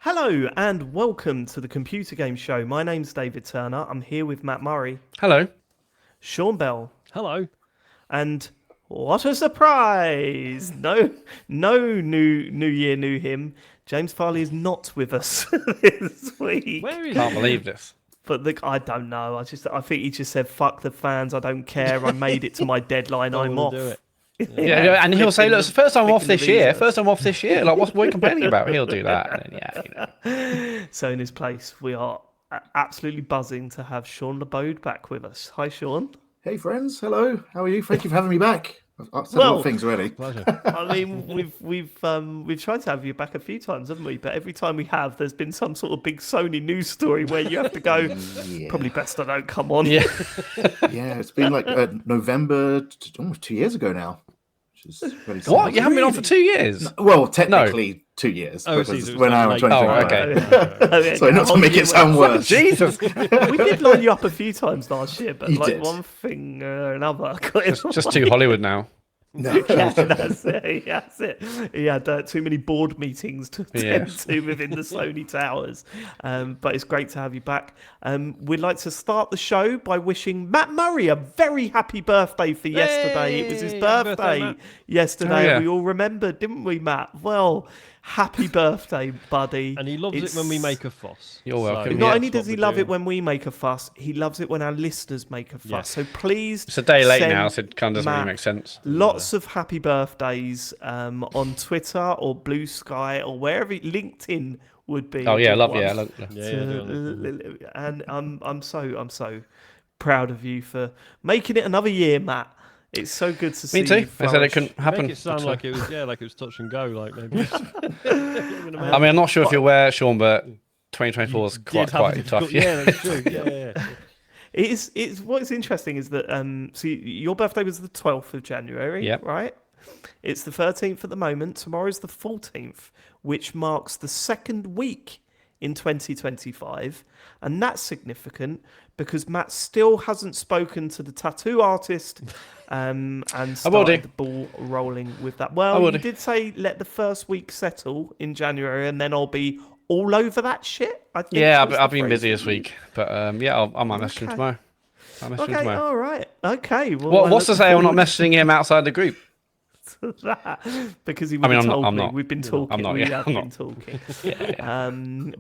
Hello and welcome to the Computer Game Show. My name's David Turner. I'm here with Matt Murray, Hello. Sean Bell, Hello. and what a surprise! No new year, new him. James Farley is not with us this week. Where is Can't he? believe this. But look, I don't know. I think he just said, "Fuck the fans. I don't care. I made it to my deadline. Don't I'm wanna off." do it. Yeah, and he'll say, "Look, it's the first time I'm off flicking this the year. visa. First time off this year. Like, what are you complaining about?" He'll do that. And then, So in his place, we are absolutely buzzing to have Sean Labode back with us. Hi, Sean. Hey friends, hello. How are you? Thank you for having me back. I've said a lot Well- of things already. Pleasure. I mean, we've tried to have you back a few times, haven't we? But every time we have, there's been some sort of big Sony news story where you have to go. Yeah, Probably best I don't come on. yeah. yeah. It's been like November, almost 2 years ago now. Which is really What? sad. You haven't been on for 2 years? Well, technically 2 years. Oh, because so it was we're now in like 2025. Oh, okay. Sorry, not to make it sound worse. Jesus. We did line you up a few times last year, but You like did. one thing or another. got in the Just way. too Hollywood now. No. Yeah, that's it. That's it. He had too many board meetings to attend to within the Sony towers. But it's great to have you back. We'd like to start the show by wishing Matt Murray a very happy birthday for yesterday. It was his Hey, happy birthday birthday, Matt. yesterday. Oh, yeah. We all remembered, didn't we, Matt? Well, happy birthday, buddy. And he loves it when we make a fuss. You're welcome. Not Yeah. only that's does what he we're love it doing. when we make a fuss, he loves it when our listeners make a fuss. Yeah. So please, It's a day late send now, so it kind of doesn't really Matt make sense. lots of happy birthdays on Twitter or Blue Sky or wherever LinkedIn would be. Oh, a yeah, good love one. yeah. Yeah, doing it. And I'm so proud of you for making it another year, Matt. It's so good to see. Me too. you They said it flourish. couldn't happen. Make it sound but, like it was, like it was touch and go, like maybe. I mean, I'm not sure if you're aware, Sean, but 2024 is quite a tough year. Yeah, that's true. Yeah. It's what's interesting is that so your birthday was the 12th of January, Yep. right? It's the 13th at the moment. Tomorrow's the 14th, which marks the second week in 2025, and that's significant because Matt still hasn't spoken to the tattoo artist and will do. started the ball rolling with that. I Well, will you do. did say let the first week settle in January, and then I'll be all over that shit. I think Yeah, was I've the been busy phrase. this week. But yeah, I might message him Okay. tomorrow. I'll message him Okay, tomorrow. all right. Okay. Well, What's to look say I'm not forward messaging him outside the group? to that because he I would mean, have I'm not- told I'm me. not. We've been talking. I'm not, We yeah, have I'm been not. talking.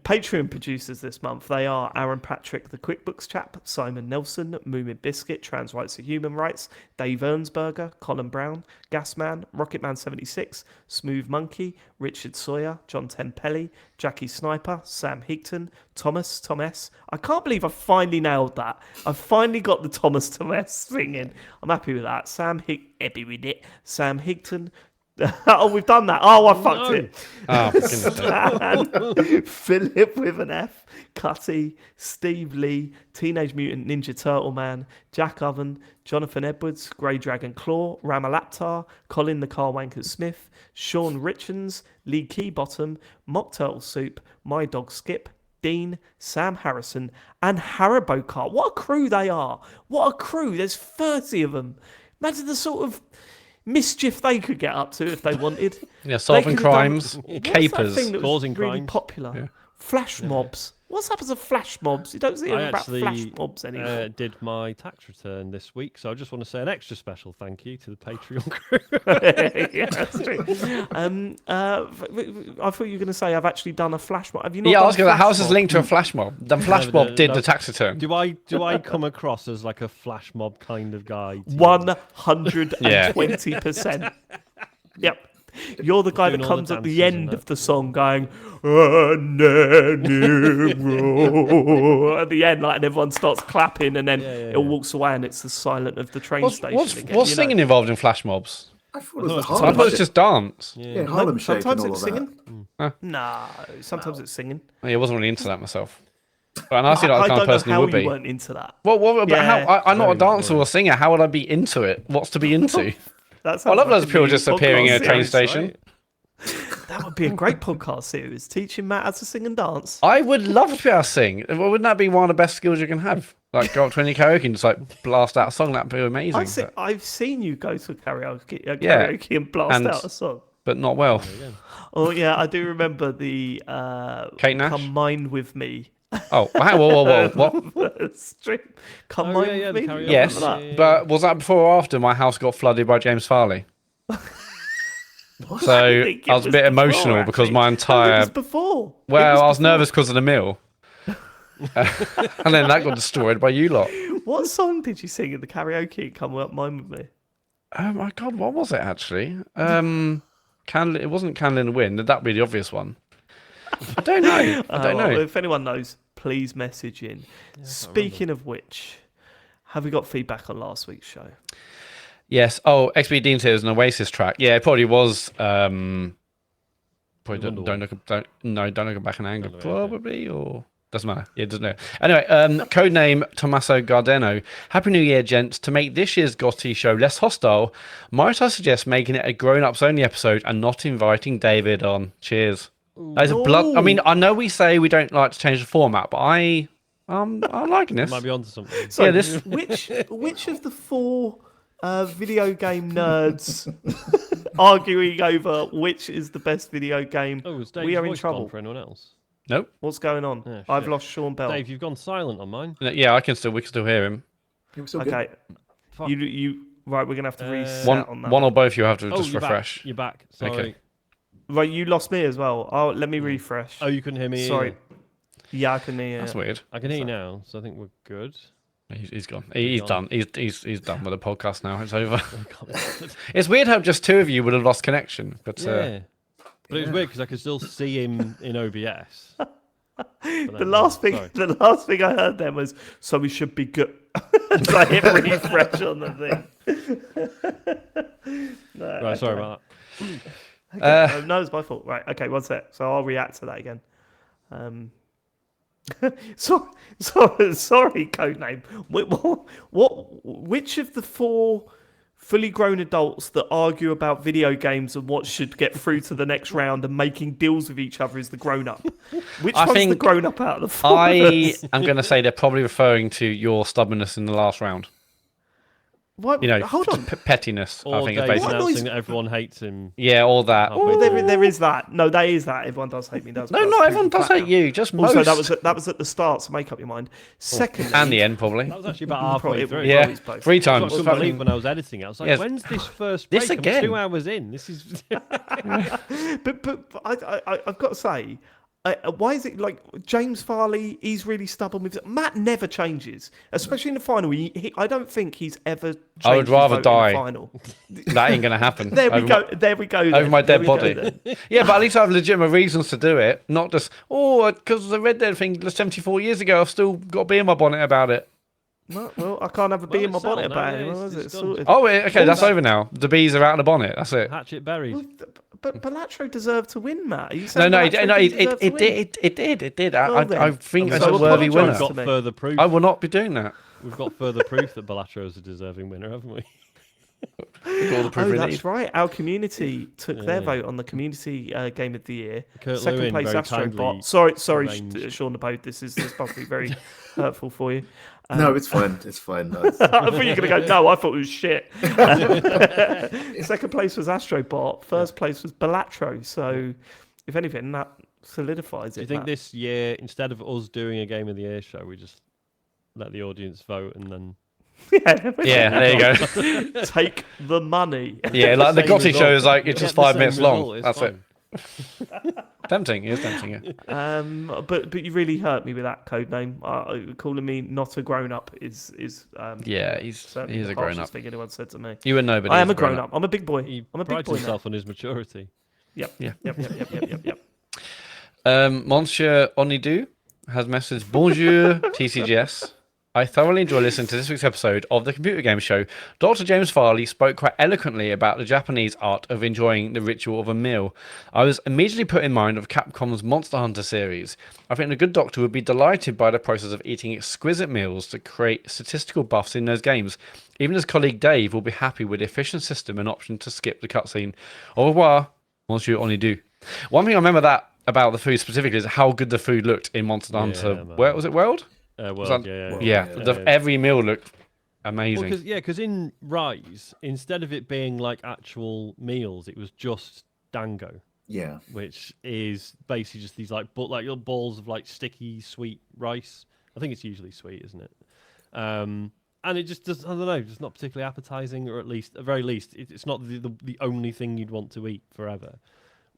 Patreon producers this month, they are Aaron Patrick, the QuickBooks chap, Simon Nelson, Moomin Biscuit, Trans Rights and Human Rights, Dave Ernsberger, Colin Brown, Gasman, Rocketman76, Smooth Monkey, Richard Sawyer, John Tempelli, Jackie Sniper, Sam Higton, Thomas S. I can't believe I finally nailed that. I've finally got the Thomas S thing in. I'm happy with that. Happy with it. Sam Higton. Oh, we've done that. Oh, I fucked No. it. Oh, for goodness sake. And Philip with an F, Cutty, Steve Lee, Teenage Mutant Ninja Turtle Man, Jack Oven, Jonathan Edwards, Grey Dragon Claw, Ramalaptar, Colin the Car Wanker Smith, Sean Richards, Lee Keybottom, Mock Turtle Soup, My Dog Skip, Dean, Sam Harrison, and Haribo Kart. What a crew they are. What a crew. There's 30 of them. Imagine the sort of mischief they could get up to if they wanted. Yeah, solving They could have done- crimes, What's that capers. thing that was Causing really crimes. popular? Yeah. Flash mobs. What's happened to flash mobs? You don't see I anything about actually flash mobs anymore. did my tax return this week, so I just want to say an extra special thank you to the Patreon crew. Yeah, that's true. I thought you were going to say I've actually done a flash mob. Have you not? Yeah, I done was going to. flash How's this mob? linked to a flash mob? The flash No, mob did no. the tax return. Do I come across as like a flash mob kind of guy? to you? 120%. Yep. You're the guy Doing that all the comes at the dances and end that. of the song going at the end, like, and everyone starts clapping, and then it walks away, and it's the silent of the train station What's again. what's you know? singing involved in flash mobs? I thought it was the I Harlem thought it's Shake. just dance. Yeah. Yeah, Harlem Shake and Sometimes all it's of that. singing. No, sometimes it's singing. I wasn't really into that myself. But I seem like the kind don't of person know who how would you be. weren't into that. Well, but Yeah. I'm not a Very dancer or a singer. How would I be into it? What's to be into? That I love sounds those like people new just appearing in a podcast train series. station. That would be a great podcast series, teaching Matt how to sing and dance. I would love to be able to sing. Well, wouldn't that be one of the best skills you can have? Like go up to any karaoke and just like blast out a song. That'd be amazing. I've seen you go to karaoke Yeah. and blast And- out a song. but not well. There you go. Oh yeah, I do remember the Kate Nash? "Come Mine with Me" Oh, wow, whoa, what? stream. Come Oh, Mine yeah, with the Me. karaoke. Yes, Remember that? Yeah. but was that before or after my house got flooded by James Farley? What? So think it I was a was bit before, emotional because actually. my No, it entire was before. It well, I was before. nervous because of the meal, and then that got destroyed by you lot. What song did you sing at the karaoke? Come Mine with Me. Oh my god, what was it actually? Candle. It wasn't "Candle in the Wind." That'd be the obvious one. I don't know. I don't Well, know. if anyone knows, please message in. Speaking of which, have we got feedback on last week's show? Yes. Oh, XB Dean said it was an Oasis track. Yeah, it probably was. Probably don't look back in anger. Don't look, Probably or doesn't matter. Yeah, it doesn't know. Anyway, codename Tommaso Gardeno. Happy New Year, gents. To make this year's Gotti show less hostile, might I suggest making it a grown-ups only episode and not inviting David on? Cheers. That is a blood. I mean, I know we say we don't like to change the format, but I'm liking this. Might be onto something. So, Yeah, this- which of the four video game nerds arguing over which is the best video game? Oh, is Dave's We are in voice gone trouble. for anyone else? Nope. What's going on? Oh, I've shit. lost Sean Bell. Dave, you've gone silent on mine. Yeah, we can still hear him. It was so good. Okay, Fuck. you right. We're gonna have to reset One on that. or both you have to Oh, just you're refresh. Back. You're back. Sorry. Okay. Right, you lost me as well. Oh, let me refresh. Oh, you couldn't hear me. Sorry. either. Yeah, I can hear. That's weird. I can hear you now, so I think we're good. He's gone. He's gone. done. He's done with the podcast now. It's over. I can't be bothered. It's weird how just two of you would have lost connection, but Yeah. But it was weird because I could still see him in OBS. The last thing I heard then was, "So we should be good." So I hit refresh on the thing. No, Right, sorry about no, it's my fault. Right, okay, one sec. So I'll react to that again. Sorry, codename. Which of the four fully grown adults that argue about video games and what should get through to the next round and making deals with each other is the grown up? Which I one's the think grown up out of the four? of I us? am going to say they're probably referring to your stubbornness in the last round. What? You know, Hold on. pettiness. that. Or I think it's Dave's basically. noise- announcing that everyone hates him. Yeah, all that. halfway Oh, through. there is that. No, there is that. Everyone does hate me. Does No, not everyone does hate you. Just most. Also, that was at the start, so make up your mind. Secondly, and the end probably. That was actually about halfway through. Yeah, Always both. 3 I times. couldn't believe when I was editing it. I was like, Yes. when's this first This break? I'm again? 2 hours in. This is... But I've got to say, why is it like James Farley? He's really stubborn with it. Matt never changes, especially in the final. I don't think he's ever. Changed I would his rather vote die. In the final. That ain't going to happen. There we Over go. There we go. over then. my There dead we go body. then. Yeah, but at least I have legitimate reasons to do it, not just because the Red Dead thing 74 years ago. I've still got a bee in my bonnet about it. Well, I can't have a bee in my it's settled bonnet now, about yeah, it. it's- Is it it's done. sorted? Oh, okay, that's over now. The bees are out of the bonnet. That's it. Hatchet buried. But Balatro deserved to win, Matt. Are you saying No, Balatro it deserved to win? did. It did. Well I then. think So it's a worthy apologise winner. We've got to me. further proof. I will not be doing that. We've got further proof that Balatro is a deserving winner, haven't we? We've got all the proof Oh, we that's need. right. Our community took their Yeah. vote on the community game of the year. Kurt Second Lewin place, very Astrobot. kindly Sorry, arranged. Sean the Boat. This is possibly very hurtful for you. No, it's fine. It's fine. No, I thought you were going to go, no, I thought it was shit. Second place was Astrobot. First place was Balatro. So, if anything, that solidifies it. Do you think Matt. this year, instead of us doing a Game of the Year show, we just let the audience vote and then... Yeah, there you go. Take the money. Yeah, like the Same Gotti result. show is like We it's just get the 5 same minutes result, long. it's That's fine. it. Tempting. It is tempting. Yeah. But you really hurt me with that code name. Calling me not a grown up is Yeah, he's certainly a the grown harshest up. thing anyone said to me. You and nobody. I am a grown up. I'm a big boy. He I'm a big prides boy now. himself on his maturity. Yep. Yeah. Yep. Monsieur Onidu has messaged Bonjour TCGS. I thoroughly enjoy listening to this week's episode of the Computer Game Show. Dr. James Farley spoke quite eloquently about the Japanese art of enjoying the ritual of a meal. I was immediately put in mind of Capcom's Monster Hunter series. I think the good doctor would be delighted by the process of eating exquisite meals to create statistical buffs in those games. Even his colleague Dave will be happy with the efficient system and option to skip the cutscene. Au revoir, Monsieur Onidu. One thing I remember about the food specifically is how good the food looked in Monster Hunter. man. Where was it? World? Well, that- yeah. Yeah, every meal looked amazing. Because in Rise, instead of it being like actual meals, it was just dango, Yeah. which is basically just these like little balls of like sticky sweet rice. I think it's usually sweet, isn't it? And it just does, I don't know, just not particularly appetizing, or at very least, it's not the only thing you'd want to eat forever.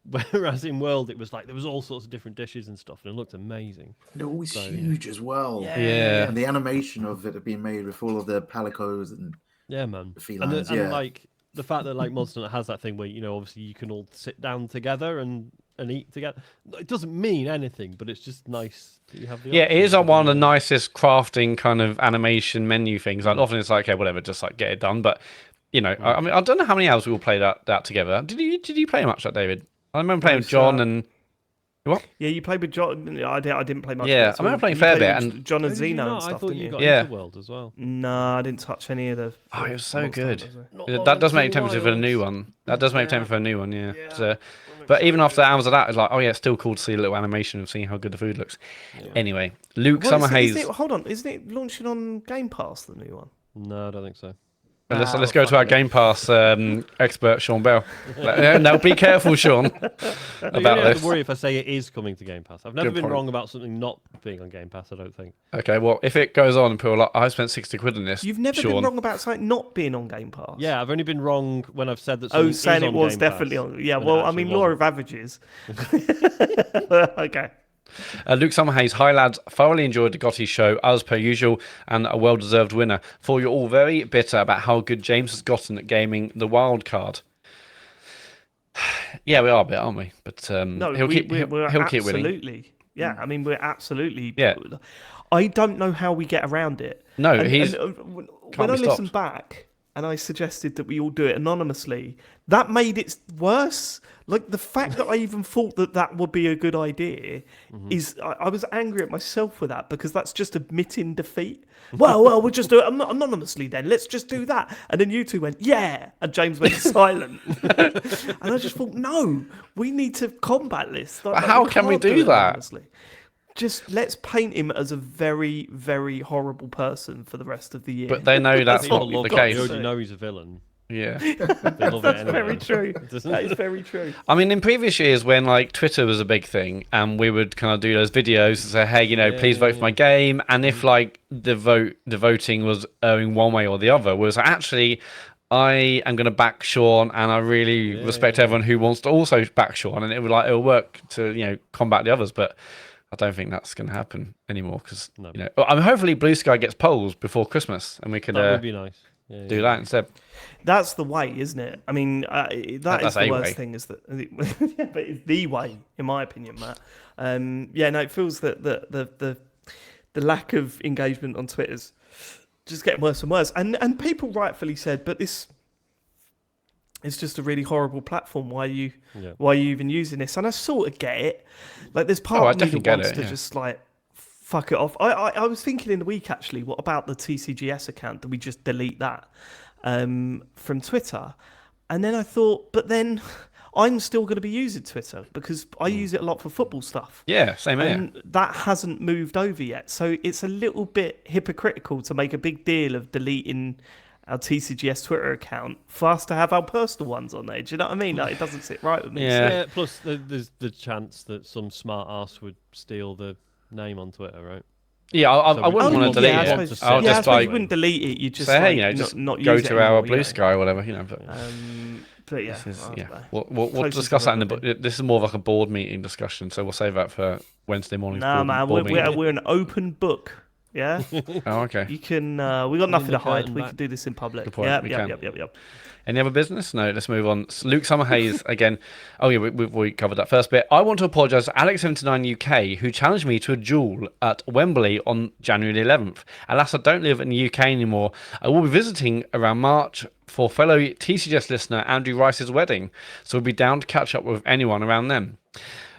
Whereas in World, it was like there was all sorts of different dishes and stuff, and it looked amazing. They're always So, huge as well. Yeah. And the animation of it being made with all of the palicos and Yeah, man. the felines. And like the fact that like Monster Hunter has that thing where obviously you can all sit down together and eat together. It doesn't mean anything, but it's just nice that you have the. Yeah, it option is to like one of do the that. nicest crafting kind of animation menu things. Like often it's like, okay, whatever, just like get it done. But I mean, I don't know how many hours we all played that together. Did you play much that, David? I remember playing with John and what? Yeah, you played with John. I didn't play much. Yeah, with it, I remember playing you fair played bit, with John and Oh, did you Zeno not? and stuff. I thought Didn't you you? got Yeah. into World as well. No, I didn't touch any of the. Oh, it was so Monster good. Hunters. That does make me tempted for the new one. That does make me tempted for a new one, yeah. So, but even after hours of that, it's like, oh yeah, it's still cool to see a little animation of seeing how good the food looks. Anyway, Luke Well, Summerhaze. hold on, isn't it launching on Game Pass, the new one? No, I don't think so. Let's go to our Game Pass expert, Sean Bell. Now, be careful, Sean, You about don't have this. to worry if I say it is coming to Game Pass. I've never Good been point. wrong about something not being on Game Pass. I don't think. Okay, well, if it goes on and people are like, I spent 60 quid on this, You've never Sean, been wrong about something not being on Game Pass. Yeah, I've only been wrong when I've said that. Something saying is it on was Game definitely Pass on. Yeah, when it well, I actually mean, law wasn't. of averages. Okay. Luke Summerhaze, hi lads, thoroughly enjoyed the Gotti show as per usual and a well-deserved winner. For you're all very bitter about how good James has gotten at gaming the wild card. Yeah, we are a bit, aren't we? But No, he'll keep we're keep winning. absolutely. Yeah, I mean, we're absolutely. Yeah. I don't know how we get around it. No, he's when can't I be listened stopped. back and I suggested that we all do it anonymously, that made it worse. Like the fact that I even thought that would be a good idea is I was angry at myself for that, because that's just admitting defeat. Well, we'll just do it anonymously then. Let's just do that. And then you two went, yeah, and James went silent. And I just thought, no, we need to combat this. Like, how can we can't do it that? anonymously. Just let's paint him as a very, very horrible person for the rest of the year. But they know that's all not we've the got. They case. already know he's a villain. Yeah. They love it anyway. very true. Doesn't That it? is very true. I mean, in previous years when like Twitter was a big thing and we would kind of do those videos and say, hey, please vote for my game. And if like the voting was erring one way or the other, was actually I am going to back Sean and I really respect everyone who wants to also back Sean, and it'll work to combat the others. But I don't think that's going to happen anymore because I mean, hopefully Blue Sky gets polls before Christmas and we could That would be nice. Yeah, do that instead. That's the way, isn't it? I mean, that is That's the a worst way. thing. Is that? Yeah, but it's the way, in my opinion, Matt. It feels that the lack of engagement on Twitter's just getting worse and worse. And people rightfully said, but this is just a really horrible platform. Why are you even using this? And I sort of get it. Like, there's part of me that wants to just like fuck it off. I was thinking in the week, actually, what about the TCGS account? Do we just delete that from Twitter? And then I thought, but then I'm still going to be using Twitter because I use it a lot for football stuff. Yeah, same here. And that hasn't moved over yet. So it's a little bit hypocritical to make a big deal of deleting our TCGS Twitter account for us to have our personal ones on there. Do you know what I mean? Like, it doesn't sit right with me. Yeah. Plus, there's the chance that some smart ass would steal the name on Twitter, right? Yeah, I wouldn't want to delete I it. suppose, I'll I just suppose you like wouldn't delete it. You just say, hey, like, just not go use it to our anymore, Blue Sky or whatever, But yeah, We'll Closest discuss that I've ever this is more of like a board meeting discussion, so we'll save that for Wednesday morning. Nah, man, we're an open book. Yeah. Oh, okay. You can. We got nothing to hide. We back. can do this in public. Good point, we can. Yep. Any other business? No, let's move on. Luke Summerhaze again. Oh yeah, we covered that first bit. I want to apologise to Alex79 UK, who challenged me to a duel at Wembley on January 11th. Alas, I don't live in the UK anymore. I will be visiting around March for fellow TCGS listener Andrew Rice's wedding, so we'll be down to catch up with anyone around then.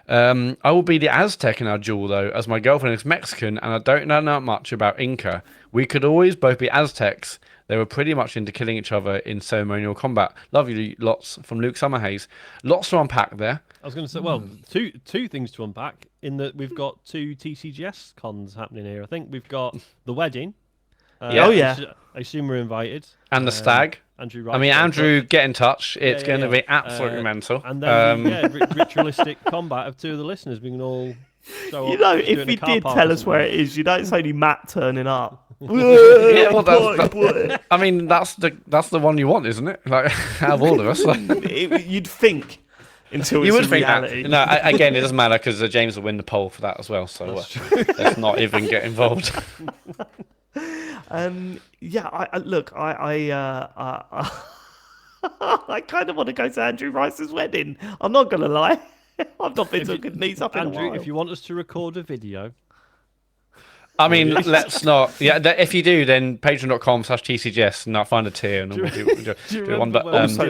I will be the Aztec in our duel, though, as my girlfriend is Mexican and I don't know much about Inca. We could always both be Aztecs. They were pretty much into killing each other in ceremonial combat. Love you lots from Luke Summerhaze. Lots to unpack there. I was going to say, well, two things to unpack in that we've got two TCGS cons happening here. I think we've got the wedding. Oh, yeah. I assume we're invited. And the stag. Andrew I Rice mean, got in Andrew, touch. get in touch. It's Yeah, going to yeah. be absolutely mental. And then ritualistic combat of two of the listeners. We can all show You up. know, just do it if in a you car did park tell or us where something. it is, you know, it's only Matt turning up. Yeah, well, that's Boy. I mean, that's the one you want, isn't it? Like, out of all of us, like, You'd think until you it's would a think reality. that. No, again, it doesn't matter because James will win the poll for that as well. So let's not even get involved. Yeah, I kind of want to go to Andrew Rice's wedding. I'm not gonna lie. I've not been to a good knees up in a Andrew, while. if you want us to record a video, I mean, let's not. Yeah, if you do, then patreon.com/TCGS and I'll find a tier and we'll do one. But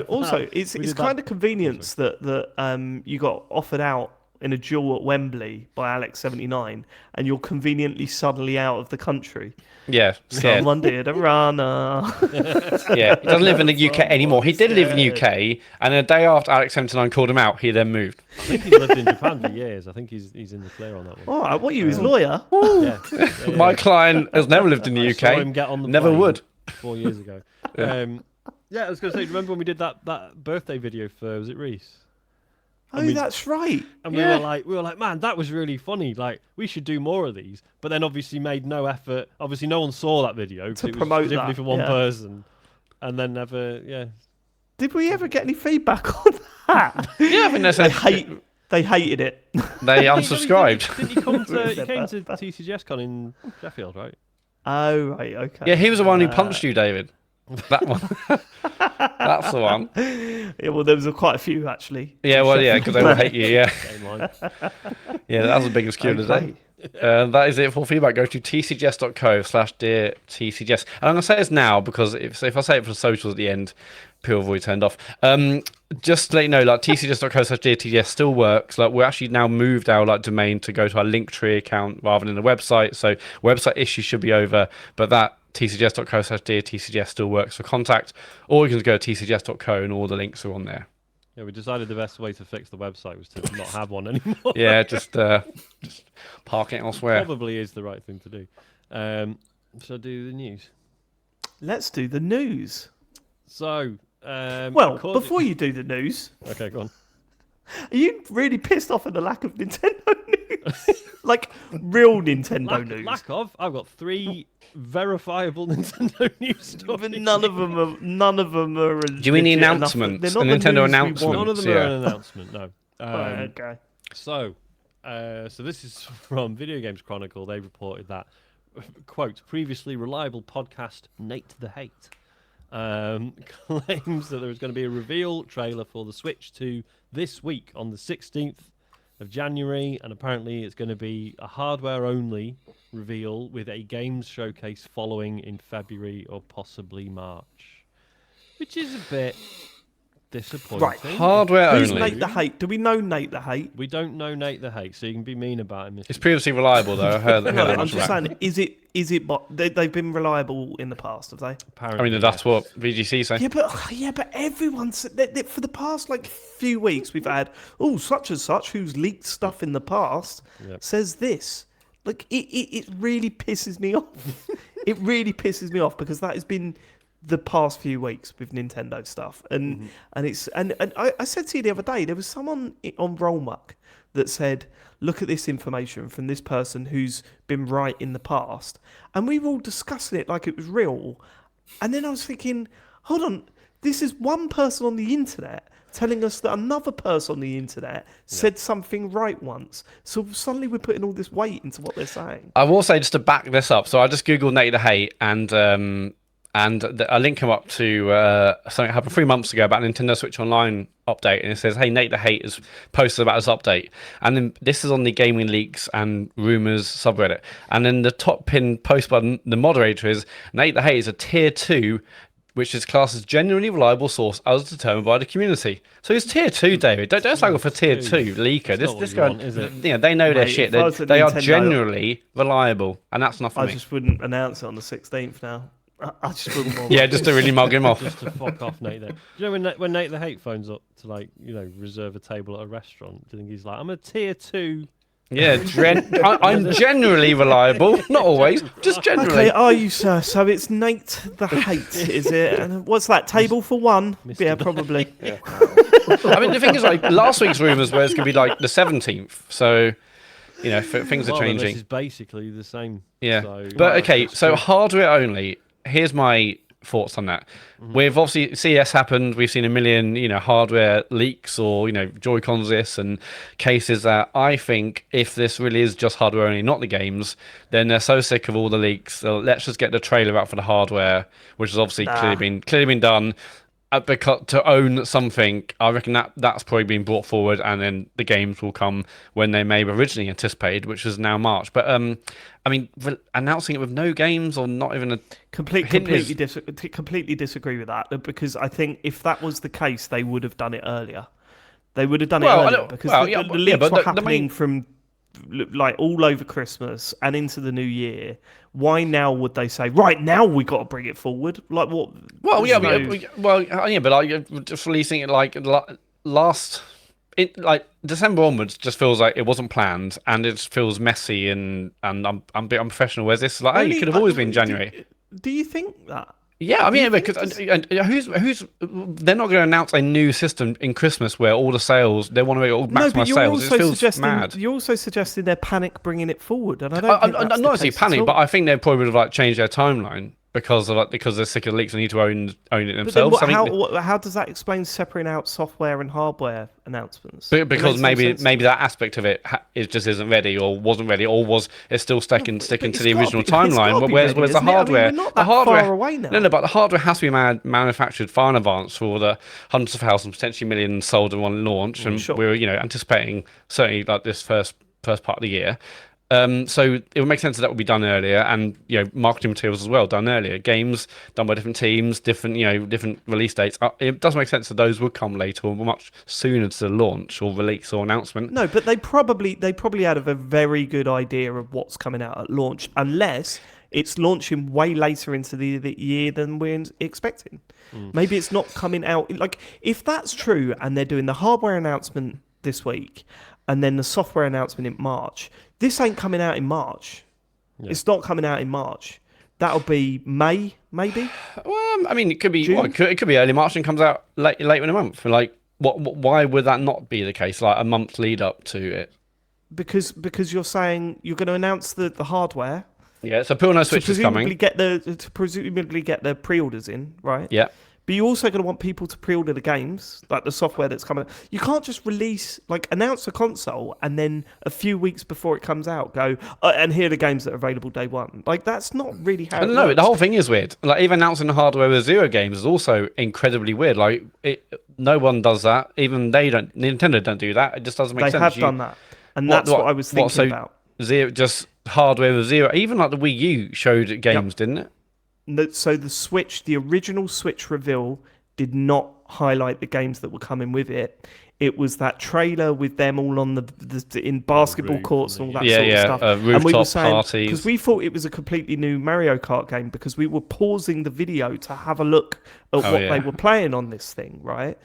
Also, it's kind of convenience that you got offered out in a duel at Wembley by Alex79, and you're conveniently suddenly out of the country. yeah, scared. Someone did a runner. Yeah, he doesn't live in the UK anymore. He did live in the UK, and the day after Alex79 called him out, he then moved. I think he's lived in Japan for years. I think he's in the clear on that one. All right, what are you, his lawyer? Yeah. My client has never lived in the I UK. saw him get on the Never plane would. 4 years ago. Yeah, I was going to say, remember when we did that birthday video for, was it Reese? Oh, that's right. And we were like, man, that was really funny. Like, we should do more of these. But then obviously made no effort. Obviously, no one saw that video To it was promote specifically that, for one yeah. person. And then never, yeah. Did we ever get any feedback on that? Yeah, I think They hated it. they unsubscribed. Didn't you come to? You came to TCGS Con in Sheffield, right? Oh, right, okay. Yeah, he was the one who punched you, David. That one. That's the one. Yeah, well, there was quite a few, actually. Yeah, well, yeah, because they will hate you, yeah. Same line. Yeah, that was the biggest cue today. That is it for feedback. Go to tcgs.co/dear-tcgs. And I'm going to say this now because if I say it for the socials at the end, people have already turned off. Just to let you know, like tcgs.co/dear-tcgs still works. Like we're actually now moved our domain to go to our Linktree account rather than the website. So website issue should be over, but that tcgs.co/dear-tcgs still works for contact. Or you can go to tcgs.co and all the links are on there. Yeah, we decided the best way to fix the website was to not have one anymore. Yeah, just park it elsewhere. Probably is the right thing to do. So do the news. Let's do the news. So, Well, before you do the news, okay, go on. are you really pissed off at the lack of Nintendo news? Like, real Nintendo news. Lack of? I've got 3 verifiable Nintendo news stories. But none of them are. Do you mean the announcement? They're The not the Nintendo news we announcement? want. None of them are an announcement, no. Right, okay. So this is from Video Games Chronicle. They reported that, quote, previously reliable podcast Nate the Hate claims that there is going to be a reveal trailer for the Switch 2 this week on the 16th of January, and apparently it's going to be a hardware-only reveal with a games showcase following in February or possibly March, which is a bit disappointing. Right, Hardware Who's only. Nate the Hate? Do we know Nate the Hate? We don't know Nate the Hate, so you can be mean about him. It's previously reliable, though. I heard that. No, that I'm much just about. saying, is it? They've been reliable in the past, have they? Apparently, I mean, that's what VGC say. Yeah, but everyone's for the past few weeks we've had such and such who's leaked stuff in the past says this. Like it really pisses me off. It really pisses me off because that has been the past few weeks with Nintendo stuff, and it's and I said to you the other day there was someone on Rollmuck that said, look at this information from this person who's been right in the past, and we were all discussing it like it was real, and then I was thinking, hold on, this is one person on the internet telling us that another person on the internet said something right once, so suddenly we're putting all this weight into what they're saying. I will say, just to back this up, so I just googled Nate the Hate, and I link him up to something that happened 3 months ago about Nintendo Switch Online update, and it says, hey, Nate the Hate has posted about this update, and then this is on the Gaming Leaks and Rumours subreddit, and then the top pin post by the moderator is, Nate the Hate is a tier 2, which is classed as genuinely reliable source as determined by the community. So it's tier 2, David. Don't slag off for tier 2 leaker. This guy, they know their shit. They are generally reliable, and that's enough for me. I just wouldn't announce it on the 16th now. I just wouldn't want Yeah, just to really mug him off. Just to fuck off Nate there. Do you know when Nate the Hate phones up to reserve a table at a restaurant, do you think he's like, I'm a tier 2 Yeah, I'm generally reliable, not always, just generally. Okay, are you, sir? So it's Nate the Hate, is it? And what's that, table for one? Mr. Yeah, probably. I mean, the thing is, like, last week's rumours were it's going to be like the 17th, so, you know, things are Well, then changing. this is basically the same. Yeah, So, but okay, so hardware only. Here's my thoughts on that. We've obviously CES happened. We've seen a million, hardware leaks or Joy-Cons this and cases that. I think if this really is just hardware only, not the games, then they're so sick of all the leaks. So let's just get the trailer out for the hardware, which has obviously clearly been done. Because to own something, I reckon that's probably been brought forward, and then the games will come when they may have originally anticipated, which is now March. But I mean, announcing it with no games or not even a completely disagree with that, because I think if that was the case, they would have done it earlier. They would have done it earlier because the leaks were happening from like all over Christmas and into the new year. Why now would they say, right now we got to bring it forward? Like what? But like just releasing it like December onwards just feels like it wasn't planned and it feels messy and I'm a bit unprofessional. Whereas this is like, it could have always been January. Do you think that? Yeah, I mean, because who's they're not going to announce a new system in Christmas where all the sales they want to all maximize sales. It feels mad. You're also suggesting they're panic bringing it forward, and I don't. I'm not necessarily panic, but I think they probably would have changed their timeline because they're sick of the leaks and need to own it themselves. How does that explain separating out software and hardware announcements? Because maybe that aspect of it just isn't ready or wasn't ready or it's still sticking to the original timeline. Whereas the hardware, far away now. No, but the hardware has to be manufactured far in advance for the hundreds of thousands, potentially millions sold in one launch, and we're anticipating certainly like this first part of the year. So it would make sense that would be done earlier, and marketing materials as well done earlier. Games done by different teams, different release dates. It does make sense that those would come later or much sooner to the launch or release or announcement. No, but they probably had a very good idea of what's coming out at launch, unless it's launching way later into the year than we're expecting. Maybe it's not coming out. Like, if that's true and they're doing the hardware announcement this week and then the software announcement in March, this ain't coming out in March. Yeah. It's not coming out in March. That'll be May, maybe. Well, I mean, it could be. Well, it could be early March and comes out late in a month. Like, why would that not be the case? Like a month lead up to it. Because you're saying you're going to announce the hardware. Yeah, so Pill No Switch is coming. To presumably get the pre-orders in, right? Yeah. But you're also going to want people to pre-order the games, like the software that's coming. You can't just announce a console and then a few weeks before it comes out, go, and here are the games that are available day one. Like, that's not really how it works. The whole thing is weird. Like, even announcing the hardware with 0 games is also incredibly weird. Like, no one does that. Even Nintendo don't do that. It just doesn't make sense. They have done that. And that's what I was thinking about. Just hardware with 0. Even like the Wii U showed games, didn't it? So the original Switch reveal did not highlight the games that were coming with it. It was that trailer with them all on in basketball courts and all that sort of stuff. Rooftop and we were saying, parties. because we thought it was a completely new Mario Kart game, because we were pausing the video to have a look at what they were playing on this thing, right?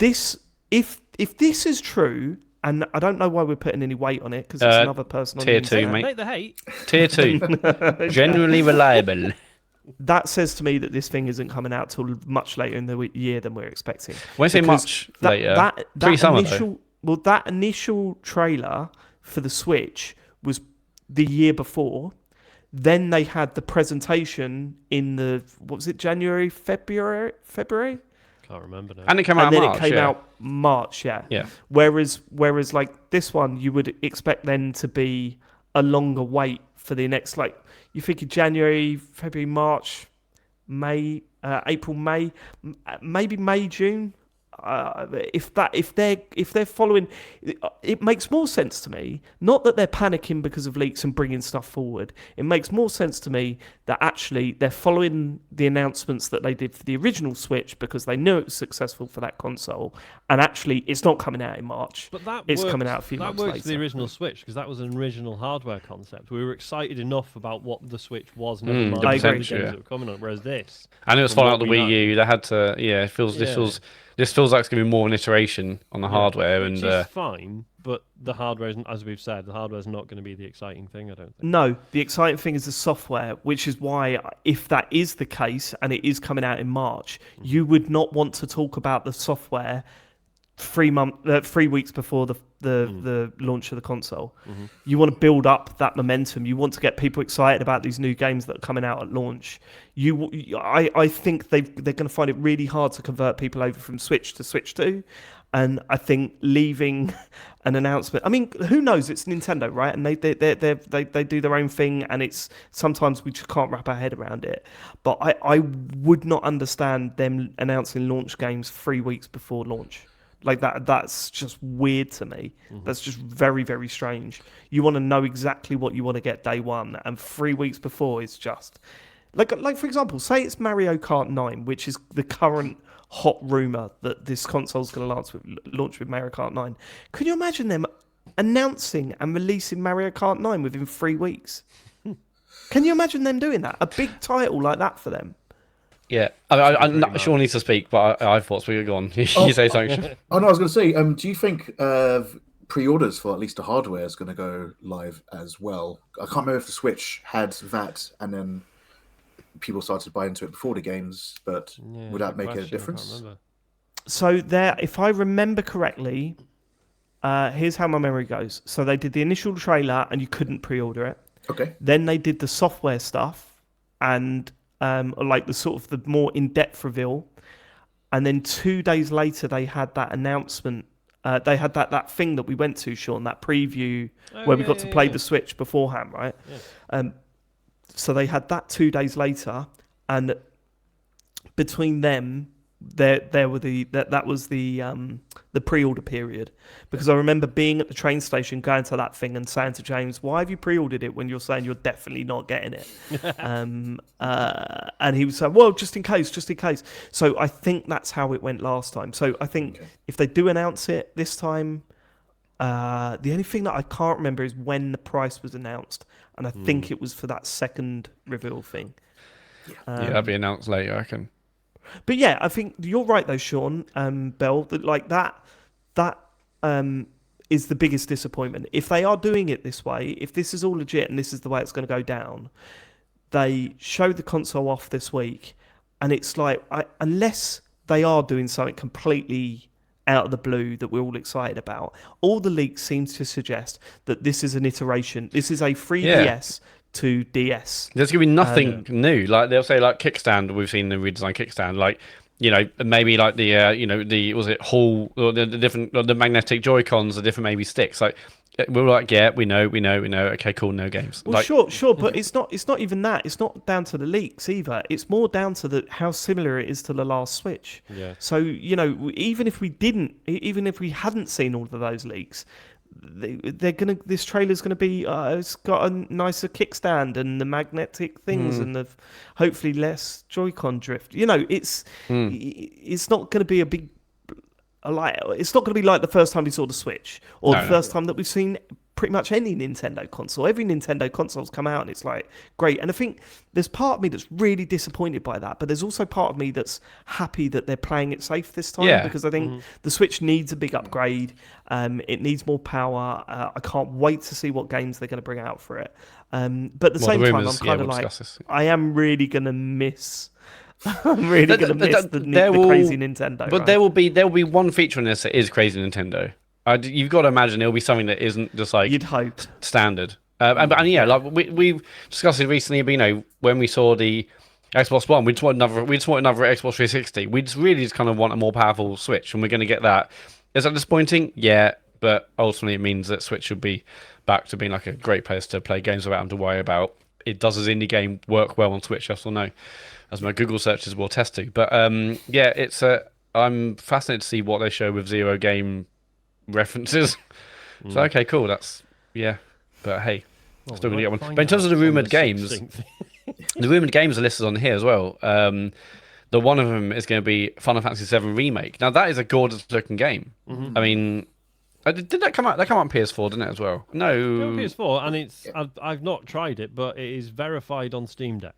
If this is true, and I don't know why we're putting any weight on it, because it's another person on Tier the 2, internet. mate. Make the hate. Tier 2. Genuinely reliable. That says to me that this thing isn't coming out till much later in the year than we're expecting. When I say much later, pre-summer though. Well, that initial trailer for the Switch was the year before. Then they had the presentation in January, February? Can't remember now. And it came out in March. And then it came out March, yeah. Whereas like this one, you would expect then to be a longer wait for the next, like, you think January, February, March, May, April, May, maybe May, June. If they're following, it makes more sense to me. Not that they're panicking because of leaks and bringing stuff forward. It makes more sense to me that actually they're following the announcements that they did for the original Switch because they knew it was successful for that console. And actually, it's not coming out in March. But it's coming out a few months later. That works for the original Switch because that was an original hardware concept. We were excited enough about what the Switch was, never mind the games that were coming on. Whereas this, and it was following up the Wii U. They had to, This feels like it's going to be more of an iteration on the hardware, which is fine. But the hardware isn't, as we've said, the hardware is not going to be the exciting thing. I don't think. No, the exciting thing is the software, which is why, if that is the case and it is coming out in March, you would not want to talk about the software 3 weeks before the launch of the console. You want to build up that momentum. You want to get people excited about these new games that are coming out at launch. I think they're going to find it really hard to convert people over from Switch to Switch 2. And I think leaving an announcement. I mean, who knows? It's Nintendo, right? And they do their own thing, and it's sometimes we just can't wrap our head around it. But I would not understand them announcing launch games 3 weeks before launch. Like that's just weird to me. That's just very, very strange. You want to know exactly what you want to get day one, and 3 weeks before is just like for example, say it's Mario Kart 9, which is the current hot rumor that this console's going to launch with Mario Kart 9. Can you imagine them announcing and releasing Mario Kart 9 within 3 weeks? Can you imagine them doing that? A big title like that for them? Yeah, I'm not sure needs to speak, but I thought we were gone. You say something. Oh no, I was going to say, do you think pre-orders for at least the hardware is going to go live as well? I can't remember if the Switch had that, and then people started buying into it before the games, but would that make a difference? So there, if I remember correctly, here's how my memory goes. So they did the initial trailer, and you couldn't pre-order it. Okay. Then they did the software stuff, and like the sort of the more in-depth reveal, and then 2 days later they had that announcement. They had that thing that we went to, Sean, that preview where we got to play the Switch beforehand, right? Yeah. So they had that 2 days later, and between them, there were that was the pre-order period, because I remember being at the train station, going to that thing and saying to James, "Why have you pre-ordered it when you're saying you're definitely not getting it?" And he was saying, "Well, just in case." So I think that's how it went last time. So I think if they do announce it this time, the only thing that I can't remember is when the price was announced, and I think it was for that second reveal thing. Yeah, that'll be announced later, I reckon. But yeah, I think you're right though, Sean, Bell. That like that is the biggest disappointment. If they are doing it this way, if this is all legit and this is the way it's going to go down, they show the console off this week, and it's like unless they are doing something completely out of the blue that we're all excited about, all the leaks seem to suggest that this is an iteration. This is a 3DS. To DS. There's gonna be nothing new. Like they'll say, like kickstand. We've seen the redesigned kickstand. Like maybe like the was it Hall or the different the magnetic Joy-Cons, the different maybe sticks. Like we're like, yeah, we know. Okay, cool, no games. Well, sure, but it's not even that. It's not down to the leaks either. It's more down to how similar it is to the last Switch. Yeah. So even if we hadn't seen all of those leaks, this trailer's gonna be it's got a nicer kickstand and the magnetic things and the hopefully less Joy-Con drift. It's not gonna be it's not gonna be like the first time we saw the Switch or the first time that we've seen pretty much any Nintendo console. Every Nintendo console's come out and it's like great. And I think there's part of me that's really disappointed by that, but there's also part of me that's happy that they're playing it safe this time, because I think the Switch needs a big upgrade. It needs more power. I can't wait to see what games they're going to bring out for it. But at the same time, I'm kind of like, I am really going to miss. I'm really going to miss the crazy Nintendo. But there will be one feature in this that is crazy Nintendo. You've got to imagine it'll be something that isn't just like you'd hope standard. And yeah, like we've discussed it recently. But when we saw the Xbox One, we just want another Xbox 360. We just kind of want a more powerful Switch, and we're going to get that. Is that disappointing? Yeah, but ultimately it means that Switch should be back to being like a great place to play games without having to worry about it. Does this indie game work well on Switch? Yes or no? As my Google searches will attest to. But yeah, I'm fascinated to see what they show with zero game references. So okay, cool. That's but hey, still gonna get one. But in terms of the rumored games, the rumored games are listed on here as well. The one of them is going to be Final Fantasy VII Remake. Now that is a gorgeous looking game. I mean, did that come out? That came out on PS4, didn't it as well? No, PS4, and it's I've not tried it, but it is verified on Steam Deck.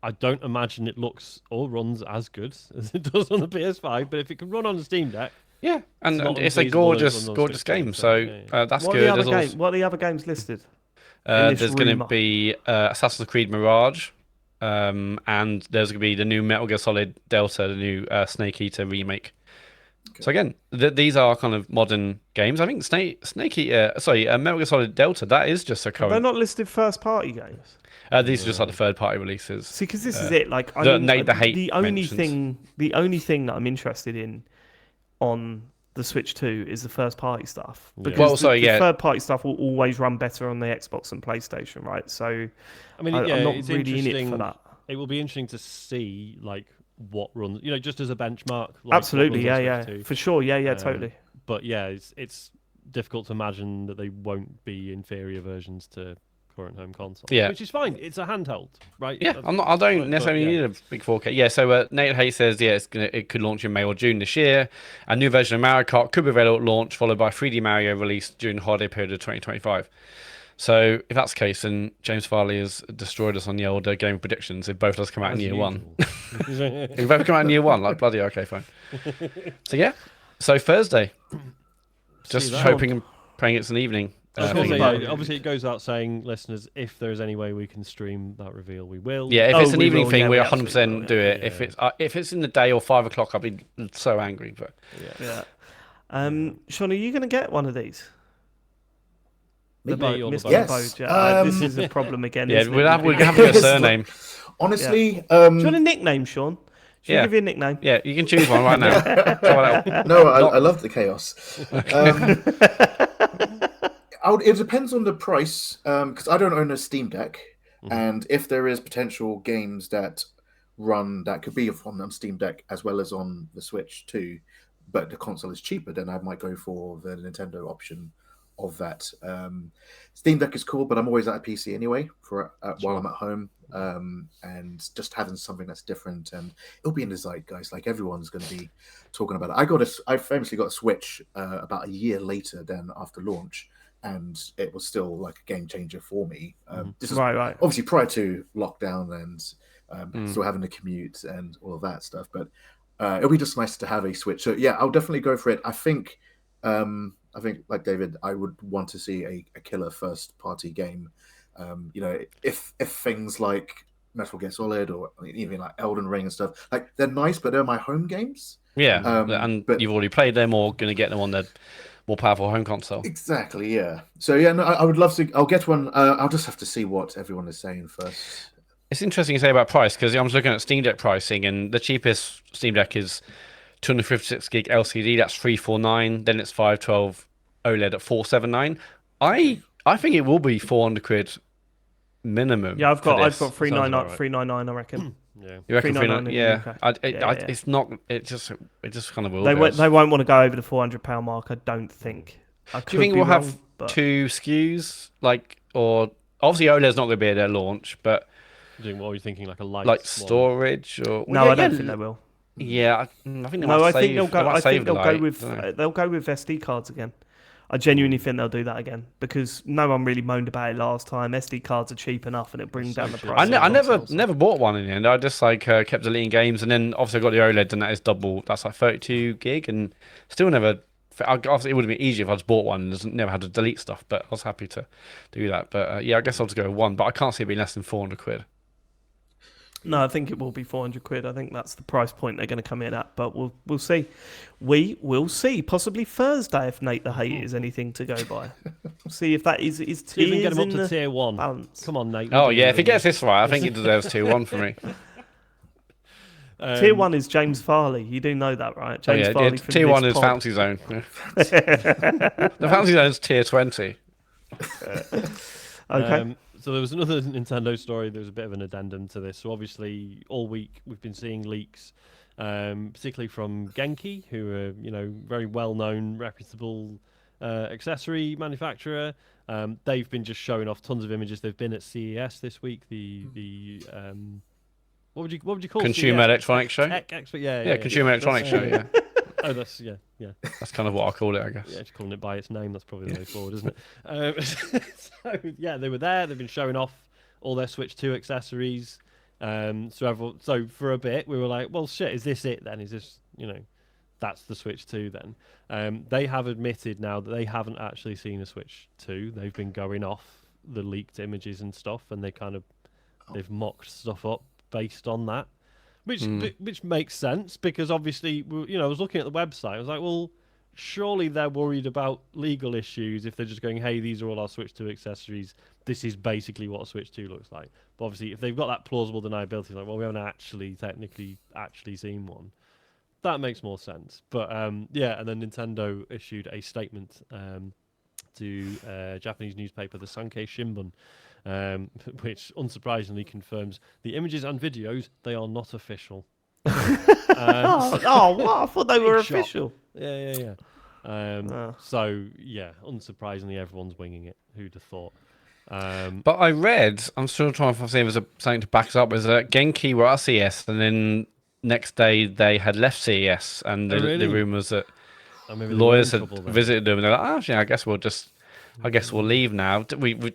I don't imagine it looks or runs as good as it does on the PS5, but if it can run on the Steam Deck, Yeah, and not it's a unfeasible and it's gorgeous, one of those gorgeous big game. games, So yeah. that's What are good. the other There's games? What are the other games listed? there's this going to rumour? be Assassin's Creed Mirage, and there's going to be the new Metal Gear Solid Delta, the new Snake Eater remake. So again, these are kind of modern games. I think Metal Gear Solid Delta, that is just a They're current. not listed first-party games. These are just like the third-party releases. See, because this is it. Like, I that mean, Nate the Hate the only mentioned. thing that I'm interested in on the Switch 2 is the first-party stuff. Because Well, so, the third-party stuff will always run better on the Xbox and PlayStation, right? So, I mean, I'm not it's really in it interesting. for that. It will be interesting to see like what runs, just as a benchmark. Like, Absolutely, what runs yeah, on Switch 2. for sure, totally. But yeah, it's difficult to imagine that they won't be inferior versions to current home console. Yeah. Which is fine. It's a handheld, right? Yeah, I don't necessarily need a big 4K. Yeah, so Nate Hay says, it could launch in May or June this year. A new version of Mario Kart could be available at launch, followed by 3D Mario released during the holiday period of 2025. So if that's the case, then James Farley has destroyed us on the old game predictions. If both of us come out in year one. If both come out in year one, like bloody okay, fine. So yeah, so Thursday. Just hoping and praying it's an evening. Obviously, it goes out saying, listeners, if there is any way we can stream that reveal, we will. Yeah, if it's an evening thing, we we 100% do it. Yeah. If it's in the day or 5 o'clock, I'll be so angry. But Sean, are you going to get one of these? Me or Mr. Yes. Labode, yeah. This is a problem again. yeah, isn't we'll it? have your surname. Honestly, Do you want a nickname, Sean? Should we Yeah. give you a nickname? Yeah, you can choose one right now. Try it out. no, I love the chaos. It depends on the price, because I don't own a Steam Deck, and if there is potential games that run that could be on Steam Deck as well as on the Switch too, but the console is cheaper, then I might go for the Nintendo option of that. Steam Deck is cool, but I'm always at a PC anyway while I'm at home, and just having something that's different, and it'll be in the zeitgeist. Like everyone's going to be talking about it. I famously got a Switch about a year later than after launch, and it was still like a game changer for me. This is Right. obviously prior to lockdown and still having to commute and all of that stuff. But it'll be just nice to have a Switch. So yeah, I'll definitely go for it. I think like David, I would want to see a killer first party game. If things like Metal Gear Solid or even like Elden Ring and stuff, like they're nice, but they're my home games. Yeah, but you've already played them or going to get them on the more powerful home console. Exactly, yeah. So yeah, no, I would love to. I'll get one. I'll just have to see what everyone is saying first. It's interesting you say about price because I was looking at Steam Deck pricing, and the cheapest Steam Deck is 256 gig LCD. That's 349. Then it's 512 OLED at 479. I think it will be 400 quid minimum. Yeah, I've got about 399, right. 399, I reckon. Yeah. You reckon 399 in the UK. It's not. It just kind of will. They won't want to go over the £400 mark, I don't think. Do you think we'll have two SKUs, or obviously OLED's not going to be at their launch, but What are you thinking, like a light, like storage or? No, I don't think they will. Yeah, I think they No, might I save. think they'll go. I think they'll go with with. they'll go with SD cards again. I genuinely think they'll do that again because no one really moaned about it last time. SD cards are cheap enough and it'll bring down the price. I never bought one in the end. I just kept deleting games, and then obviously I got the OLED, and that is double. That's like 32 gig, and still never. Obviously, it would have been easier if I just bought one and never had to delete stuff. But I was happy to do that. But yeah, I guess I'll just go with one. But I can't see it being less than 400 quid. No, I think it will be 400 quid. I think that's the price point they're going to come in at. But we'll see. We will see. Possibly Thursday if Nate the Hate is anything to go by. See if that is tiers even get him up in to the tier 1. balance. Come on, Nate. Oh yeah, if he gets this right, I think he deserves tier 1 for me. Tier 1 is James Farley. You do know that, right? James Farley from tier 1 this is pod. Fantasy Zone. The Fantasy Zone is tier 20. Okay. So there was another Nintendo story. There was a bit of an addendum to this. So obviously, all week we've been seeing leaks, particularly from Genki, who are very well-known, reputable accessory manufacturer. They've been just showing off tons of images. They've been at CES this week. What would you call Consumer CES? Electronics Show. Yeah, Consumer Electronics Show. Yeah, Oh, that's yeah. that's kind of what I call it, I guess. Yeah, just calling it by its name. That's probably the way forward, isn't it? So yeah, they were there. They've been showing off all their Switch 2 accessories. So for a bit we were like, well, shit, is this it then? Is this that's the Switch 2 then. They have admitted now that they haven't actually seen a Switch 2. They've been going off the leaked images and stuff, and they've mocked stuff up based on that, which makes sense, because obviously, I was looking at the website. I was like, well, surely they're worried about legal issues if they're just going, hey, these are all our Switch 2 accessories. This is basically what a Switch 2 looks like. But obviously, if they've got that plausible deniability, like, well, we haven't technically seen one, that makes more sense. But and then Nintendo issued a statement to Japanese newspaper, the Sankei Shimbun, which unsurprisingly confirms the images and videos, they are not official. What? I thought they were Shot. official. Yeah. So, unsurprisingly, everyone's winging it. Who'd have thought? But I read, I'm still trying to see if there's something to back us up, is that Genki were at CES, and then next day they had left CES, and the rumours that lawyers had visited them, and they're like, actually, I guess we'll leave now.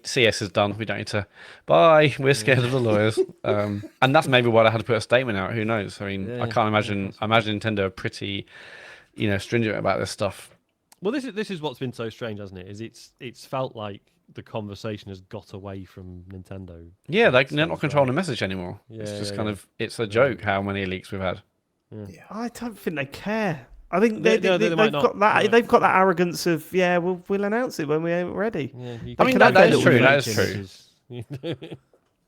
CS is done. We don't need to. Bye. We're scared of the lawyers. And that's maybe why they had to put a statement out. Who knows? I mean, I can't imagine. I imagine Nintendo are pretty, stringent about this stuff. Well, this is what's been so strange, hasn't it? Is it's felt like the conversation has got away from Nintendo. Yeah, they're not controlling the message anymore. It's just kind of, it's a joke how many leaks we've had. Yeah. I don't think they care. I think they've got that. They've got that arrogance of we'll announce it when we're ready. Yeah, I mean, that is true. That is true.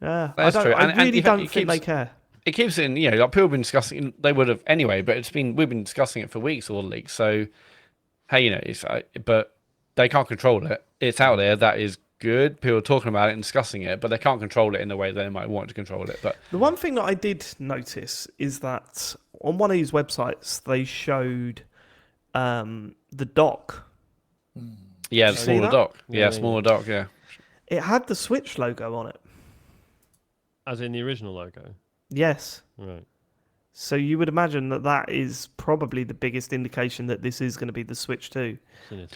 Yeah, that's true. I really don't think they care. It keeps it in. Like people have been discussing. They would have anyway, but we've been discussing it for weeks. All the leaks. So, hey, but they can't control it. It's out there. That is good. People are talking about it and discussing it, but they can't control it in the way they might want to control it. But the one thing that I did notice is that on one of these websites they showed the dock. Yeah, the smaller dock. Yeah, smaller dock. Yeah, it had the Switch logo on it. As in the original logo. Yes. Right. So you would imagine that is probably the biggest indication that this is going to be the Switch 2.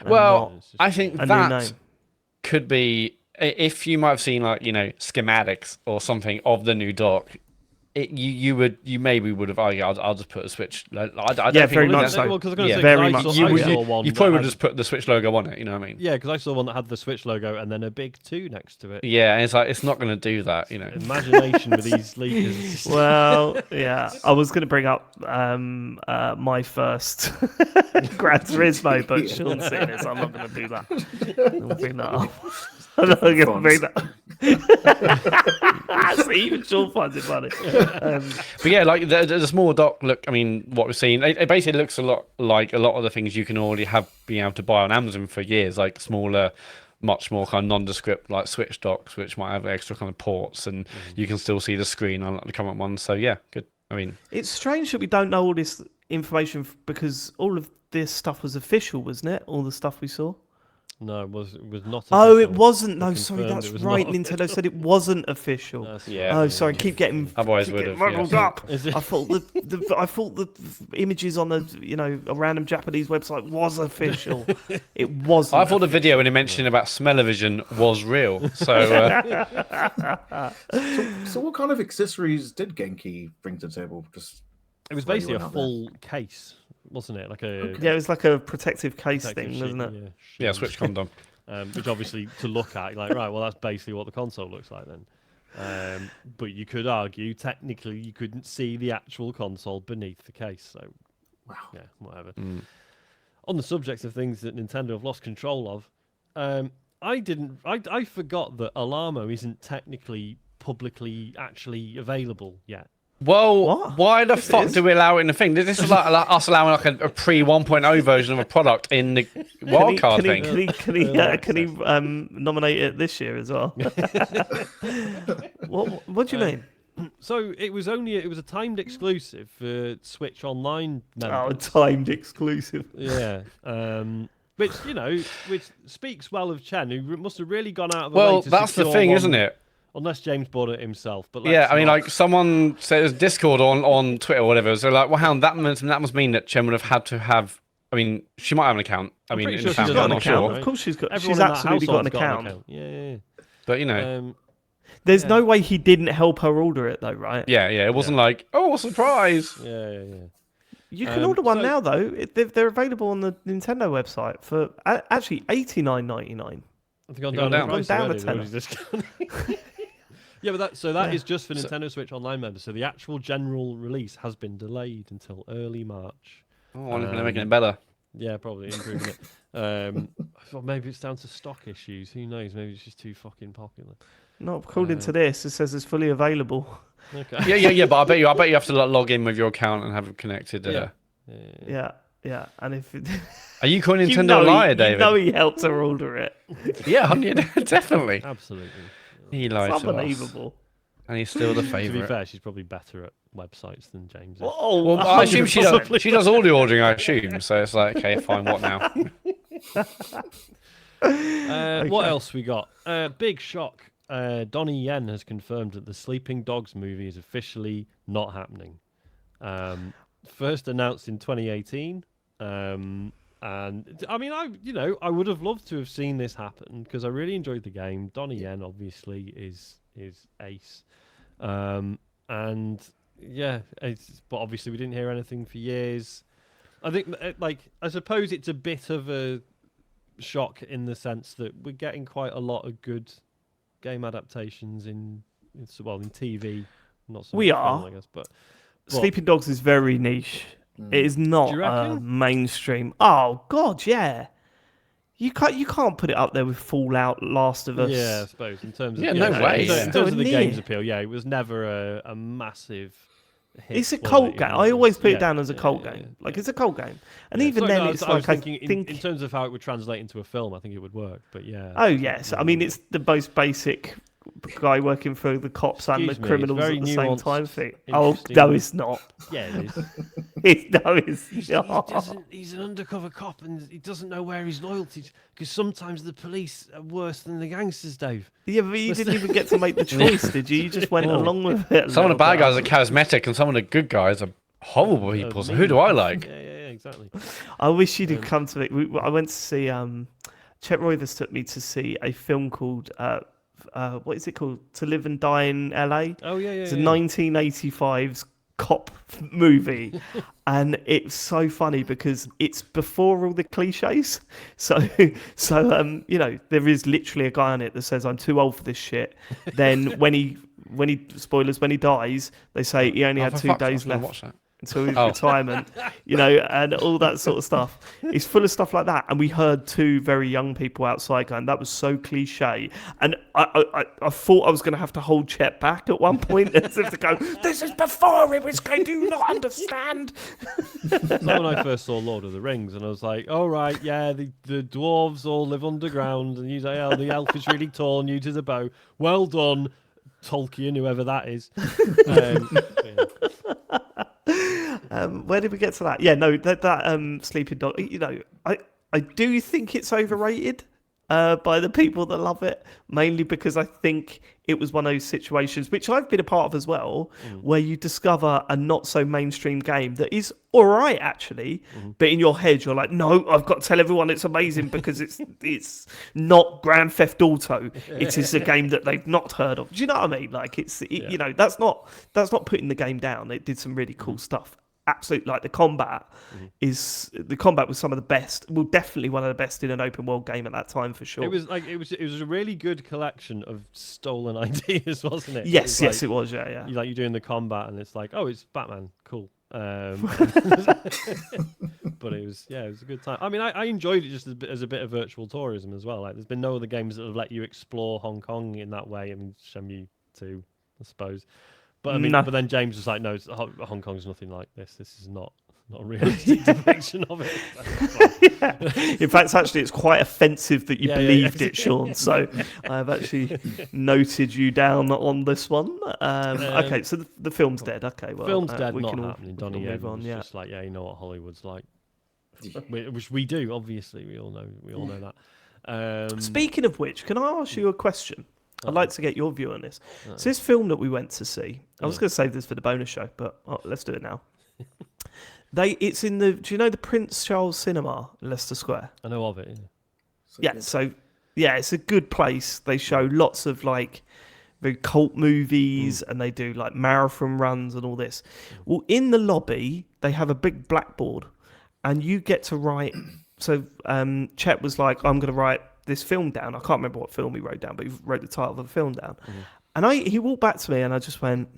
Well, I think a that new name. Could be, if you might have seen schematics or something of the new dock. You maybe would have. I'll just put a Switch. I don't think very much so. Well, very much. You probably would just put the Switch logo on it. You know what I mean? Yeah, because I saw one that had the Switch logo and then a big 2 next to it. Yeah, and it's not going to do that. Imagination with these leakers. Well, yeah, I was going to bring up my first Gran Turismo, but Sean's seen it, so I'm not going to do that. I'll bring that up. I'm not going to bring that. See, even Sean finds it funny. But yeah, like the small dock look. I mean, what we're seeing, it basically looks a lot like a lot of the things you can already have been able to buy on Amazon for years, like smaller, much more kind of nondescript like Switch docks, which might have extra kind of ports, and you can still see the screen on the current one. So yeah, good. I mean, it's strange that we don't know all this information because all of this stuff was official, wasn't it? All the stuff we saw. No, it was not official. Oh, it wasn't. No, sorry, that's right. Nintendo said it wasn't official. Yeah. Oh, sorry, keep getting otherwise would have muddled up. I thought the images on a random Japanese website was official. It wasn't. I thought the video when he mentioned about smell-o-vision was real. So, so what kind of accessories did Genki bring to the table? It was basically a full case, wasn't it? Yeah, it was like a protective case thing, wasn't it? Yeah, Switch condom. Which obviously to look at, right, well, that's basically what the console looks like then. But you could argue, technically, you couldn't see the actual console beneath the case. So, yeah, whatever. On the subject of things that Nintendo have lost control of, I forgot that Alamo isn't technically publicly actually available yet. Well, why the fuck do we allow it in the thing? This is like us allowing a pre 1.0 version of a product in the wildcard thing. Can he nominate it this year as well? What do you mean? So it was a timed exclusive for Switch Online members. Oh, a timed exclusive. Yeah. Which speaks well of Chen, who must have really gone out of the way to that's the thing, isn't it? Unless James bought it himself, but like someone said, Discord on Twitter or whatever. So like, well, that must mean that Chen would have had to have. I mean, she might have an account. I'm sure she's got an account. Sure. Of course, she's absolutely got an account. Yeah. But there's no way he didn't help her order it though, right? Yeah. It wasn't like, oh, surprise. Yeah. You can order one now though. They're available on the Nintendo website for actually $89.99. Have they gone They've down? gone The price down a already? They're tenner. already discounting. Yeah, but that is just for Nintendo Switch Online members. So the actual general release has been delayed until early March. Oh, I wonder if they're making it better. Yeah, probably improving it. I thought maybe it's down to stock issues. Who knows? Maybe it's just too fucking popular. Not according to this. It says it's fully available. Okay. Yeah. But I bet you have to log in with your account and have it connected. Yeah. And if Are you calling Nintendo a liar, David? You know he helped her order it. Yeah, definitely. Absolutely. He lied It's to us. unbelievable. And he's still the To be favourite. fair, she's probably better at websites than James is. Oh, Well, I assume she does. 100%. She does all the ordering. I assume. So it's like, okay, fine. What now? What else we got? Big shock. Donnie Yen has confirmed that the Sleeping Dogs movie is officially not happening. First announced in 2018. And I mean, I would have loved to have seen this happen because I really enjoyed the game. Donnie Yen obviously is ace. And yeah, but obviously we didn't hear anything for years. I think, I suppose it's a bit of a shock in the sense that we're getting quite a lot of good game adaptations in TV. Not so We much are. film, I guess, but Sleeping Dogs is very niche. It is Do not you reckon? mainstream. Oh God, yeah. You can't put it up there with Fallout, Last of Us. yeah, I suppose in terms of Yeah, no way, In yeah. terms of the Nowhere game's near. appeal, yeah, it was never a massive hit. It's a was cult it? game. It I was- always put yeah, it down as a yeah, cult yeah, game. yeah, Like yeah. it's a cult game, and Yeah, even sorry, then, no, it's I was like I thinking think. in terms of how it would translate into a film, I think it would work. But yeah. Oh yes, I mean it's the most basic guy working for the cops and the Excuse me, it's criminals very at the same nuanced, time thing. Oh interesting. no, it's not. Yeah, it is. No, it's not. He's an undercover cop and he doesn't know where his loyalty because sometimes the police are worse than the gangsters, Dave. Yeah, but you didn't even get to make the choice, did you? You just went along with it. Some of the bad guys are charismatic, and some of the good guys are horrible people. So who do I like? Yeah, exactly. I wish you'd have come to it. I went to see. Chet Roivers took me to see a film called. What is it called? To Live and Die in L.A. Oh yeah. It's a 1985's cop movie, and it's so funny because it's before all the cliches. So there is literally a guy on it that says, "I'm too old for this shit." Then when he spoilers, when he dies, they say he only had 2 days left Watch that. until his retirement, and all that sort of stuff. It's full of stuff like that. And we heard 2 very young people outside going, that was so cliche. And I thought I was going to have to hold Chet back at one point as if to go, this is before it was going to not understand. So when I first saw Lord of the Rings, and I was like, "All right, yeah, the dwarves all live underground, and you say, oh, the elf is really tall, new to the bow. Well done, Tolkien, whoever that is." Where did we get to that? Yeah, no, that Sleeping Dog. I do think it's overrated by the people that love it, mainly because I think it was one of those situations, which I've been a part of as well, where you discover a not so mainstream game that is all right actually, but in your head you're like, no, I've got to tell everyone it's amazing because it's not Grand Theft Auto. It is a game that they've not heard of. Do you know what I mean? Like that's not putting the game down. It did some really cool stuff. Absolutely, like the combat was some of the best. Well, definitely one of the best in an open world game at that time for sure. It was a really good collection of stolen ideas, wasn't it? Yes, it was. Yeah. You're doing the combat, and it's like, oh, it's Batman, cool. But it was a good time. I mean, I enjoyed it just as a bit of virtual tourism as well. Like, there's been no other games that have let you explore Hong Kong in that way. I mean, Shenmue 2, I suppose. But I mean, but then James was like, no, Hong Kong's nothing like this. This is not a realistic depiction of it. Yeah. In fact, actually, it's quite offensive that you believed it, Sean. So I've actually noted you down on this one. Okay, so the film's dead. Okay, well, film's dead, we not can happening. Donnie Yen move on. was Yeah. just like, you know what Hollywood's like, which we do. Obviously, we all know that. Speaking of which, can I ask you a question? I'd like to get your view on this. So this film that we went to see, I was going to save this for the bonus show, but let's do it now. It's in do you know the Prince Charles Cinema in Leicester Square? I know of it. It's a good place. They show lots of very cult movies and they do like marathon runs and all this. Well, in the lobby, they have a big blackboard, and you get to write. So Chet was like, I'm going to write this film down. I can't remember what film he wrote down, but he wrote the title of the film down. And he walked back to me, and I just went,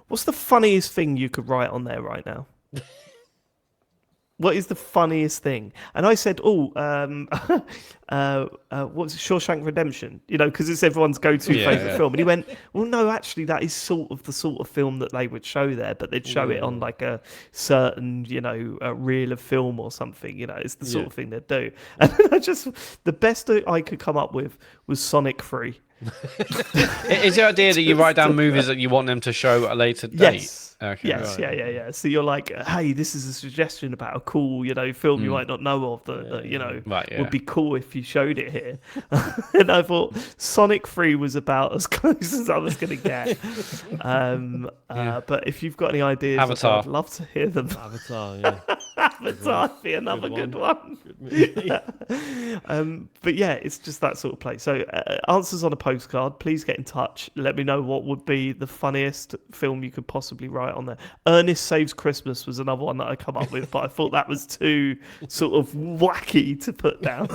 what's the funniest thing you could write on there right now? What is the funniest thing? And I said, what's Shawshank Redemption? You know, because it's everyone's go-to favourite film. And he went, well, no, actually, that is sort of the sort of film that they would show there, but they'd show it on like a certain, you know, a reel of film or something. You know, it's the sort of thing they'd do. And the best I could come up with was Sonic 3. Is the idea that you write down movies that you want them to show at a later date? Yes. Okay. Yes, yeah. So you're like, hey, this is a suggestion about a cool, you know, film you might not know of that you know, would be cool if you showed it here. And I thought Sonic 3 was about as close as I was going to get. But if you've got any ideas, Avatar. I'd love to hear them. Avatar, yeah. Avatar would be another good one. But yeah, it's just that sort of place. So answers on a postcard. Please get in touch. Let me know what would be the funniest film you could possibly write on there. Ernest Saves Christmas was another one that I come up with, but I thought that was too sort of wacky to put down.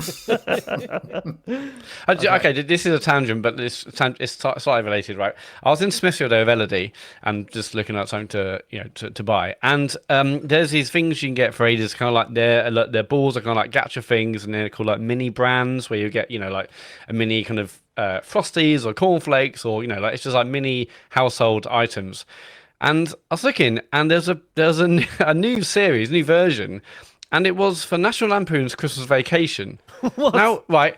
Okay, this is a tangent, but it's slightly related, right? I was in Smithfield over Elodie and just looking at something to buy, and there's these things you can get for ages, kind of like their balls are kind of like gacha things, and they're called like mini brands, where you get like a mini kind of Frosties or cornflakes, or like it's just like mini household items. And I was looking, and there's a new series, new version, and it was for National Lampoon's Christmas Vacation. Now, right,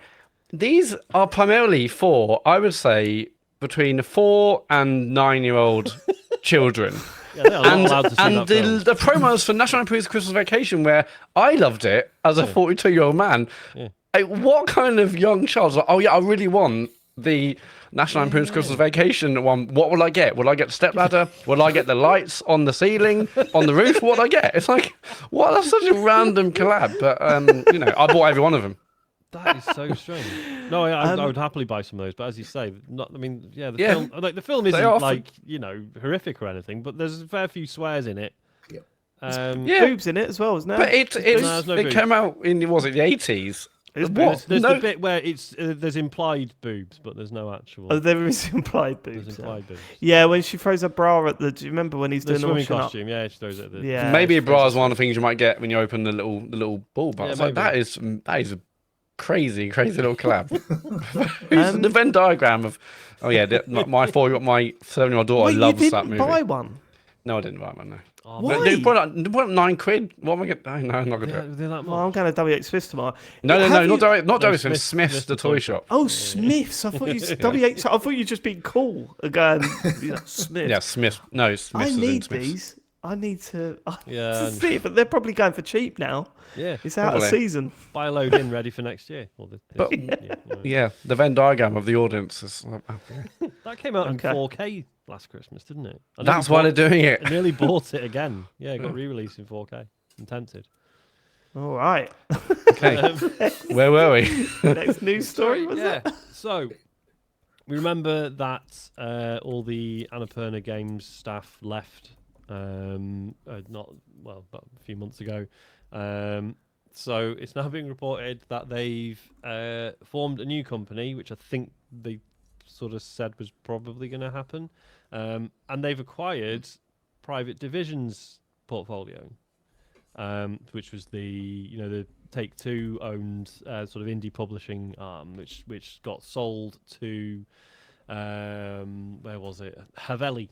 these are primarily for, I would say, between 4 and 9-year-old children. Yeah, they are not allowed to see and that film. the promos for National Lampoon's Christmas Vacation, where I loved it as a 42-year-old man. Yeah. What kind of young child was like, oh yeah, I really want the National Lampoon's Christmas Vacation one? What will I get? Will I get the stepladder? Will I get the lights on the ceiling, on the roof? What will I get? It's like, what? That's such a random collab. But I bought every one of them. That is so strange. No, I would happily buy some of those, but as you say, the film isn't like horrific or anything, but there's a fair few swears in it. Boobs in it as well, isn't there? But it came out in, was it the 80s? There's the bit where there's implied boobs, but there's no actual. Oh, there is implied boobs. There's implied boobs. Yeah, when she throws her bra at the. Do you remember when he's The doing the swimming washing costume? up? Yeah, she throws it at the. Yeah, Maybe a bra is one of the things you might get when you open the little ball. But Yeah, it's like, maybe. that is a crazy little collab. The Venn diagram of. Oh yeah, my 7-year-old daughter Wait, loves you that didn't movie. buy one? No, I didn't buy one. No. Oh, Why? They put up £9. What am I getting? No, I'm not gonna do it. they're that Well, I'm going to WH Smith's tomorrow. No, not Joey Smith's Smith's the toy shop. Oh, Smith's. I thought you WH. I thought you just being cool again. Smith. Yeah, Smith. No, Smith's. I need Smith's. these. I need to Yeah, see it, but they're probably going for cheap now. Yeah, It's out of Probably. season. buy a load in, ready for next year. Yeah, the Venn diagram of the audience is. That came out Okay. in 4K last Christmas, didn't it? That's why they're doing it. I nearly bought it again. Yeah, it got re-released in 4K. I'm tempted. All right. Okay, where were we? Next news story was it? So we remember that all the Annapurna Games staff left. About a few months ago. So it's now being reported that they've formed a new company, which I think they sort of said was probably going to happen, and they've acquired Private Division's portfolio, which was the Take-Two owned sort of indie publishing arm, which got sold to where was it? Haveli,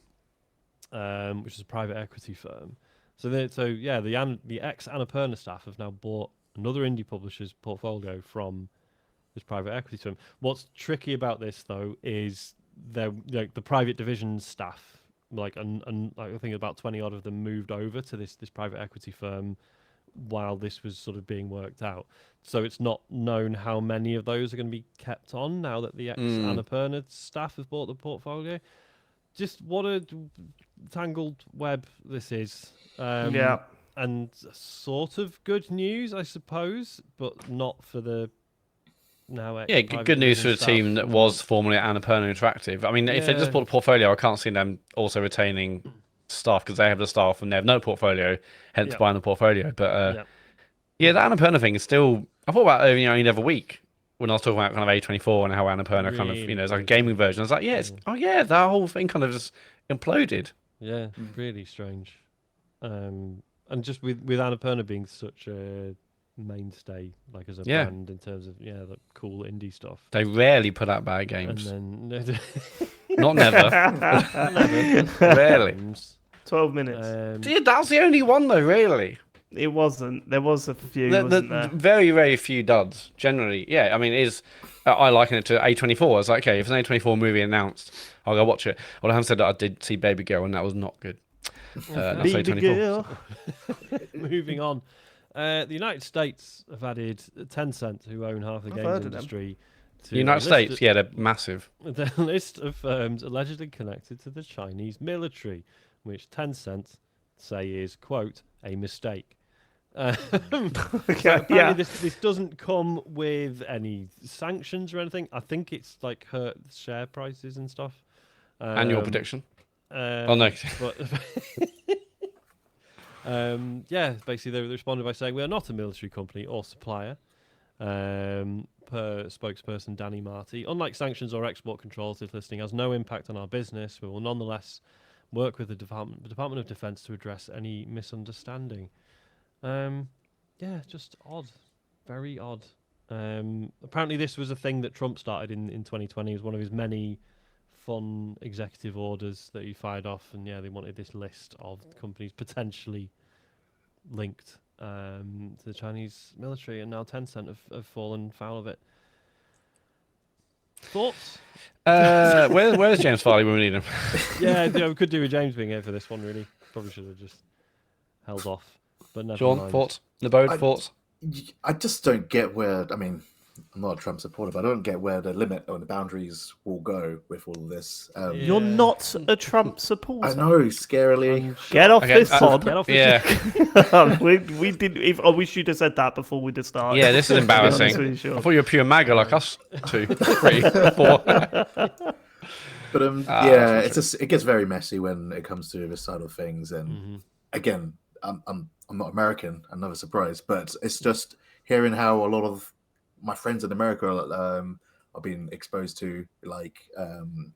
which is a private equity firm. The ex Annapurna staff have now bought another indie publisher's portfolio from this private equity firm. What's tricky about this though is the Private Division staff, I think about 20 odd of them moved over to this private equity firm while this was sort of being worked out. So it's not known how many of those are going to be kept on now that the ex Annapurna staff have bought the portfolio. Just what a tangled web this is. Yeah. And sort of good news, I suppose, but not for the now. Yeah, good news for the team that was formerly at Annapurna Interactive. I mean, if they just bought a portfolio, I can't see them also retaining staff because they have the staff and they have no portfolio, hence Yeah. buying the portfolio. But Yeah. yeah, the Annapurna thing is still. I thought about it, only the other week when I was talking about kind of A24 and how Annapurna kind of, Really it's like a weird. gaming version. I was like, yeah, that whole thing kind of just imploded. Yeah, really strange. And just with Annapurna being such a mainstay, like as a Yeah. brand in terms of the cool indie stuff. They rarely put out bad games. And then Not never. Rarely. games. 12 minutes. Yeah, that's the only one though, really. It wasn't. There was a few, The wasn't there? very, very few duds. Generally, yeah. I mean, I liken it to A24. I was like, okay, if it's an A24 movie announced, I'll go watch it. Well, I haven't said that I did see Baby Girl, and that was not good. That's Baby A24. girl. Moving on. The United States have added Tencent, who own half the I've games heard of them. industry. To The United a list States, yeah, they're massive. The list of firms allegedly connected to the Chinese military, which Tencent say is, quote, a mistake. Okay, yeah. This doesn't come with any sanctions or anything. I think it's like hurt share prices and stuff. And your prediction? Oh no. But basically they responded by saying we are not a military company or supplier. Per spokesperson Danny Marty, unlike sanctions or export controls, this listing has no impact on our business. We will nonetheless work with the Department of Defense to address any misunderstanding. Just odd, very odd. Apparently, this was a thing that Trump started in 2020. It was one of his many fun executive orders that he fired off, and they wanted this list of companies potentially linked to the Chinese military, and now Tencent have fallen foul of it. Thoughts? Where's James Farley when we need him? We could do with James being here for this one, really. Probably should have just held off. But never Sean, mind. thoughts? Labode, thoughts? I just don't get where. I mean, I'm not a Trump supporter, but I don't get where the limit or the boundaries will go with all of this. You're not a Trump supporter. I know, scarily. Get off this pod. Get off this Yeah, we did. I wish you'd have said that before we just started. yeah, this is embarrassing. To be honest with you, I Sean. thought you were pure MAGA like us. 2, 3, 4. But it gets very messy when it comes to this side of things. And again, I'm not American. Another surprise, but it's just hearing how a lot of my friends in America are being exposed to, like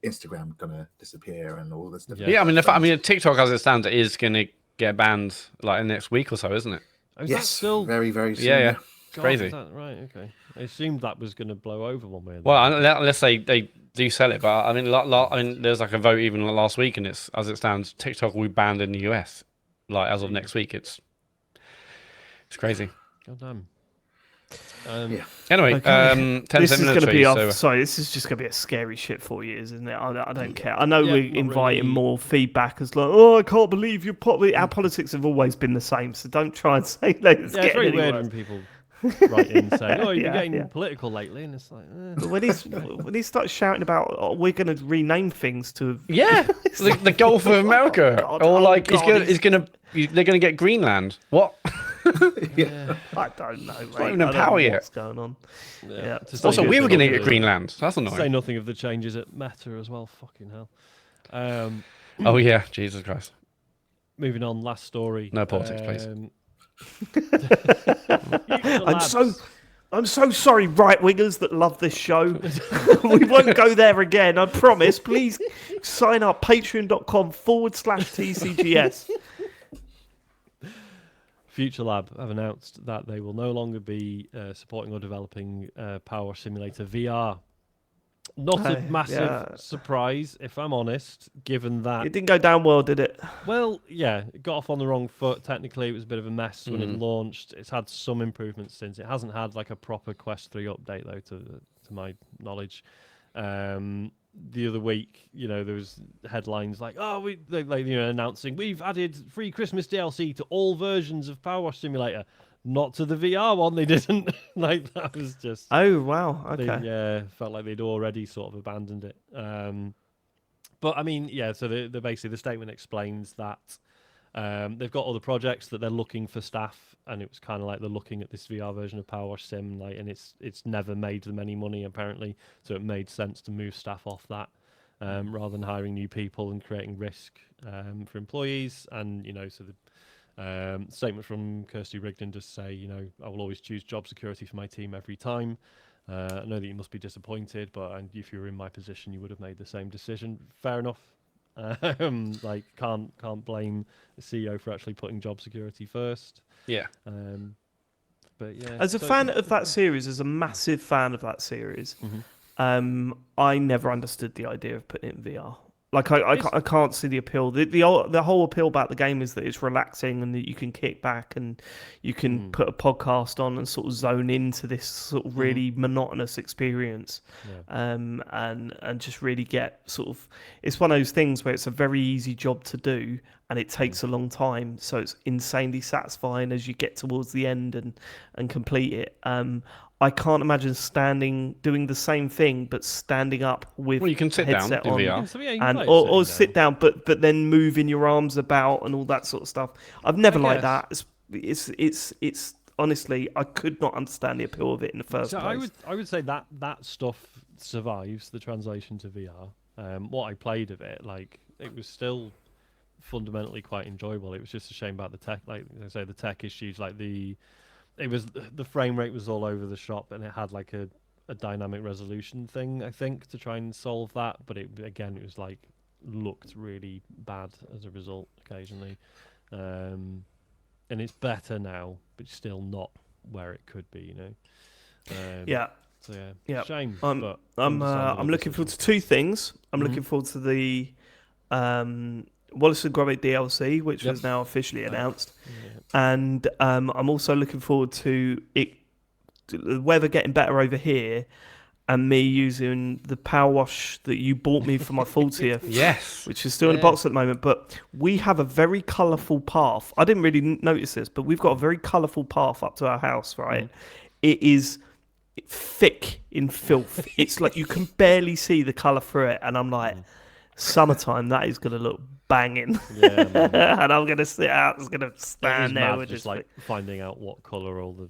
Instagram gonna disappear and all this stuff. Yeah, I mean, TikTok as it stands is going to get banned like in the next week or so, isn't it? Is that Yes, still very, very soon. Yeah. It's God, crazy. is that right? Okay. I assumed that was going to blow over one way or the Well, other. unless they do sell it, but I mean, there's like a vote even last week, and it's as it stands, TikTok will be banned in the US, like as of next week. It's crazy. God damn. Anyway, Okay. 10 This is going to be so, sorry. This is just going to be a scary shit 4 years, isn't it? I don't care. I know Yeah, we're not inviting really. more feedback as like, oh, I can't believe you're probably. Our politics have always been the same, so don't try and say that it's Yeah, it's very getting any weird worse. when people write in saying, "Oh, you've been getting Yeah. political lately," and it's like, But when he starts shouting about, oh, we're going to rename things to, yeah, the Gulf of America, God, or oh like God, they're gonna get Greenland. What? yeah. I don't know, mate. not even I in don't know power yet. what's going on? Yeah. To say Also, we were nothing gonna of get the- Greenland. That's Say annoying. nothing of the changes at Meta as well. Fucking hell. Oh yeah, Jesus Christ. Moving on, last story. No politics, please. I'm so sorry, right wingers that love this show. We won't go there again, I promise. Please sign up patreon.com/TCGS. Future Lab have announced that they will no longer be supporting or developing Power Simulator VR. Not a massive surprise, if I'm honest, given that. It didn't go down well, did it? Well, yeah, it got off on the wrong foot. Technically, it was a bit of a mess when it launched. It's had some improvements since. It hasn't had like a proper Quest 3 update, though, to my knowledge. The other week, there was headlines like, "Oh, announcing we've added free Christmas DLC to all versions of Power Wash Simulator." Not to the VR one, they didn't. Like, that was just... Oh, wow. Okay. Felt like they'd already sort of abandoned it. But, I mean, so basically the statement explains that they've got other projects that they're looking for staff, and it was kind of like they're looking at this VR version of Power Wash Sim, and it's never made them any money, apparently, so it made sense to move staff off that. rather than hiring new people and creating risk for employees. And so the statement from Kirsty Rigdon just say, I will always choose job security for my team every time. I know that you must be disappointed, but if you were in my position, you would have made the same decision. Fair enough. Can't blame the CEO for actually putting job security first. Yeah. But yeah, As a fan of that series, as a massive fan of that series, I never understood the idea of putting it in VR. Like I can't see the appeal. The whole appeal about the game is that it's relaxing and that you can kick back and you can put a podcast on and sort of zone into this sort of really monotonous experience, and just really get sort of. It's one of those things where it's a very easy job to do and it takes a long time, so it's insanely satisfying as you get towards the end and complete it. I can't imagine doing the same thing, but standing up with Well, you can sit down headset in on, VR. So, yeah, you can and play it or sitting sit down, but then moving your arms about and all that sort of stuff. I've never I liked guess. that. It's honestly, I could not understand the appeal of it in the first So place. I would say that stuff survives the translation to VR. What I played of it, like it was still fundamentally quite enjoyable. It was just a shame about the tech, like I say, the tech issues, like the frame rate was all over the shop, and it had like a dynamic resolution thing, I think, to try and solve that. But it was like looked really bad as a result occasionally. And it's better now, but still not where it could be, Yeah. So Yeah. shame. I'm but looking forward to two things. I'm looking forward to the Wallace and Gromit DLC, which was now officially announced, and I'm also looking forward to it, the weather getting better over here, and me using the power wash that you bought me for my 40th. Yes. Which is still in the box at the moment, but we have a very colourful path. I didn't really notice this, but we've got a very colourful path up to our house, right? It is thick in filth. It's like you can barely see the colour through it, and I'm like, summertime, that is going to look banging. Yeah, man. And I'm going to sit out, I'm going to stand there with just this like finding out what colour all the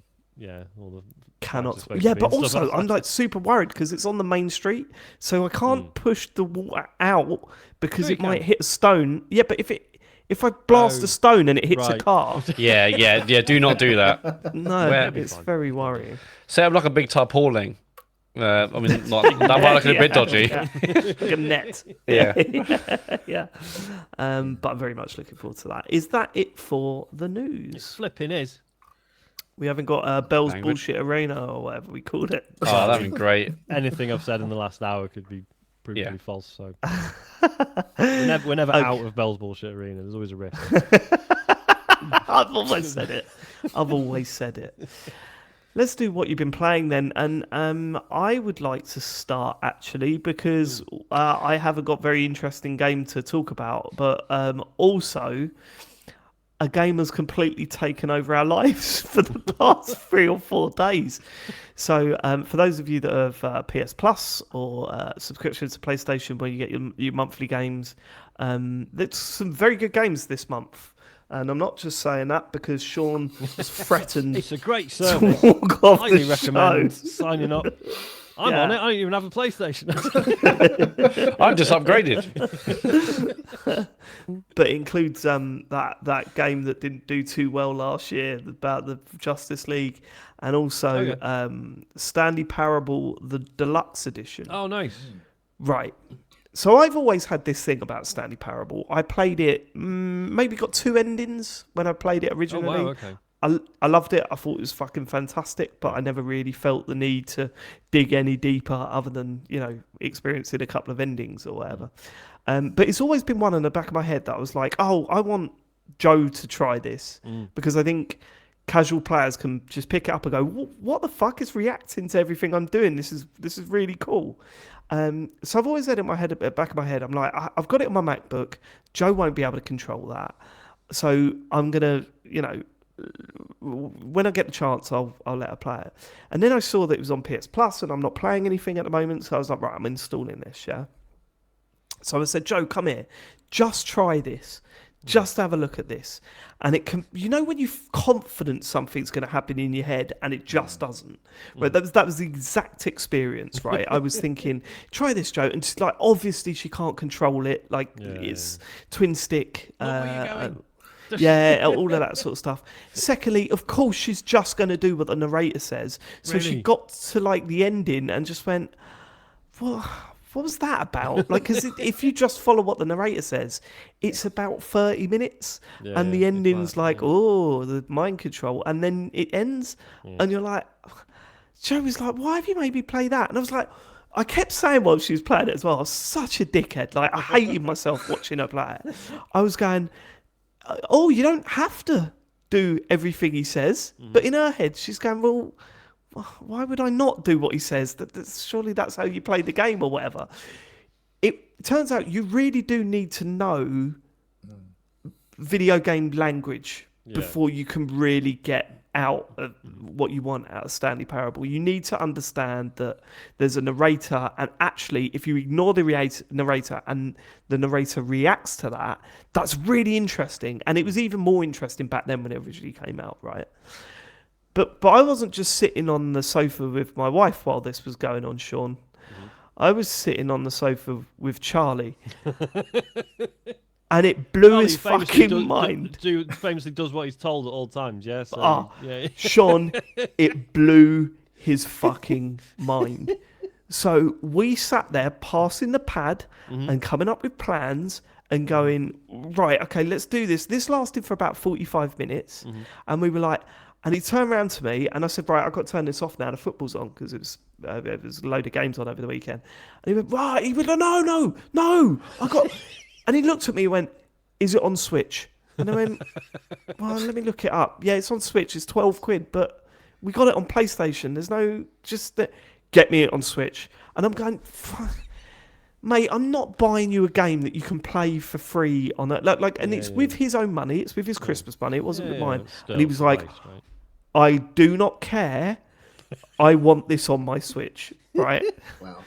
cannot. supposed to Yeah, be but and stuff also like I'm like super worried because it's on the main street, so I can't push the water out because No, it you might can. hit a stone. Yeah, but if I blast a stone and it hits a right. car, Yeah. Do not do that. no, Where- it's fine. very worrying. Set up like a big tarpaulin. I mean, like, that might look a bit dodgy. Yeah. Like a net. Yeah. Yeah. But I'm very much looking forward to that. Is that it for the news? Flipping is. We haven't got Bell's Language. Bullshit Arena or whatever we called it. Oh, that'd be great. Anything I've said in the last hour could be proved Yeah. to be false. So we're never out of Bell's Bullshit Arena. There's always a risk. I've always said it. I've always said it. Let's do what you've been playing then, and I would like to start actually because I haven't got very interesting game to talk about, but also a game has completely taken over our lives for the past 3 or 4 days. So for those of you that have PS Plus or subscription to PlayStation where you get your monthly games, there's some very good games this month. And I'm not just saying that because Sean has threatened It's a great to service. walk off Highly the recommend show. signing up. I'm Yeah. on it. I don't even have a PlayStation. I've just upgraded. But it includes that game that didn't do too well last year about the Justice League, and also Stanley Parable, the Deluxe Edition. Oh, nice. Right. So I've always had this thing about Stanley Parable. I played it, maybe got 2 endings when I played it Oh, originally. wow. Okay. I loved it. I thought it was fucking fantastic, but I never really felt the need to dig any deeper other than, experiencing a couple of endings or whatever. But it's always been one in the back of my head that I was like, oh, I want Joe to try this because I think casual players can just pick it up and go, what the fuck is reacting to everything I'm doing? This is really cool. So I've always had it in my head, at the back of my head, I'm like, I've got it on my MacBook. Joe won't be able to control that. So I'm going to, when I get the chance, I'll let her play it. And then I saw that it was on PS Plus and I'm not playing anything at the moment. So I was like, right, I'm installing this, yeah? So I said, Joe, come here. Just try this. Just have a look at this. And it can, when you're confident something's going to happen in your head and it just doesn't. Right? That was the exact experience, right? I was thinking, try this, Joe. And just like, obviously she can't control it. Like it's twin stick. Yeah, all of that sort of stuff. Secondly, of course, she's just going to do what the narrator says. So she got to like the ending and just went, well, what was that about? Like, because if you just follow what the narrator says, it's about 30 minutes, and the ending's like, oh, the mind control, and then it ends, and you're like, Joe was like, why have you made me play that? And I was like, I kept saying while she was playing it as well, I was such a dickhead. Like, I hated myself watching her play it. I was going, oh, you don't have to do everything he says, but in her head, she's going, well, why would I not do what he says? Surely that's how you play the game or whatever. It turns out you really do need to know video game language before you can really get out of what you want out of Stanley Parable. You need to understand that there's a narrator, and actually, if you ignore the narrator and the narrator reacts to that, that's really interesting. And it was even more interesting back then when it originally came out, right? But I wasn't just sitting on the sofa with my wife while this was going on, Sean. I was sitting on the sofa with Charlie. And it blew his fucking mind. Famously does what he's told at all times, yeah? So, Sean, it blew his fucking mind. So we sat there passing the pad and coming up with plans and going, right, okay, let's do this. This lasted for about 45 minutes. And we were like... And he turned around to me and I said, right, I've got to turn this off now. The football's on because it was a load of games on over the weekend. And he went, right. He went, no. And he looked at me and went, is it on Switch? And I went, well, let me look it up. Yeah, it's on Switch. It's 12 quid, but we got it on PlayStation. There's no, get me it on Switch. And I'm going, fuck. Mate, I'm not buying you a game that you can play for free on it. It's with his own money. It's with his Christmas money. It wasn't with mine. And he was like, I do not care. I want this on my Switch, right? Wow.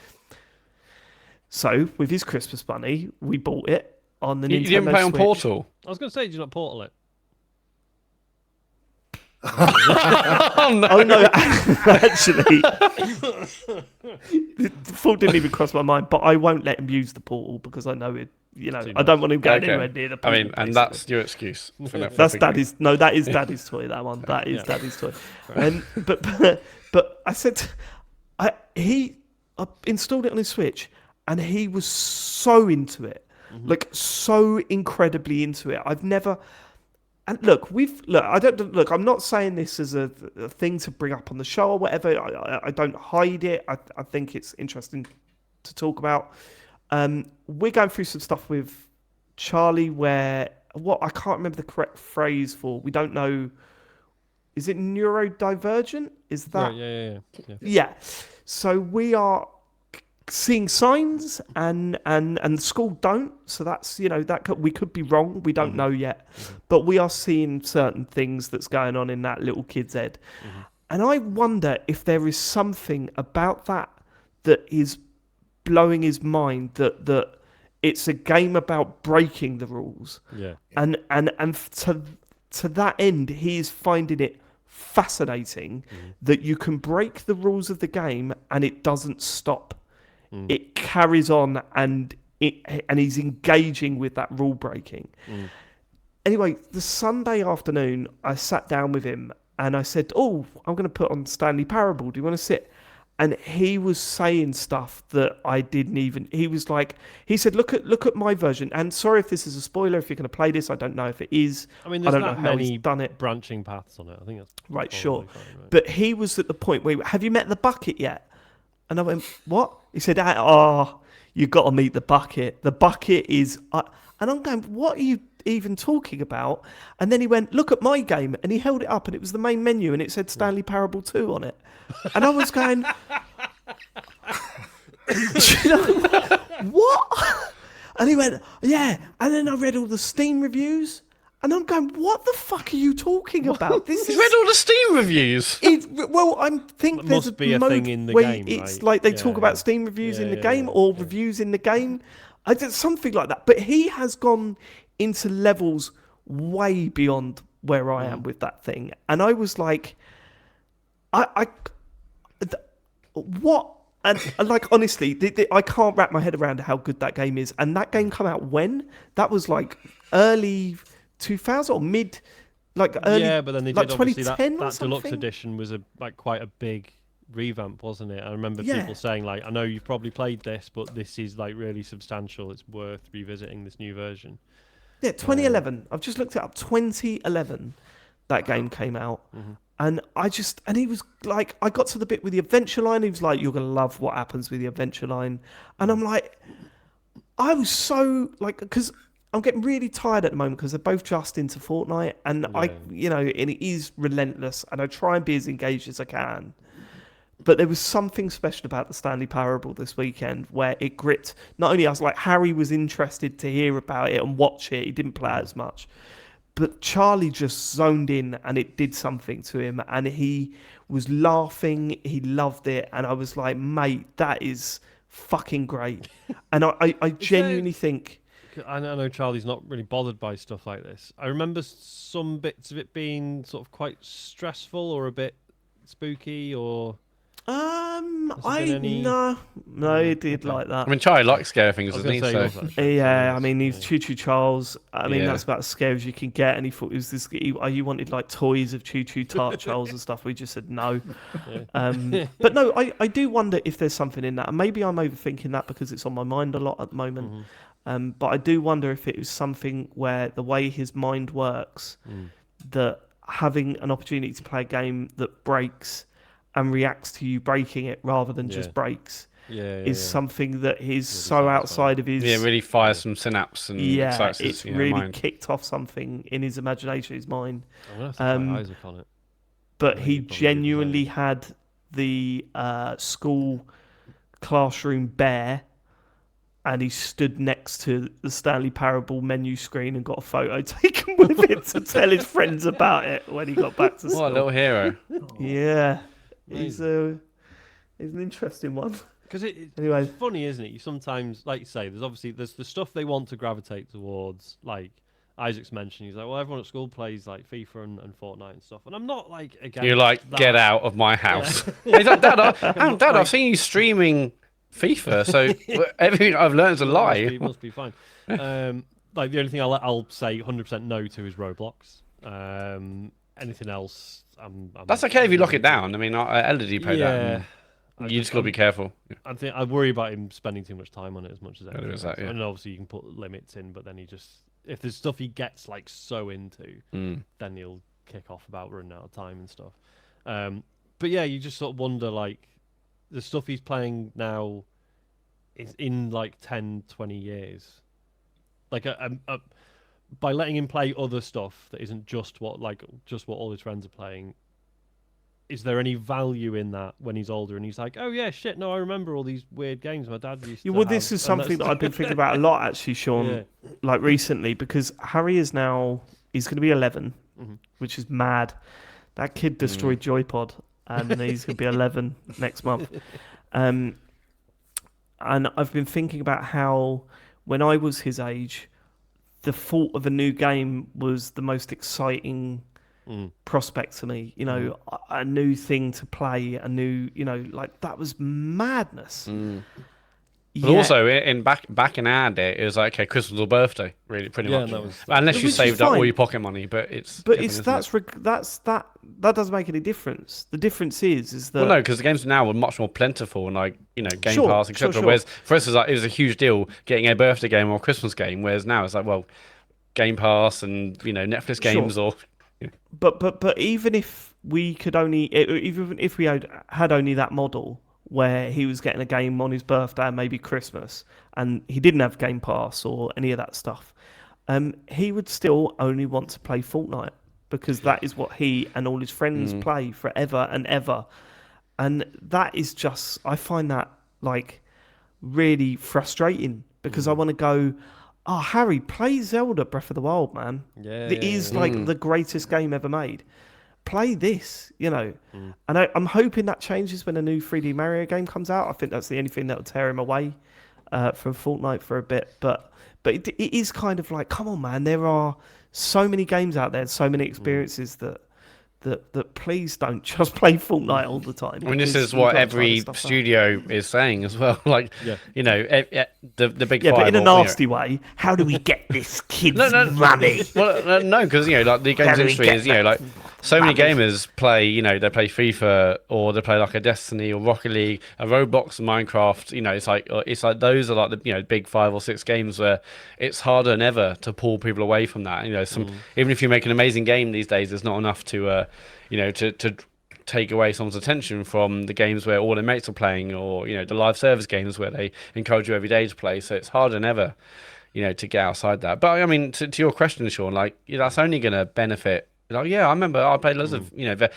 So, with his Christmas money, we bought it on the Nintendo Switch. You didn't play on Portal? I was going to say, did you not Portal it? Oh no! Actually, the thought didn't even cross my mind. But I won't let him use the portal because I know it. I don't want him going anywhere near the portal. I mean, and that's your excuse. That's Daddy's. No, that is Daddy's toy. That one. That is Daddy's toy. But I said, I installed it on his Switch, and he was so into it, like so incredibly into it. I've never. And look, I'm not saying this as a thing to bring up on the show or whatever. I don't hide it. I think it's interesting to talk about. We're going through some stuff with Charlie where I can't remember the correct phrase for. We don't know. Is it neurodivergent? Is that? Right, yeah. So we are seeing signs and the school don't, so that's that we could be wrong, we don't know yet, but we are seeing certain things that's going on in that little kid's head, and I wonder if there is something about that is blowing his mind, that it's a game about breaking the rules, and to that end he is finding it fascinating that you can break the rules of the game and it doesn't stop. It carries on and he's engaging with that rule breaking. Anyway, the Sunday afternoon, I sat down with him and I said, I'm going to put on Stanley Parable. Do you want to sit? And he was saying stuff that I didn't even... He was like... He said, look at my version. And sorry if this is a spoiler, if you're going to play this. I don't know if it is. I mean, there's I don't know not how many he's done it. branching paths on it. I think that's... Right, sure. Fine, right? But he was at the point where... Have you met the bucket yet? And I went, what? He said, you've got to meet the bucket. The bucket is... And I'm going, what are you even talking about? And then he went, look at my game. And he held it up and it was the main menu and it said Stanley Parable 2 on it. And I was going... what? And he went, yeah. And then I read all the Steam reviews. And I'm going, what the fuck are you talking about? You read all the Steam reviews? I think there's must be a mode thing in the where game, it's right? like they talk about Steam reviews in the game or reviews in the game. Something like that. But he has gone into levels way beyond where I am with that thing, and I was like, what? And like honestly, I can't wrap my head around how good that game is. And that game come out when? That was like early 2000 or mid, like early. Yeah, but then they like did obviously 2010 that or deluxe something? edition was quite a big revamp, wasn't it? I remember Yeah. people saying like, I know you've probably played this, but this is like really substantial. It's worth revisiting this new version. Yeah, 2011. I've just looked it up. 2011, that game came out. And he was like, I got to the bit with the adventure line. He was like, you're going to love what happens with the adventure line. And I'm like, I was so like, because I'm getting really tired at the moment because they're both just into Fortnite. And and it is relentless. And I try and be as engaged as I can. But there was something special about the Stanley Parable this weekend where it gripped not only us, like Harry was interested to hear about it and watch it. He didn't play it as much. But Charlie just zoned in and it did something to him. And he was laughing. He loved it. And I was like, mate, that is fucking great. And I genuinely think... I know Charlie's not really bothered by stuff like this. I remember some bits of it being sort of quite stressful or a bit spooky or... No, he did like that. I mean, Charlie likes scary things, I was doesn't he? gonna say, So he loves that shit, Yeah, so I mean, he's yeah. Choo Choo Charles. I mean, Yeah. that's about as scary as you can get. And he thought it was this. You wanted like toys of Choo Choo Tart Charles and stuff. We just said no. But no, I do wonder if there's something in that. And maybe I'm overthinking that because it's on my mind a lot at the moment. But I do wonder if it was something where the way his mind works, that having an opportunity to play a game that breaks and reacts to you breaking it rather than just breaks is something that is so outside of his... yeah, really fires some synapse and excites his it's really mind. kicked off something in his imagination, his mind. I'm gonna have to try Isaac on it. But Yeah, he you probably genuinely had the school classroom bear, and he stood next to the Stanley Parable menu screen and got a photo taken with it to tell his friends about it when he got back to school. What a little hero. Yeah, he's an interesting one. Because Anyway. it's funny, isn't it? You sometimes, like you say, there's the stuff they want to gravitate towards. Like Isaac's mentioned, he's like, well, everyone at school plays like FIFA and Fortnite and stuff, and I'm not like against You're like, that. get out of my house. He's like, Dad, I've seen you streaming FIFA, so everything I've learned is a lie. Must be fine. Like the only thing I'll say 100% no to is Roblox. Anything else, I'm That's okay if you lock it down. I mean, LD played that. Yeah. And you just got to be careful. I worry about him spending too much time on it as much as There anything is else. that, yeah. And obviously you can put limits in, but then if there's stuff he gets like so into, then he'll kick off about running out of time and stuff. But yeah, you just sort of wonder, like, the stuff he's playing now is in like 10, 20 years. Like by letting him play other stuff that isn't just what all his friends are playing, is there any value in that when he's older and he's like, oh yeah, shit, no, I remember all these weird games my dad used to Well, have. this is And something that I've been thinking about a lot, actually, Sean, like recently, because Harry is now, he's going to be 11, which is mad. That kid destroyed Joypod, and he's going to be 11 next month. And I've been thinking about how when I was his age, the thought of a new game was the most exciting prospect to me. You know, a new thing to play, a new, like that was madness. But also, in back in our day, it was like, okay, Christmas or birthday, really, pretty much. Unless you Which is saved up all fine. your pocket money, but it's. But different, that doesn't make any difference. The difference is that well, no, because the games now are much more plentiful and like Game Sure, Pass, etc. sure. Whereas for us, it was a huge deal getting a birthday game or a Christmas game. Whereas now it's like, well, Game Pass and Netflix games or. But even if we could only, even if we had only that model where he was getting a game on his birthday and maybe Christmas, and he didn't have Game Pass or any of that stuff, he would still only want to play Fortnite because that is what he and all his friends play forever and ever. And that is just, I find that like really frustrating because I want to go, oh, Harry, play Zelda Breath of the Wild, man. It is like the greatest game ever made. Play this, And I'm hoping that changes when a new 3D Mario game comes out. I think that's the only thing that will tear him away. from Fortnite for a bit, but it is kind of like, come on, man, there are so many games out there, so many experiences that please don't just play Fortnite all the time. I mean, this because is you've what got to try every this stuff out. studio is saying as well. Like, Yeah. you know, the big Yeah, five. but in a or, you know- nasty way. How do we get this kid's No, money? Well, no, because like the games do we industry get is, like so many gamers play, they play FIFA or they play like a Destiny or Rocket League, a Roblox, Minecraft. It's like those are like the big 5 or 6 games where it's harder than ever to pull people away from that. Even if you make an amazing game these days, there's not enough to to take away someone's attention from the games where all their mates are playing, or the live service games where they encourage you every day to play. So it's harder than ever to get outside that. But I mean, to your question, Sean, that's only going to benefit. I remember I played loads of, the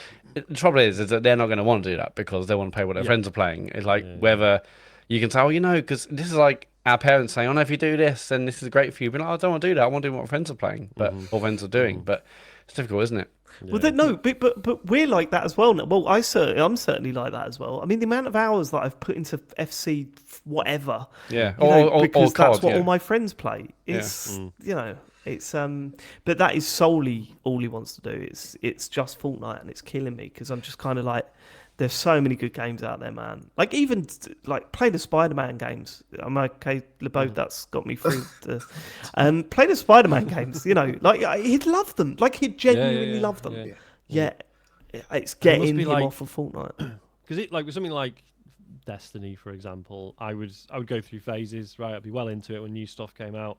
trouble is that they're not going to want to do that because they want to play what their friends are playing. It's like whether you can say, because this is like our parents saying, oh no, if you do this, then this is great for you. But I don't want to do that. I want to do what friends are playing, or friends are doing. But it's difficult, isn't it? Well, but we're like that as well. Well, I'm certainly like that as well. I mean, the amount of hours that I've put into FC whatever, COD, because that's what yeah. all my friends play. It's it's but that is solely all he wants to do. It's just Fortnite, and it's killing me because I'm just kind of like, there's so many good games out there, man. Like even like play the Spider-Man games. I'm okay, Labode. That's got me through. Play the Spider-Man games. Like he'd love them. Like he'd genuinely love them. Yeah, it's getting him off of Fortnite. Because with something like Destiny, for example, I would go through phases. Right, I'd be well into it when new stuff came out.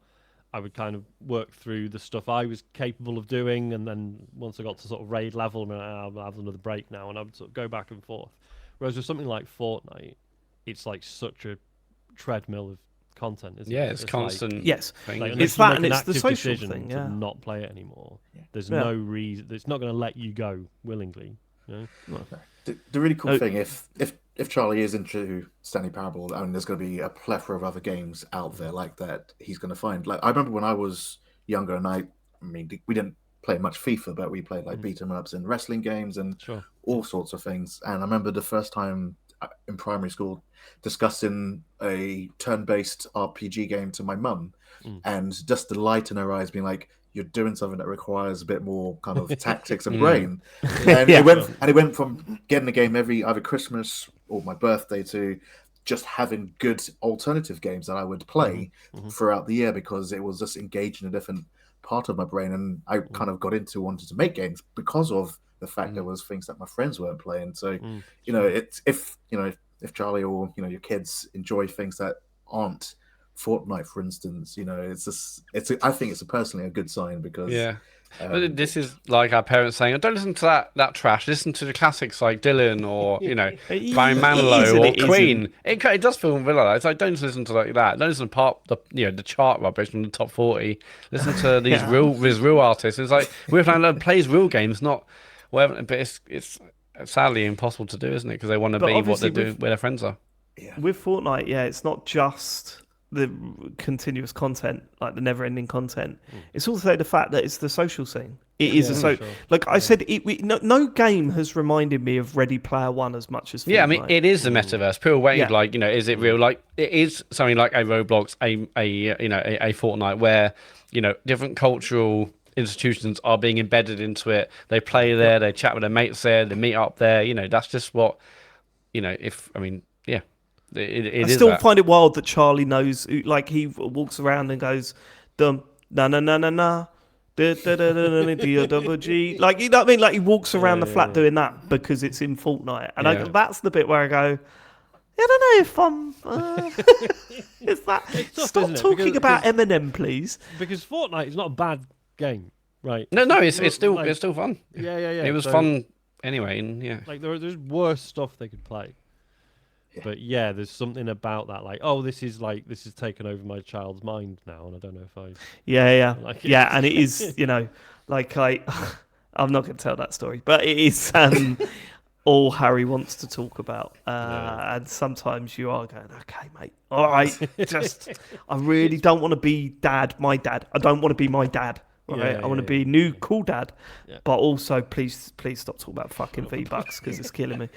I would kind of work through the stuff I was capable of doing, and then once I got to sort of raid level, I'll have another break now, and I would sort of go back and forth. Whereas with something like Fortnite, it's like such a treadmill of content, isn't it? Yeah, it's constant. Yes, thing, Like, isn't it's it? that, make and an it's the active social decision thing. to Yeah, not play it anymore. There's Yeah. no reason. It's not going to let you go willingly. The really cool thing, if Charlie is into Stanley Parable, there's going to be a plethora of other games out there like that he's going to find. Like I remember when I was younger, and we didn't play much FIFA, but we played like beat 'em ups and wrestling games and all sorts of things. And I remember the first time in primary school discussing a turn-based RPG game to my mum, and just the light in her eyes being like, you're doing something that requires a bit more kind of tactics and brain. And it went from getting a game every either Christmas or my birthday to just having good alternative games that I would play throughout the year, because it was just engaging a different part of my brain. And I kind of got into wanting to make games because of the fact there was things that my friends weren't playing. So, it's if Charlie or your kids enjoy things that aren't Fortnite, for instance, I think it's personally a good sign, because but this is like our parents saying, oh, don't listen to that trash, listen to the classics like Dylan or Barry Manilow or Queen. It does feel like that. It's like, don't listen to like that, don't listen to the chart rubbish from the top 40, listen to these real artists. It's like we're playing that plays real games, not whatever. But it's sadly impossible to do, isn't it? Because they want to be what they do where their friends are. With Fortnite, it's not just the continuous content, like the never-ending content. It's also the fact that it's the social scene. It is like I said, no game has reminded me of Ready Player One as much as Fortnite. Yeah, I mean, it is the metaverse. People waited, is it real? Like, it is something like a Roblox, a Fortnite, where different cultural institutions are being embedded into it. They play there, they chat with their mates there, they meet up there. That's just what I still find it wild that Charlie knows, like he walks around and goes, dum na na na na na, D-O-G. Like, you know what I mean? Like he walks around the flat doing that because it's in Fortnite, and that's the bit where I go, I don't know if I'm. Is that? Stop talking about Eminem, please. Because Fortnite is not a bad game, right? No, it's still fun. Yeah. It was fun anyway, and Like there's worse stuff they could play. Yeah. But there's something about that, like, this is taken over my child's mind now, and I don't know if I. Like it. And it is, like I'm not going to tell that story, but it is all Harry wants to talk about, and sometimes you are going, okay, mate, all right, I really don't want to be my dad. I don't want to be my dad. right? Yeah, I want to yeah, be new cool dad, Yeah. but also please stop talking about fucking V-Bucks because it's killing me.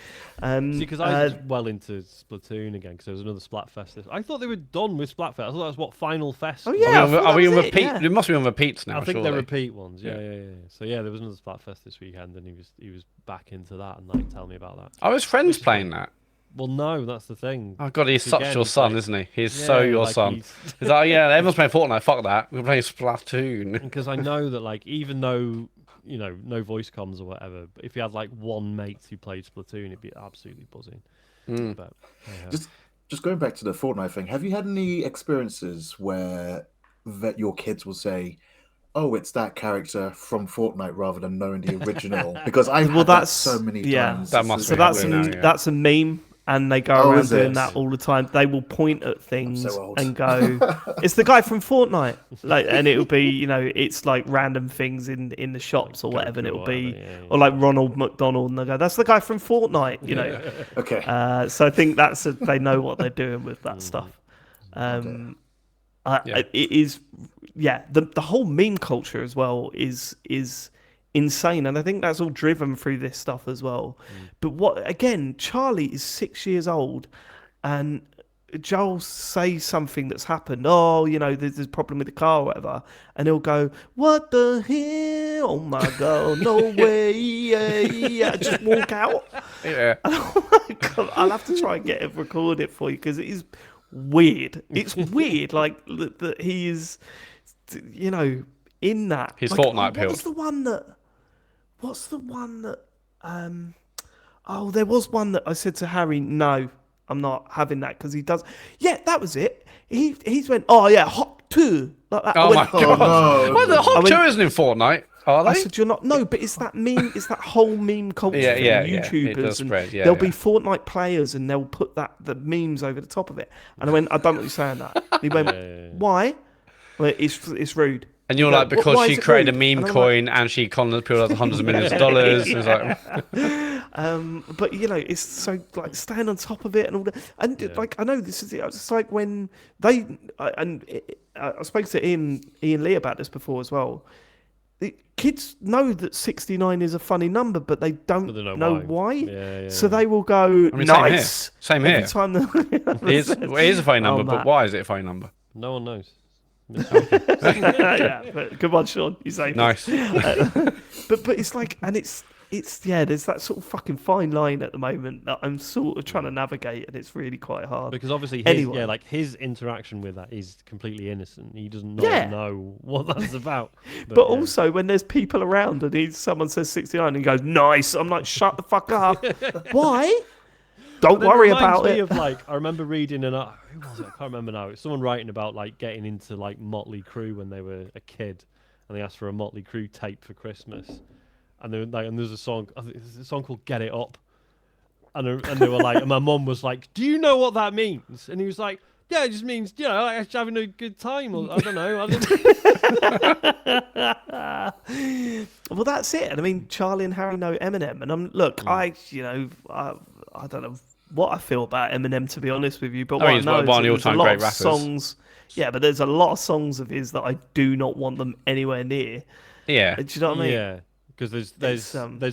See, because I was well into Splatoon again because there was another Splatfest. I thought they were done with Splatfest. I thought that was what Final Fest. Oh, was. yeah. I Are thought that we on was it, repeat? yeah. It must be on repeats now. I think surely. they're repeat ones. Yeah. Yeah. So yeah, there was another Splatfest this weekend, and he was back into that and like tell me about that. I was friends playing that. Well, no, that's the thing. Oh god, he's Again, such your it's son, like- isn't he? He's Yeah, so your like son. He's like, yeah, everyone's playing Fortnite. Fuck that. We're playing Splatoon. Because I know that like even though no voice comms or whatever, but if you had like one mate who played Splatoon, it'd be absolutely buzzing. Mm. But Just going back to the Fortnite thing, have you had any experiences where that your kids will say, "Oh, it's that character from Fortnite," rather than knowing the original? Because I've had that so many times. That must So be that's happening now, yeah. that's a meme, and they go Oh, around is doing it? that all the time. They will point at things old. and go, "It's the guy from Fortnite," like, and it'll be it's like random things in the shops or whatever, and Goku it'll or be whatever, yeah. or like Ronald McDonald, and they go, "That's the guy from Fortnite," you know. Okay. So I think they know what they're doing with that stuff. It is, the whole meme culture as well is insane, and I think that's all driven through this stuff as well. But Charlie is 6 years old, and Joel says something that's happened. Oh, there's a problem with the car or whatever, and he'll go, "What the hell? Oh my god, no way!" Yeah. Just walk out. Yeah. I'll have to try and record it for you because it is weird. It's weird, like that he is, in that. His like, Fortnite What's the one that? Oh, there was one that I said to Harry, "No, I'm not having that," because he does. Yeah, that was it. He's went, "Oh yeah, hot two." Like that. Oh my god. no. Well, the Hot 2 isn't in Fortnite, are they? I said, "You're not." No, but it's that meme. It's that whole meme culture. Yeah, thing, yeah, it YouTubers, does and spread, yeah, there'll yeah. be Fortnite players, and they'll put the memes over the top of it. And I went, "I don't want you saying that." And he went, "Why?" Well, it's rude. And you're He like, goes, because "Why she is it created a rude?" meme And I'm coin and she conned people out hundreds of millions of dollars. It was like, But it's so like staying on top of it and all that. And like I know this is it's like when I spoke to Ian Lee about this before as well. The kids know that 69 is a funny number, but they don't know why. Yeah, So they will go, I mean, "Nice." Same Every here. time It is a phone number, but Matt. why is it a phone number? No one knows. Yeah, but good one, Sean. You say Nice. but it's like, and it's there's that sort of fucking fine line at the moment that I'm sort of trying to navigate, and it's really quite hard. Because obviously, his interaction with that is completely innocent. He doesn't know what that's about. But also, when there's people around and someone says 69 and he goes, "Nice," I'm like, "Shut the fuck up." Why? Don't worry about it. I remember reading who was it? I can't remember now. It's someone writing about like getting into like Motley Crue when they were a kid, and they asked for a Motley Crue tape for Christmas, and they were like, and there's a song, I think there's a song called "Get It Up," and they were like, and my mum was like, "Do you know what that means?" And he was like, "Yeah, it just means like having a good time." Or I don't know. Well, that's it. And I mean, Charlie and Harry know Eminem, and I don't know what I feel about Eminem, to be honest with you, but what I he's know one of the is there's a all-time lot great of rappers. songs. Yeah, but there's a lot of songs of his that I do not want them anywhere near. Yeah. Do you know what I mean? Yeah, because there's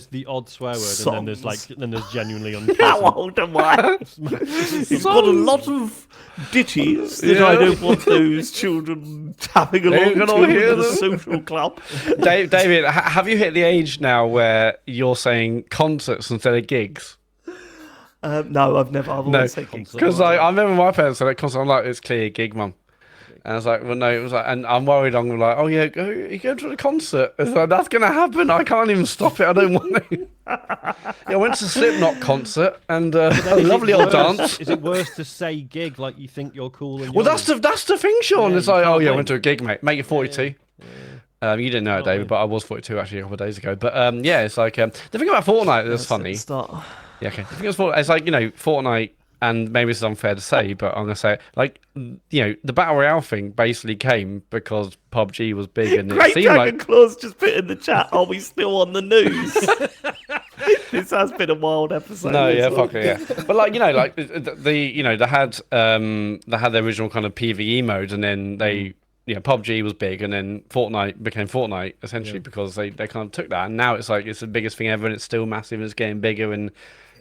the odd swear word, songs. and then there's genuinely How unpleasant. old am I? He's got a lot of ditties that I don't want those children tapping along gonna to hear at a them. social club. David, have you hit the age now where you're saying concerts instead of gigs? No, I've always said gigs. Because I remember my parents said at concert, I'm like, "It's clear gig, mum." And I was like, "Well, no." It was like, and I'm worried. I'm like, "Oh yeah, you go to the concert." It's like, that's gonna happen. I can't even stop it. I don't want to. I went to Slipknot concert and a lovely old dance. Is it worse to say gig like you think you're cool? And Well, that's the thing, Sean. Yeah, It's you like, can't "Oh yeah, I blame went to a gig, mate. Make it 42." You didn't know it, David, but I was 42 actually a couple of days ago. But yeah, it's like the thing about Fortnite that's funny. Start. Yeah, okay. The thing is, it's like, Fortnite, and maybe this is unfair to say, but I'm going to say it, like, the Battle Royale thing basically came because PUBG was big and it Great seemed Dragon like... Claus just put in the chat, "Are we still on the news?" This has been a wild episode. No, this yeah, one. fuck it, yeah. But like, they had the original kind of PvE mode, and then they PUBG was big, and then Fortnite became Fortnite essentially because they kind of took that, and now it's like it's the biggest thing ever, and it's still massive, and it's getting bigger, and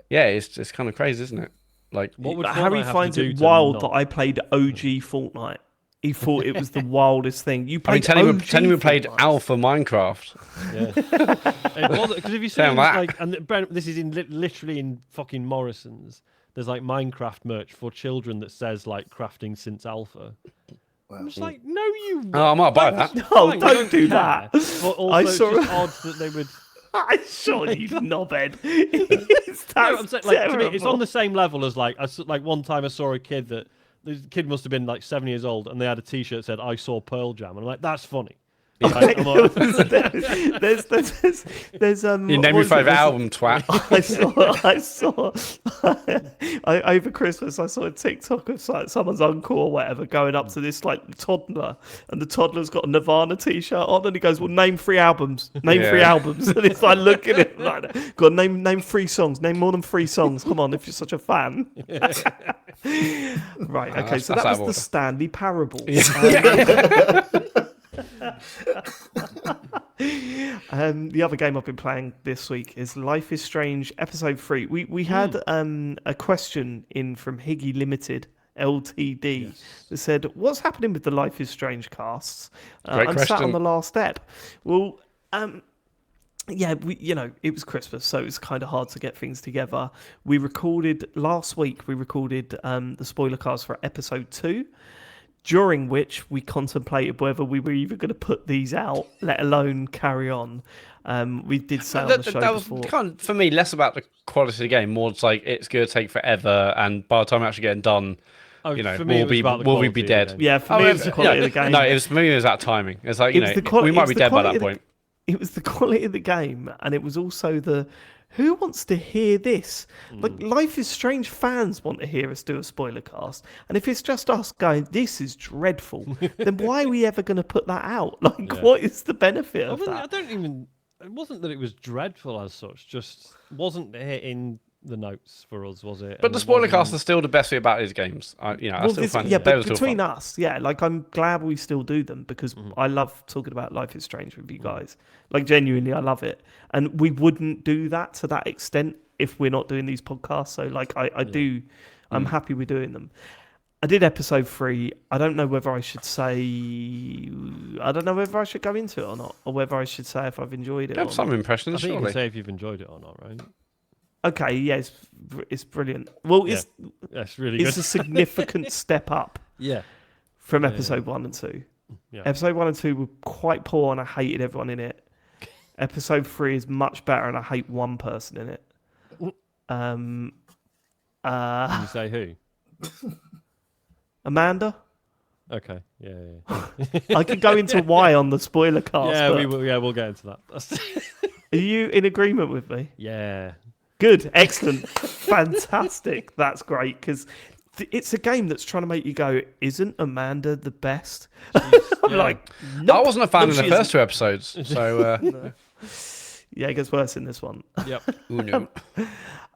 yeah, it's kind of crazy, isn't it? Like, What would Harry Fortnite have finds to do it to wild not- that I played OG Fortnite. He thought it was the wildest thing. You I mean, played telling me we played Fortnite. Alpha Minecraft. Yeah. Because if you see Damn that. like, and Brent, this is literally in fucking Morrison's. There's like Minecraft merch for children that says like crafting since alpha. Wow. I'm just like, no, you. Oh, I might buy that. Oh, Fine, don't do care. that. But also, I it's saw- just odd that they would. I saw you knobhead. No, I'm saying, like, to me, it's on the same level as like, like one time I saw a kid that the kid must have been like 7 years old, and they had a T-shirt that said "I saw Pearl Jam," and I'm like, that's funny. Like, I'm like, there's Your name what your was it? favourite There's- album, twat. over Christmas I saw a TikTok of like someone's uncle or whatever going up to this like toddler, and the toddler's got a Nirvana T-shirt on, and he goes, "Well, name 3 albums, name 3 Yeah. albums," and it's like looking at him like that. Got name 3 songs, name more than 3 songs. Come on, if you're such a fan. Right. Okay. That's- So that's that out was of the order. Stanley Parable. The other game I've been playing this week is Life is Strange Episode 3. We had a question in from Higgy Limited LTD that said, "What's happening with the Life is Strange casts?" Great I'm sat on question. the last step. Well, yeah, it was Christmas, so it's kind of hard to get things together. We recorded last week. We recorded the spoiler cast for Episode 2. During which we contemplated whether we were even going to put these out, let alone carry on. We did say on the show that was before. kind of, for me, less about the quality of the game, more it's like it's going to take forever, and by the time actually getting done, oh, you know, for me, it was about the will we quality be of the dead? game. Yeah, for me, it was the quality of the game. No, it was for me. It was that timing. It's like, you It was know, the quali- we it might was be the dead by quality that of the- point. It was the quality of the game, and it was also the who wants to hear this? Like, Life is Strange fans want to hear us do a spoiler cast, and if it's just us going, "This is dreadful," then why are we ever going to put that out? Like, Yeah. what is the benefit I of wouldn't- that? I don't even. It wasn't that it was dreadful as such. Just wasn't hitting the notes for us, was it? But And the it spoiler wasn't- cast is still the best thing about these games. I still find yeah, they were but still between fun. us, yeah, like I'm glad we still do them because I love talking about Life is Strange with you guys. Like, genuinely, I love it, and we wouldn't do that to that extent if we're not doing these podcasts. So, like, I do, I'm happy we're doing them. I did episode 3. I don't know whether I should say, I don't know whether I should go into it or not, or whether I should say if I've enjoyed it. You Or have some not. I impressions, think you can surely. say if you've enjoyed it or not, right? Okay, yeah, it's brilliant. Well, Yeah. That's really it's good. a significant step up Yeah. from episode 1 and 2. Yeah. Episode 1 and 2 were quite poor, and I hated everyone in it. Episode 3 is much better, and I hate one person in it. Can you say who? Amanda. Okay. Yeah. I could go into why on the spoiler cast. Yeah, but we will. Yeah, we'll get into that. are you in agreement with me? Yeah. Good, excellent, fantastic. That's great because it's a game that's trying to make you go, "Isn't Amanda the best?" I'm Yeah. like, I nope. wasn't a fan No, of the she first 2 episodes, so Yeah, it gets worse in this one. Yep. no.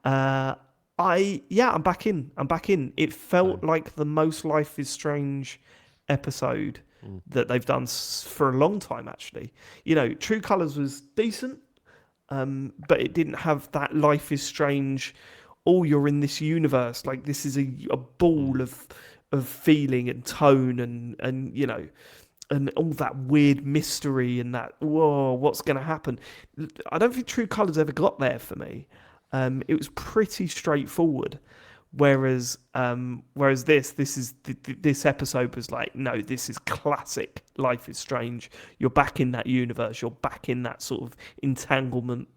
I'm back in. I'm back in. It felt like the most Life is Strange episode that they've done for a long time, actually. You know, True Colors was decent, but it didn't have that Life is Strange, oh, you're in this universe. Like, this is a ball of feeling and tone and you know, and all that weird mystery and that, whoa, what's going to happen? I don't think True Colors ever got there for me. It was pretty straightforward, whereas this episode was like, no, this is classic Life is Strange. You're back in that universe. You're back in that sort of entanglement.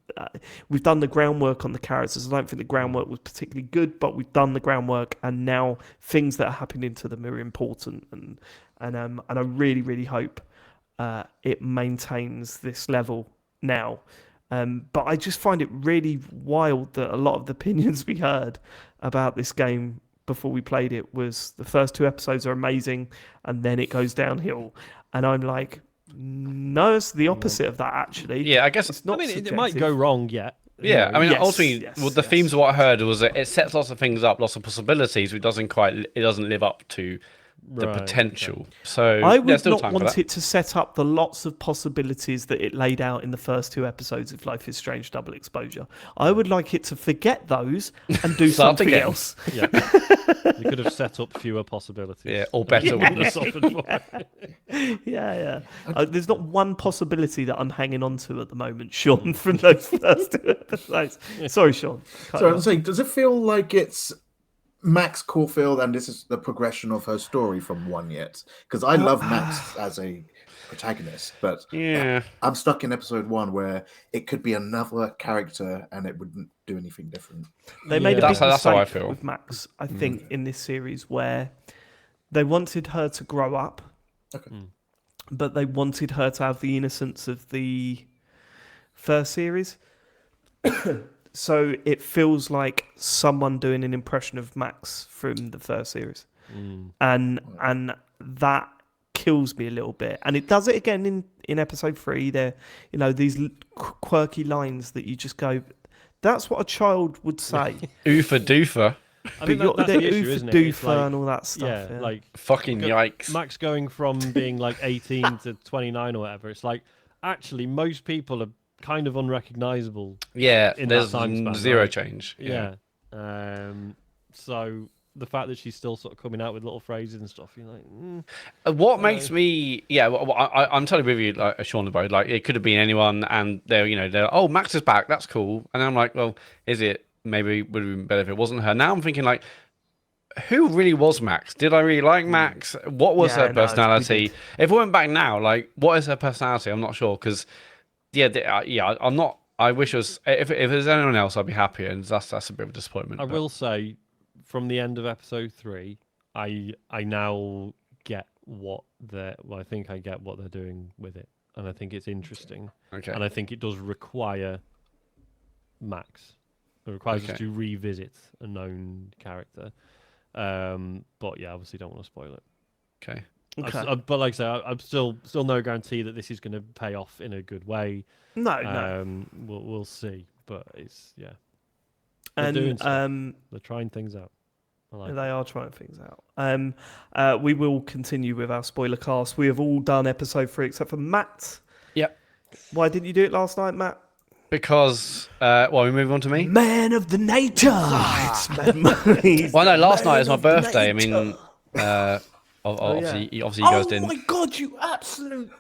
We've done the groundwork on the characters. I don't think the groundwork was particularly good, but we've done the groundwork, and now things that are happening to them are important. And I really, really hope it maintains this level now. But I just find it really wild that a lot of the opinions we heard about this game before we played it was the first 2 episodes are amazing and then it goes downhill. And I'm like, no, it's the opposite of that, actually. Yeah, I guess It's not I mean, it subjective. might go wrong yet. Yeah, I mean, Yes, ultimately, yes, well, the themes of what I heard was that it sets lots of things up, lots of possibilities, but it doesn't live up to the Right, potential. So I there's would still not time for want that. it to set up the lots of possibilities that it laid out in the first 2 episodes of Life is Strange Double Exposure. I would like it to forget those and do Start something again. else. Yeah. They could have set up fewer possibilities. Yeah, or And better you wouldn't have ones. suffered for it. Yeah. There's not one possibility that I'm hanging on to at the moment, Sean, from those first 2 episodes. Sorry, Sean. Cut So you I'm off. saying, does it feel like it's Max Caulfield and this is the progression of her story from 1 yet? Because I love Max as a protagonist, but Yeah. I'm stuck in episode 1 where it could be another character and it wouldn't do anything different. They made a That's big how I mistake feel. with Max, I think, in this series where they wanted her to grow up, Okay. but they wanted her to have the innocence of the first series. So it feels like someone doing an impression of Max from the first series, and that kills me a little bit. And it does it again in episode 3. There, these quirky lines that you just go, "That's what a child would say." Oofa doofa. I think that's they're the issue, oof isn't it? It's doofer and all that stuff. yeah, like Fucking yikes. Max going from being like 18 to 29 or whatever. It's like, actually, most people are kind of unrecognizable. Yeah, in that there's time span, zero right? change. Yeah. So the fact that she's still sort of coming out with little phrases and stuff, you're like, What makes me, I'm totally with you, like Sean about, like it could have been anyone, and they're oh, Max is back, that's cool, and I'm like, well, is it? Maybe it would have been better if it wasn't her. Now I'm thinking like, who really was Max? Did I really like Max? What was Yeah, her no, we personality? did. If we went back now, like, what is her personality? I'm not sure because, I'm not. I wish it was. If there's anyone else, I'd be happy, and that's a bit of a disappointment. I but- will say, from the end of episode 3, I now get what I think I get what they're doing with it, and I think it's interesting, Okay. and I think it does require Max. It requires us Okay. to revisit a known character, but yeah, obviously don't want to spoil it. Okay. Okay. But like I say, I'm still no guarantee that this is going to pay off in a good way. No. We'll see, but it's They're doing And stuff. They're trying things out. I like it. they are trying things out. We will continue with our spoiler cast. We have all done episode 3 except for Matt. Yep. Why didn't you do it last night, Matt? Because, we move on to me. Man of the nature. Well, no, last night was my birthday. I mean, obviously, yeah. obviously you guys Oh didn't. my god, you absolute...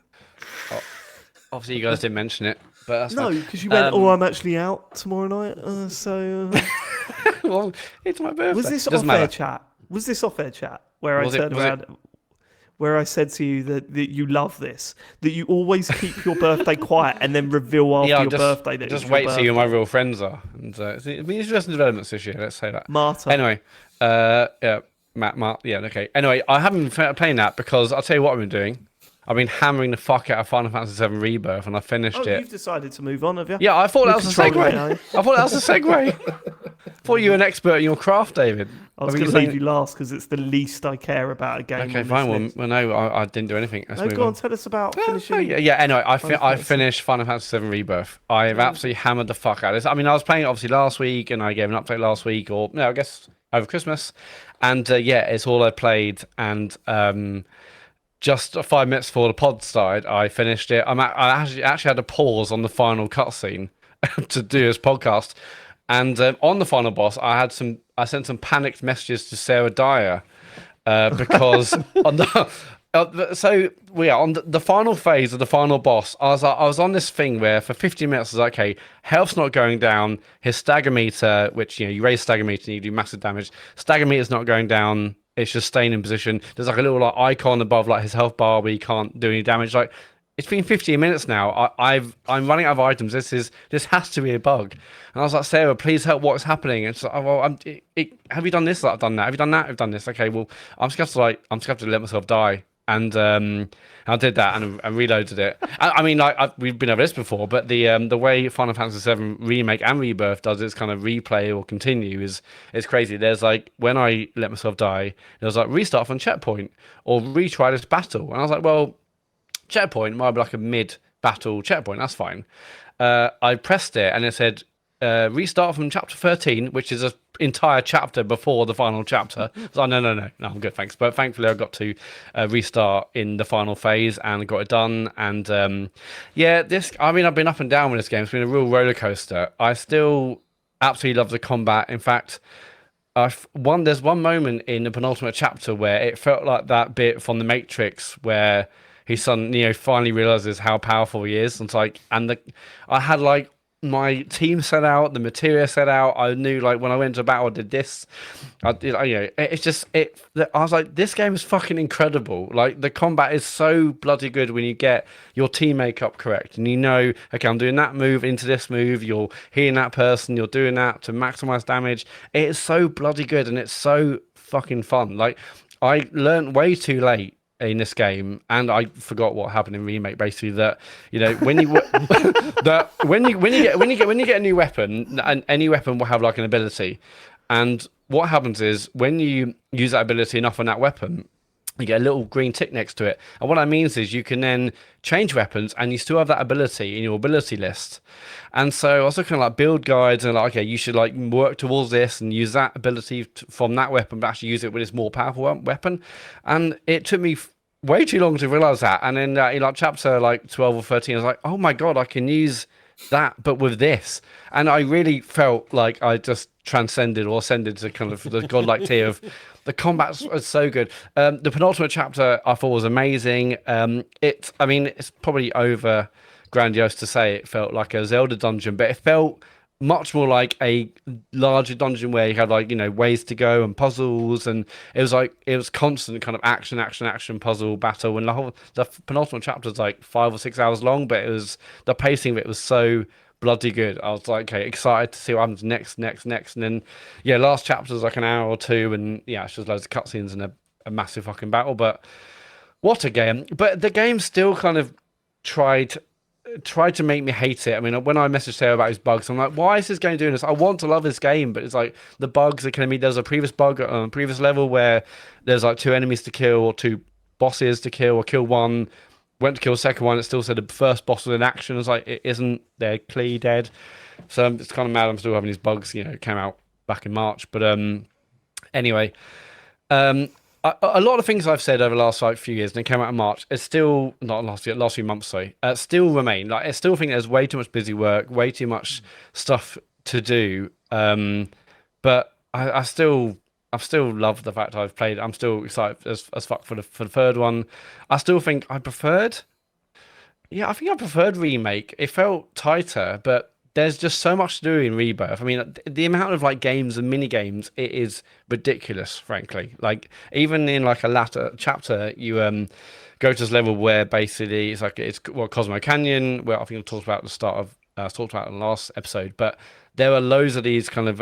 Obviously, you guys didn't mention it, but that's No, fine. because you went, I'm actually out tomorrow night. So Well, it's my birthday. was this Doesn't off-air matter. chat? Was this off-air chat where Was I it- turned was it- around, where I said to you that you love this, that you always keep your birthday quiet and then reveal after your birthday that just it's wait your to see who birthday? my real friends are. And I mean, it's just developments this year. Let's say that. Marta. Anyway, yeah, Matt, yeah, okay. Anyway, I haven't been playing that because I'll tell you what I've been doing. I've been hammering the fuck out of Final Fantasy VII Rebirth, and I finished Oh, it. you've decided to move on, have you? Yeah, I thought that was a controlling segue. it, are you? I thought that was a segue. Thought you were an expert in your craft, David. I was What were going to saying? leave you last because it's the least I care about a game. Okay, on fine. this Well, list. well, no, I didn't do anything. Let's No, move go on. on, tell us about Oh, finishing. yeah. Anyway, I Fantasy. finished Final Fantasy VII Rebirth. I've absolutely hammered the fuck out of this. I mean, I was playing it obviously last week, and I gave an update last week, or no, I guess over Christmas. And it's all I played. And just 5 minutes before the pod started, I finished it. I actually had to pause on the final cutscene to do this podcast. And on the final boss, I sent some panicked messages to Sarah Dyer because on the. On the final phase of the final boss, I was on this thing where for 15 minutes I was like, okay, health's not going down. His stagger meter, which you raise stagger meter and you do massive damage. Stagger meter's not going down. It's just staying in position. There's like a little icon above like his health bar where he can't do any damage. Like it's been 15 minutes now. I'm running out of items. This has to be a bug. And I was like, Sarah, please help. What's happening? And she's like, oh, well, have you done this? Like, I've done that. Have you done that? I've done this. Okay, well, I'm just gonna have to let myself die. And I did that and reloaded it. I mean, we've been over this before, but the way Final Fantasy VII Remake and Rebirth does its kind of replay or continue is crazy. There's like, when I let myself die, there's like restart from checkpoint or retry this battle. And I was like, well, checkpoint might be like a mid-battle checkpoint. That's fine. I pressed it and it said, restart from chapter 13, which is an entire chapter before the final chapter. So no, I'm good, thanks. But thankfully, I got to restart in the final phase and got it done. And yeah, I've been up and down with this game. It's been a real roller coaster. I still absolutely love the combat. In fact, there's one moment in the penultimate chapter where it felt like that bit from The Matrix where his son Neo finally realizes how powerful he is. And it's like, I had like my team set out, the materia set out. I knew like when I went to battle, I did this. I was like, this game is fucking incredible. Like the combat is so bloody good when you get your team makeup correct, and you know, okay, I'm doing that move into this move. You're healing that person. You're doing that to maximize damage. It is so bloody good, and it's so fucking fun. Like I learned way too late in this game, and I forgot what happened in remake. Basically, that when you when you get a new weapon, and any weapon will have like an ability, and what happens is when you use that ability enough on that weapon, you get a little green tick next to it, and what that means is you can then change weapons, and you still have that ability in your ability list. And so I was looking at like build guides and like, okay, you should like work towards this and use that ability from that weapon, but actually use it with this more powerful weapon. And it took me way too long to realize that. And then in like chapter like 12 or 13, I was like, oh my God, I can use that, but with this. And I really felt like I just transcended or ascended to kind of the godlike tier of the combat was so good. The penultimate chapter I thought was amazing. It's probably over grandiose to say it felt like a Zelda dungeon, but it felt much more like a larger dungeon where you had like, ways to go and puzzles, and it was constant kind of action puzzle battle, and the penultimate chapter was like 5 or 6 hours long, but the pacing of it was so bloody good. I was like, okay, excited to see what happens next, and then last chapter was like an hour or two, and it's just loads of cutscenes and a massive fucking battle. But what a game! But the game still kind of tried to make me hate it. I mean, when I messaged Sarah about his bugs, I'm like, why is this game doing this? I want to love this game, but it's like the bugs are killing me. There's a previous bug on a previous level where there's like 2 enemies to kill or 2 bosses to kill, or kill one, went to kill the second one, it still said the first boss was in action. It's like, it isn't, they're clearly dead. So it's kind of mad I'm still having these bugs. It came out back in March. But anyway, a lot of things I've said over the last few years, and it came out in March, it's still not last few months, sorry, still remain. Like I still think there's way too much busy work, way too much stuff to do. But I still love the fact I've played. I'm still excited as fuck for the third one. I still think I preferred Remake. It felt tighter, but there's just so much to do in Rebirth. I mean, the amount of like games and mini games, it is ridiculous, frankly. Like even in like a latter chapter, you go to this level where basically it's Cosmo Canyon, where I think I talked about at the start of talked about in the last episode, but there are loads of these kind of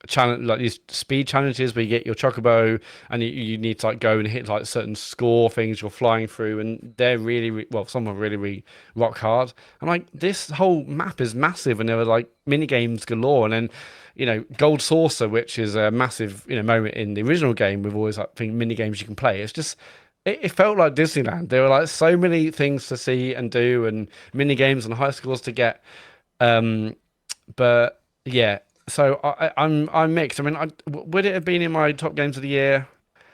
challenge, like these speed challenges where you get your chocobo and you need to like go and hit like certain score things you're flying through, and they're really some are really rock hard. And like this whole map is massive, and there are like mini games galore. And then Gold Saucer, which is a massive moment in the original game with always like mini games you can play. It's just it felt like Disneyland. There were like so many things to see and do, and mini games and high scores to get. But yeah, so I'm mixed. I mean, would it have been in my top games of the year?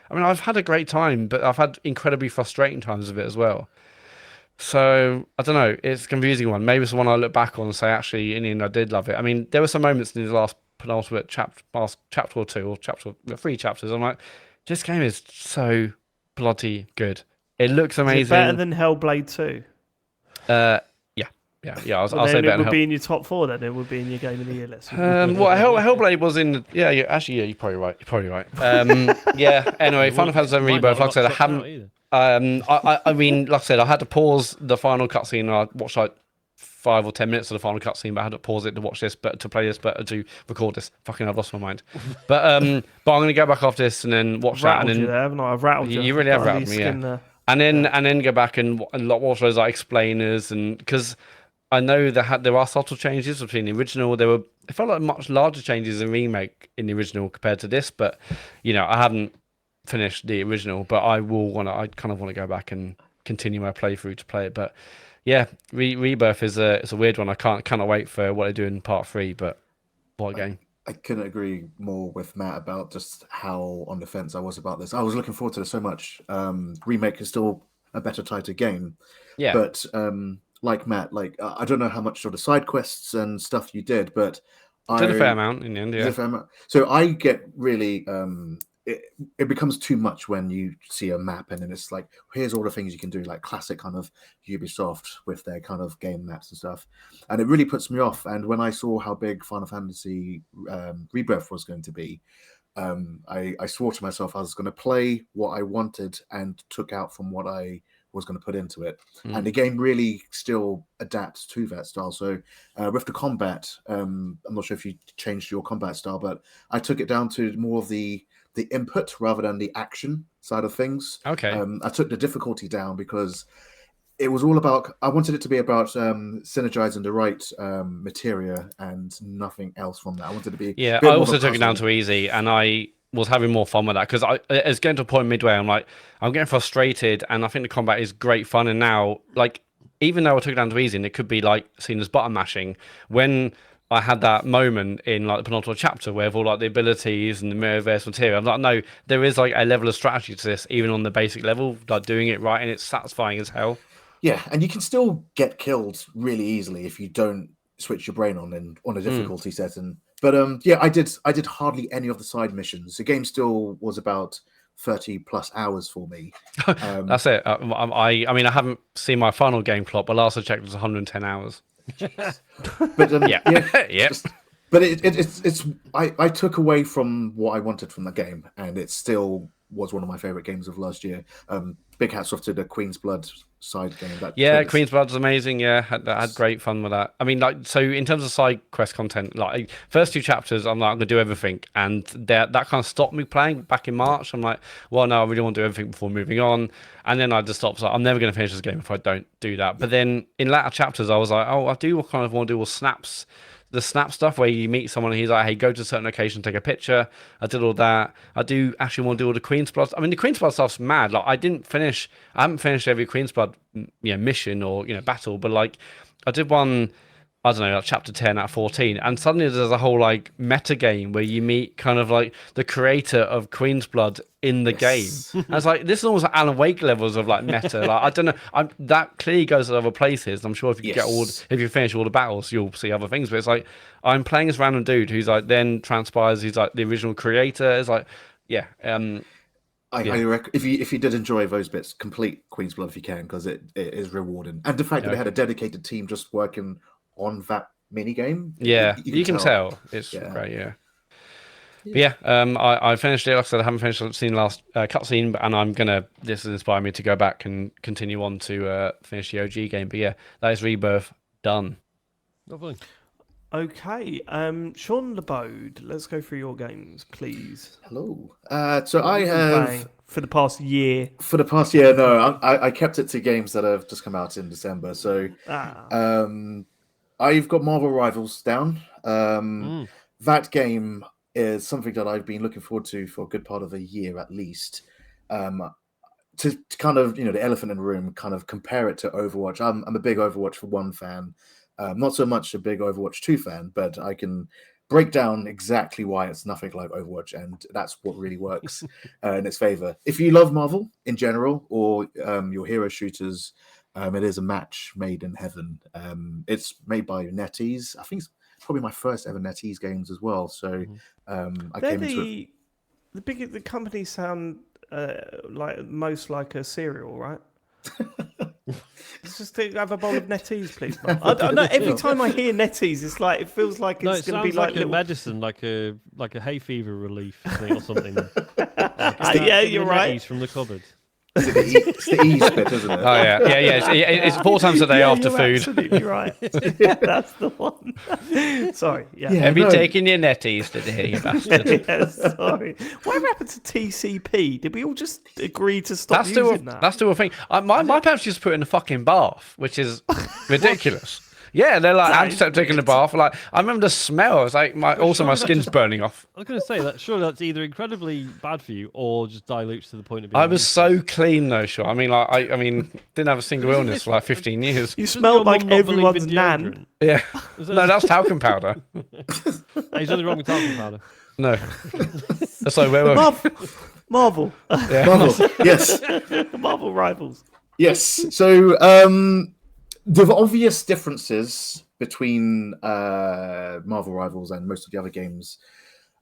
I mean, I've had a great time, but I've had incredibly frustrating times of it as well. So I don't know. It's a confusing one. Maybe it's the one I look back on and say, actually, in the end, I did love it. I mean, there were some moments in the last penultimate last chapter or 2 or 3 chapters. I'm like, this game is so bloody good. It looks amazing. Is it better than Hellblade 2? Yeah. I'll say then better. It would be in your top 4. Then it would be in your game of the year list. Hellblade was in. Yeah. You're probably right. Yeah. Anyway, Final Fantasy VII Rebirth. Like I said, I haven't. I mean, like I said, I had to pause the final cutscene. I watched like 5 or 10 minutes of the final cutscene, but I had to pause it to watch this, but to play this, but to record this. Fucking, I've lost my mind. But I'm gonna go back after this and then watch that. And then you there, haven't I? I've rattled you. You really have rattled me. Yeah. And then go back and watch those like explainers, and because I know there are subtle changes between the original. It felt like much larger changes in remake in the original compared to this, but I haven't finished the original, but I kind of want to go back and continue my playthrough to play it. But yeah, Rebirth is it's a weird one. I cannot wait for what they do in part 3. But what a game! I couldn't agree more with Matt about just how on the fence I was about this. I was looking forward to this so much. Remake is still a better, tighter game, Yeah, but like Matt, like I don't know how much sort of side quests and stuff you did, but did a fair amount in the end. Yeah, So I get really it becomes too much when you see a map and then it's like, here's all the things you can do, like classic kind of Ubisoft with their kind of game maps and stuff, and it really puts me off. And when I saw how big Final Fantasy Rebirth was going to be, I swore to myself I was going to play what I wanted and took out from what I was going to put into it. And the game really still adapts to that style. So with the combat, I'm not sure if you changed your combat style, but I took it down to more of the input rather than the action side of things. Okay. I took the difficulty down because it was all about, I wanted it to be about synergizing the right materia and nothing else from that. I wanted to be. Yeah, I also took it down to easy, and I was having more fun with that because it's getting to a point midway. I'm getting frustrated, and I think the combat is great fun. And now, like, even though I took it down to easy, and it could be like seen as button mashing, when I had that moment in like the penultimate chapter where all like the abilities and the mirrorverse material, I'm like, no, there is like a level of strategy to this, even on the basic level, like doing it right, and it's satisfying as hell. Yeah, and you can still get killed really easily if you don't switch your brain on a difficulty setting. But yeah, I did hardly any of the side missions. The game still was about 30 plus hours for me. That's it. I mean, I haven't seen my final game clock, but last I checked it was 110 hours. But yeah. But it's I took away from what I wanted from the game, and it still was one of my favorite games of last year. Big hats off to the Queen's Blood side game. Queen's Blood was amazing. Yeah, had great fun with that. I mean, like, so in terms of side quest content, like first 2 chapters, I'm like, I'm gonna do everything, and that kind of stopped me playing back in March. I'm like, well, no, I really want to do everything before moving on, and then I just stopped. So I'm never gonna finish this game if I don't do that. But then in latter chapters, I was like, oh, I do kind of want to do all snaps. The snap stuff where you meet someone and he's like, hey, go to a certain location, take a picture. I did all that. I do actually want to do all the Queen's Blood. I mean, the Queen's Blood stuff's mad. Like, I haven't finished every Queen's Blood, mission or, battle, but like I did one, I don't know, like chapter 10 out of 14, and suddenly there's a whole like meta game where you meet kind of like the creator of Queen's Blood in the game. And it's like, this is almost like Alan Wake levels of like meta. Like, I don't know, that clearly goes to other places. I'm sure if you if you finish all the battles, you'll see other things. But it's like, I'm playing this random dude who's like then transpires he's like the original creator. It's like, yeah. I reckon if you did enjoy those bits, complete Queen's Blood if you can, because it is rewarding. And the fact that they had a dedicated team just working on that mini game, you can tell it's great. But yeah, I finished it. Like I said, I haven't finished the last cutscene, and this has inspired me to go back and continue on to finish the OG game. But yeah, that is Rebirth done. Lovely. Okay, Sean Labode, let's go through your games, please. Hello. So I have for the past year. No, I kept it to games that have just come out in December. So I've got Marvel Rivals down. That game is something that I've been looking forward to for a good part of a year at least. To kind of, the elephant in the room, kind of compare it to Overwatch. I'm a big Overwatch 1 fan. Not so much a big Overwatch 2 fan, but I can break down exactly why it's nothing like Overwatch, and that's what really works in its favor. If you love Marvel in general, or your hero shooters, it is a match made in heaven. It's made by NetEase. I think it's probably my first ever NetEase games as well. So I came into it. The companies sound most like a cereal, right? Let's just have a bowl of NetEase, please. I don't know. Every time I hear NetEase, it's like it feels like it's going to be like a medicine, like a hay fever relief thing or something. Yeah, you're right. NetEase from the cupboard. It's the ease bit, isn't it? Oh yeah. It's 4 times a day after food. Absolutely right. That's the one. Sorry. Yeah. Have you taken your NetEase today, you bastard? Sorry. What happened to TCP? Did we all just agree to stop using that? That's still a thing. My parents used to put it in a fucking bath, which is ridiculous. Yeah, they're like That is antiseptic in the weird. bath. Like I remember the smell. I was like, my surely that skin's just- burning off. I was going to say that surely that's either incredibly bad for you or just dilutes to the point of being. I was useless. so clean though, sure. I mean, like I mean, didn't have a single Isn't illness this- for like 15 years. You Doesn't smelled your like mum not believe in everyone's nan. deodorant? Yeah. Is that- No, that's talcum powder. He's nothing wrong with talcum powder. No. So where were we? Marvel. Yeah. Marvel. Yes. Marvel rivals. Yes. So the obvious differences between Marvel Rivals and most of the other games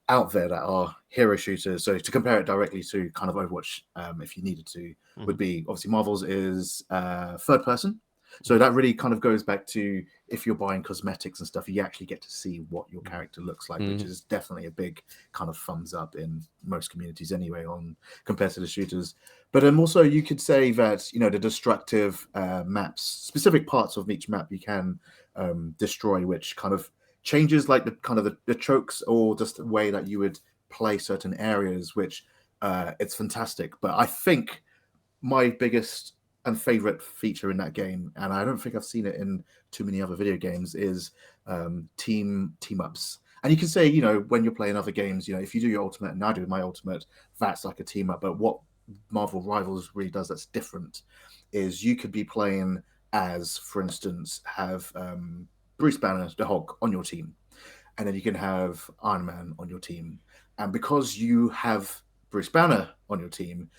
out there that are hero shooters. So to compare it directly to kind of Overwatch, if you needed to, would be obviously Marvel's is third person. So that really kind of goes back to if you're buying cosmetics and stuff, you actually get to see what your character looks like, which is definitely a big kind of thumbs up in most communities anyway on compared to the shooters. But also you could say that, you know, the destructive maps, specific parts of each map you can destroy, which kind of changes like the kind of the chokes or just the way that you would play certain areas, which it's fantastic. But I think my biggest and favorite feature in that game, and I don't think I've seen it in too many other video games, is team ups. And you can say, you know, when you're playing other games, you know, if you do your ultimate and I do my ultimate, that's like a team up. But what Marvel Rivals really does that's different is you could be playing as, for instance, have Bruce Banner, the Hulk, on your team, and then you can have Iron Man on your team. And because you have Bruce Banner on your team,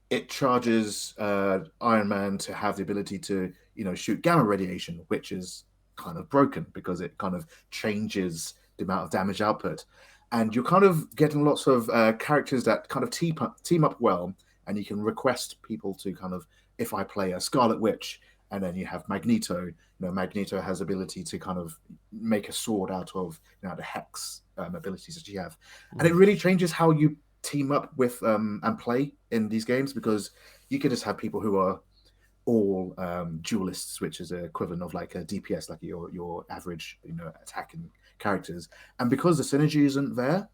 it charges Iron Man to have the ability to, you know, shoot gamma radiation, which is kind of broken because it kind of changes the amount of damage output. And you're kind of getting lots of characters that kind of team up well, and you can request people to kind of, if I play a Scarlet Witch, and then you have Magneto, you know, Magneto has ability to kind of make a sword out of, you know, the hex abilities that you have. And it really changes how you team up with and play in these games, because you can just have people who are all duelists, which is a equivalent of like a DPS, like your average, you know, attacking characters. And because the synergy isn't there,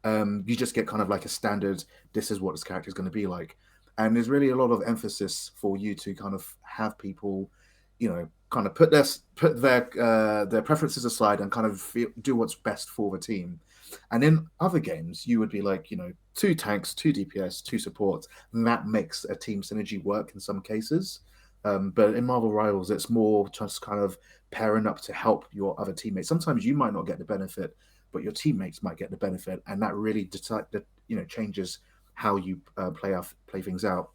you just get kind of like a standard, this is what this character is going to be like. And there's really a lot of emphasis for you to kind of have people, you know, kind of put their preferences aside and kind of do what's best for the team. And in other games, you would be like, you know, 2 tanks, 2 DPS, 2 supports, and that makes a team synergy work in some cases. But in Marvel Rivals, it's more just kind of pairing up to help your other teammates. Sometimes you might not get the benefit, but your teammates might get the benefit, and that really changes how you play things out.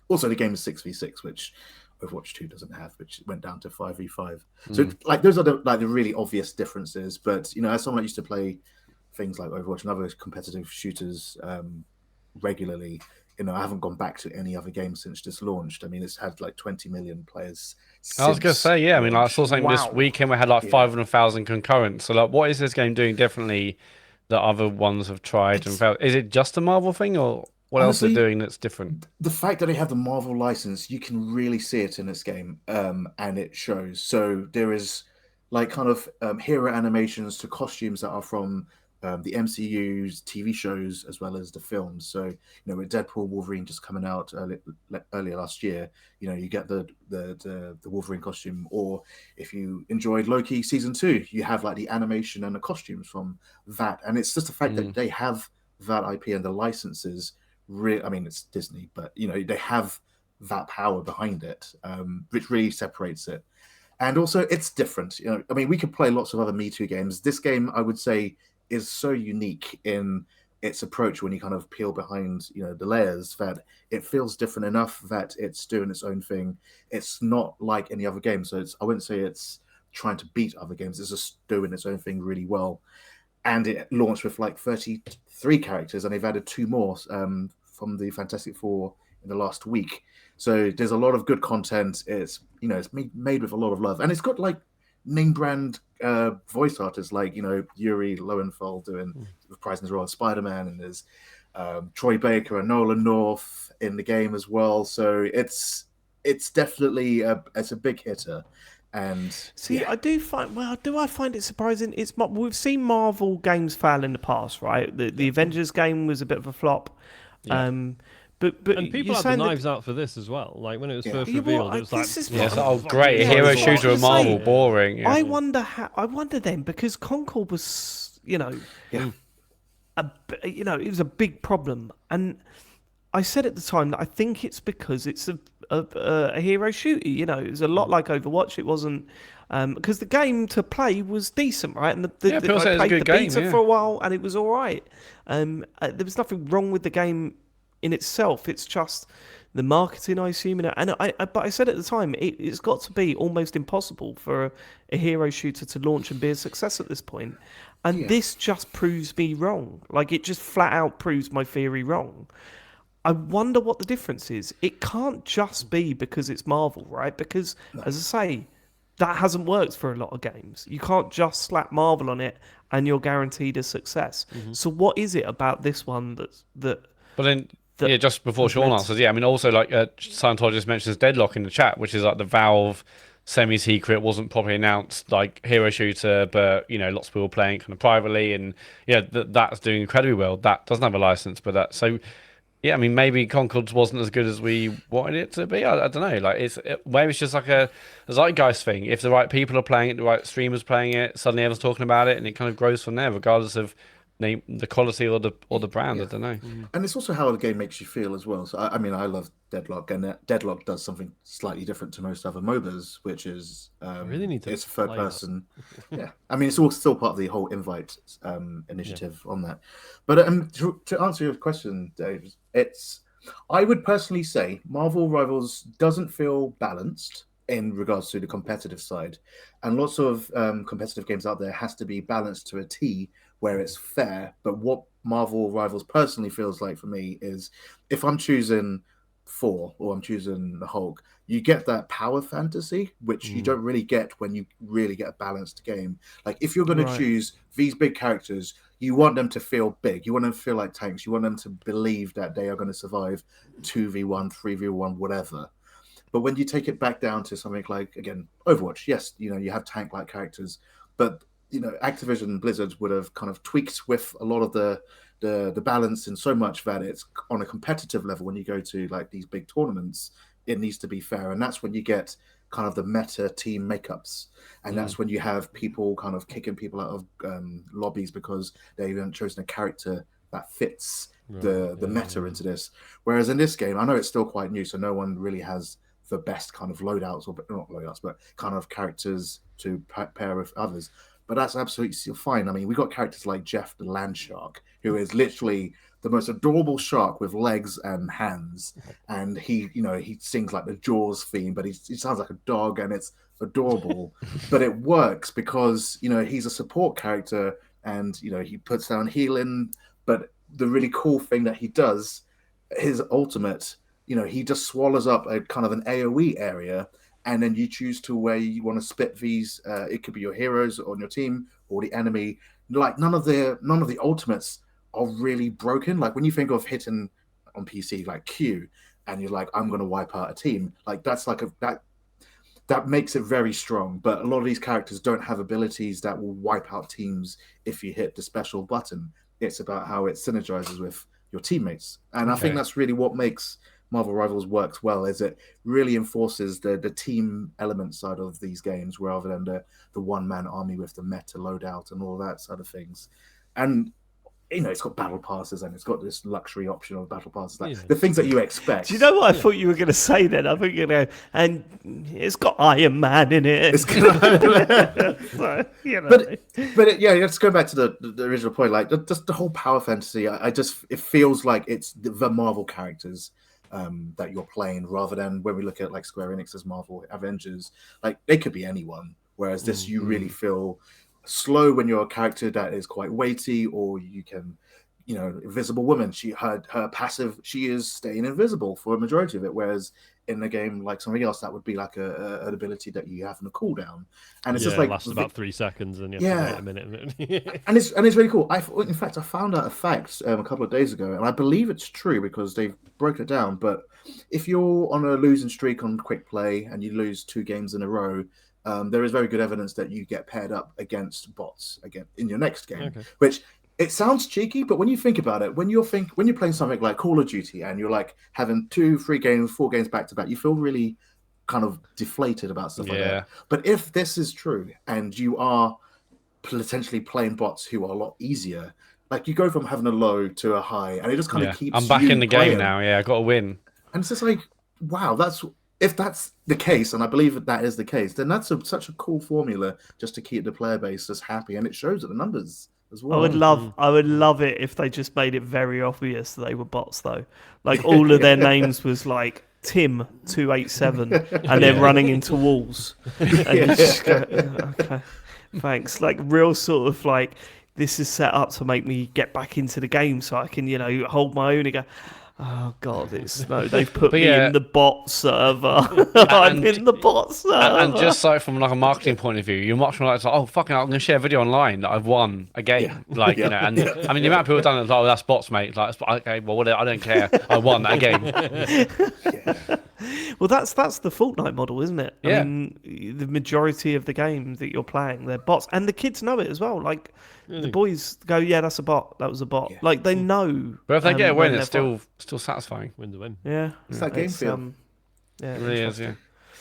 Also, the game is 6v6, which Overwatch 2 doesn't have, which went down to 5v5. So, like, those are the really obvious differences. But, you know, as someone that used to play things like Overwatch and other competitive shooters regularly, you know, I haven't gone back to any other game since this launched. I mean, it's had like 20 million players. I was going to say, yeah. I mean, I saw something this Wow. weekend we had like 500,000 concurrent. So, like, what is this game doing differently that other ones have tried and failed? Is it just a Marvel thing, or what else are they doing that's different? The fact that they have the Marvel license, you can really see it in this game, and it shows. So there is like kind of hero animations to costumes that are from the MCU's TV shows as well as the films. So, you know, with Deadpool, Wolverine just coming out earlier last year, you know, you get the Wolverine costume. Or if you enjoyed Loki season 2, you have like the animation and the costumes from that. And it's just the fact that they have that IP and the licenses. I mean, it's Disney, but, you know, they have that power behind it, which really separates it. And also, it's different. You know, I mean, we could play lots of other Me Too games. This game, I would say, is so unique in its approach when you kind of peel behind, you know, the layers, that it feels different enough that it's doing its own thing. It's not like any other game. So I wouldn't say it's trying to beat other games. It's just doing its own thing really well. And it launched with like 33 characters, and they've added 2 more from the Fantastic Four in the last week. So there's a lot of good content. It's, you know, it's made with a lot of love, and it's got like name brand voice artists like, you know, Yuri Lowenthal doing reprising his role as Spider-Man, and there's Troy Baker and Nolan North in the game as well. So it's definitely it's a big hitter. And see, I do I find it surprising? We've seen Marvel games fail in the past, right? The Avengers game was a bit of a flop. But And people you're had the saying that- knives out for this as well. Like when it was first Yeah, well, revealed, it was this is like, Yeah, it's what like, oh I'm- great, a yeah, hero that's what I shooter was of Marvel, saying. boring. Yeah. I wonder then, because Concord was, Yeah. it was a big problem, and I said at the time that I think it's because it's a hero shooter. It was a lot like Overwatch. It wasn't because the game to play was decent, right? And Yeah, people say I it's a played good the game, beta yeah. for a while, and it was all right. There was nothing wrong with the game in itself. It's just the marketing, I assume. But I said at the time, it's got to be almost impossible for a hero shooter to launch and be a success at this point. And Yeah. this just proves me wrong. Like, it just flat out proves my theory wrong. I wonder what the difference is. It can't just be because it's Marvel, right? Because, as I say, that hasn't worked for a lot of games. You can't just slap Marvel on it and you're guaranteed a success. So what is it about this one that But then, that yeah, just before Sean meant- answers, yeah, I mean, also, like, Scientologist mentions Deadlock in the chat, which is like the Valve semi-secret, wasn't properly announced, like, hero shooter, but, lots of people playing it kind of privately, and, yeah, that's doing incredibly well. That doesn't have a license, but yeah, I mean, maybe Concords wasn't as good as we wanted it to be. I don't know. Like, maybe it's just like a zeitgeist thing. If the right people are playing it, the right streamers playing it, suddenly everyone's talking about it, and it kind of grows from there, regardless of the quality or the brand. Yeah. I don't know. And it's also how the game makes you feel as well. So I mean, I love Deadlock, and Deadlock does something slightly different to most other MOBAs, which is really need to it's third play that. person. Yeah, I mean, it's all still part of the whole invite initiative on that. But to answer your question, Dave, I would personally say Marvel Rivals doesn't feel balanced in regards to the competitive side, and lots of competitive games out there has to be balanced to a T where it's fair. But what Marvel Rivals personally feels like for me is if I'm choosing Thor or I'm choosing the Hulk, you get that power fantasy, which you don't really get when you really get a balanced game. Like if you're going to choose these big characters, you want them to feel big. You want them to feel like tanks. You want them to believe that they are going to survive 2v1, 3v1, whatever. But when you take it back down to something like, again, Overwatch, yes, you have tank-like characters, but Activision and Blizzard would have kind of tweaked with a lot of the balance in so much that it's on a competitive level. When you go to like these big tournaments, it needs to be fair, and that's when you get kind of the meta team makeups, and that's when you have people kind of kicking people out of lobbies because they haven't chosen a character that fits the meta into this. Whereas in this game, I know it's still quite new, so no one really has the best kind of loadouts, or not loadouts, but kind of characters to pair with others. But that's absolutely fine. I mean, we got characters like Jeff the Land Shark, who is literally the most adorable shark with legs and hands, and he sings like the Jaws theme, but he sounds like a dog, and it's adorable. But it works because he's a support character, and he puts down healing. But the really cool thing that he does, his ultimate, he just swallows up a kind of an AoE area, and then you choose to where you want to split these. It could be your heroes on your team or the enemy. Like none of the ultimates are really broken. Like when you think of hitting on PC like Q, and you're like, I'm going to wipe out a team. Like that's like that makes it very strong. But a lot of these characters don't have abilities that will wipe out teams if you hit the special button. It's about how it synergizes with your teammates, and I think that's really what makes Marvel Rivals works well, is it really enforces the team element side of these games rather than the one-man army with the meta loadout and all that side of things. And it's got battle passes, and it's got this luxury option of battle passes, like the things that you expect. Do you know what I thought you were going to say then? I think and it's got Iron Man in it. It's got So, But let's go back to the original point. Like just the whole power fantasy, it feels like it's the Marvel characters that you're playing, rather than when we look at like Square Enix's Marvel Avengers, like they could be anyone. Whereas this, you really feel slow when you're a character that is quite weighty, or you can, Invisible Woman. Her passive, she is staying invisible for a majority of it. Whereas in a game like something else, that would be like an ability that you have in a cooldown, and it's just like lasts about 3 seconds, and you have to wait a minute. and it's really cool. In fact, I found out a fact a couple of days ago, and I believe it's true because they've broken it down. But if you're on a losing streak on quick play and you lose 2 games in a row, there is very good evidence that you get paired up against bots again in your next game, which It sounds cheeky, but when you think about it, when you're playing something like Call of Duty and you're like having 2, 3 games, 4 games back to back, you feel really kind of deflated about stuff like Yeah. that. But if this is true and you are potentially playing bots who are a lot easier, like you go from having a low to a high, and it just kind of keeps. I'm back you in the playing. game now. Yeah, I got to win. And it's just like, wow, if that's the case, and I believe that is the case, then that's such a cool formula just to keep the player base just happy, and it shows at the numbers as well. I would love it if they just made it very obvious they were bots, though. Like all of their names was like Tim 287, and they're running into walls, and you just go, okay, thanks. Like real sort of like, this is set up to make me get back into the game so I can, hold my own and go, oh god, they've put me in the bot server. I'm in the bot server. And just like from like a marketing point of view, you're much more like, oh fucking hell, I'm gonna share a video online that I've won a game. Like and I mean the amount of people have done it, like, oh, that's bots, mate. Like, okay, well, I don't care. I won that game. Well, that's the Fortnite model, isn't it? Yeah. I mean, the majority of the game that you're playing, they're bots, and the kids know it as well. Like the boys go, yeah, that's a bot. That was a bot. Yeah. Like they know. But if they get a win, it's still satisfying. Win to win. Yeah, it's that game feel. Yeah, it really is. Yeah.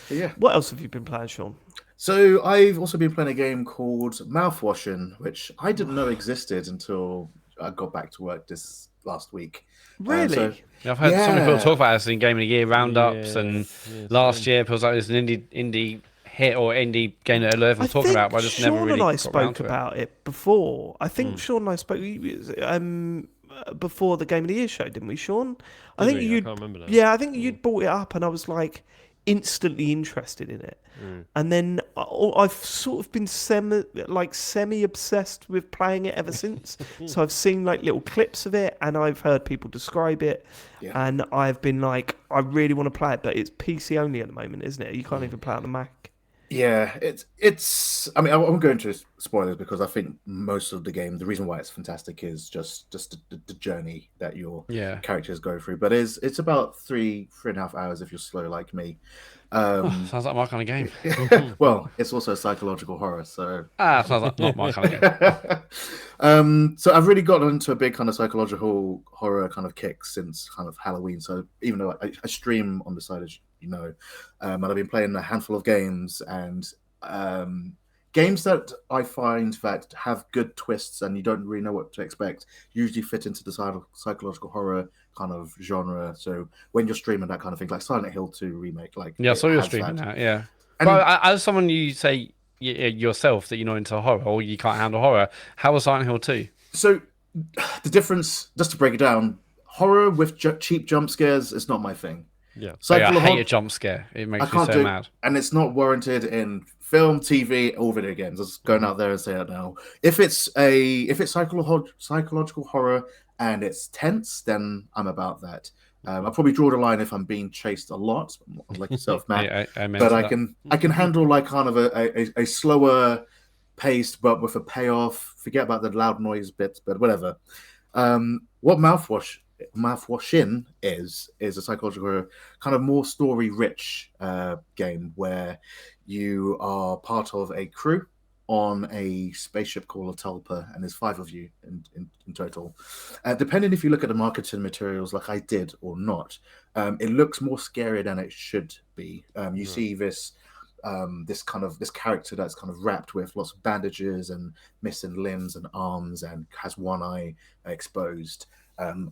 Yeah. What else have you been playing, Sean? So I've also been playing a game called Mouthwashing, which I didn't know existed until I got back to work this last week. Really? I've heard so many people talk about this in Game of the Year roundups, and last year it was like this an indie hit or indie game that everyone's talking about, but I just never really Sean and I got around spoke to about it before. I think Sean and I spoke before the Game of the Year show, didn't we, Sean? I think I can't remember that. Yeah, I think you'd brought it up, and I was like instantly interested in it. And then I've sort of been semi-obsessed with playing it ever since. So I've seen like little clips of it, and I've heard people describe it, and I've been like, I really want to play it, but it's PC only at the moment, isn't it? You can't even play it on the Mac. Yeah, it's. I mean, I won't go into spoilers because I think most of the game, the reason why it's fantastic is just the journey that your characters go through. But it's about 3.5 hours if you're slow like me. Sounds like my kind of game. Well, it's also a psychological horror, so sounds like not my kind of game. So I've really gotten into a big kind of psychological horror kind of kick since kind of Halloween. So even though I stream on the side, as you know, and I've been playing a handful of games, and games that I find that have good twists and you don't really know what to expect usually fit into the psychological horror kind of genre. So when you're streaming that kind of thing, like Silent Hill 2 remake, like so you're streaming that, And but as someone you say yourself that you're not into horror or you can't handle horror, how was Silent Hill 2? So the difference, just to break it down, horror with cheap jump scares is not my thing. Yeah, I hate a jump scare. It makes me so mad. And it's not warranted in film, TV, or video games. I'm just going out there and say that now. If it's psychological horror and it's tense, then I'm about that. I'll probably draw the line if I'm being chased a lot, like yourself, Matt. But I can handle like kind of a slower paced, but with a payoff. Forget about the loud noise bits, but whatever. What Mouthwashing is a psychological kind of more story rich game where you are part of a crew on a spaceship called a Tulpa, and there's 5 of you in total. Depending if you look at the marketing materials like I did or not, it looks more scary than it should be. You see this character that's kind of wrapped with lots of bandages and missing limbs and arms and has one eye exposed.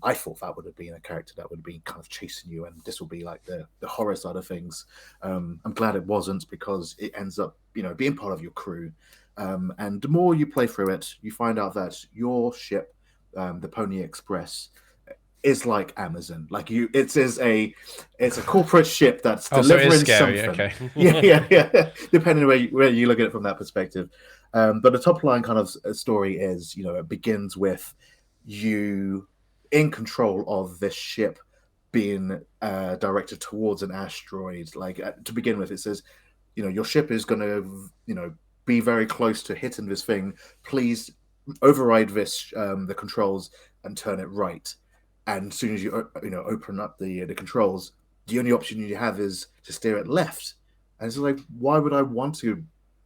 I thought that would have been a character that would be kind of chasing you, and this will be like the horror side of things. I'm glad it wasn't, because it ends up, being part of your crew. And the more you play through it, you find out that your ship, the Pony Express, is like Amazon. Like it's a corporate ship that's delivering something. Okay. Yeah. Depending on where you look at it from that perspective. But the top line kind of story is, it begins with you in control of this ship being directed towards an asteroid. Like to begin with, it says, your ship is going to, be very close to hitting this thing. Please override the controls and turn it right. And as soon as you open up the controls, the only option you have is to steer it left. And it's like, why would I want to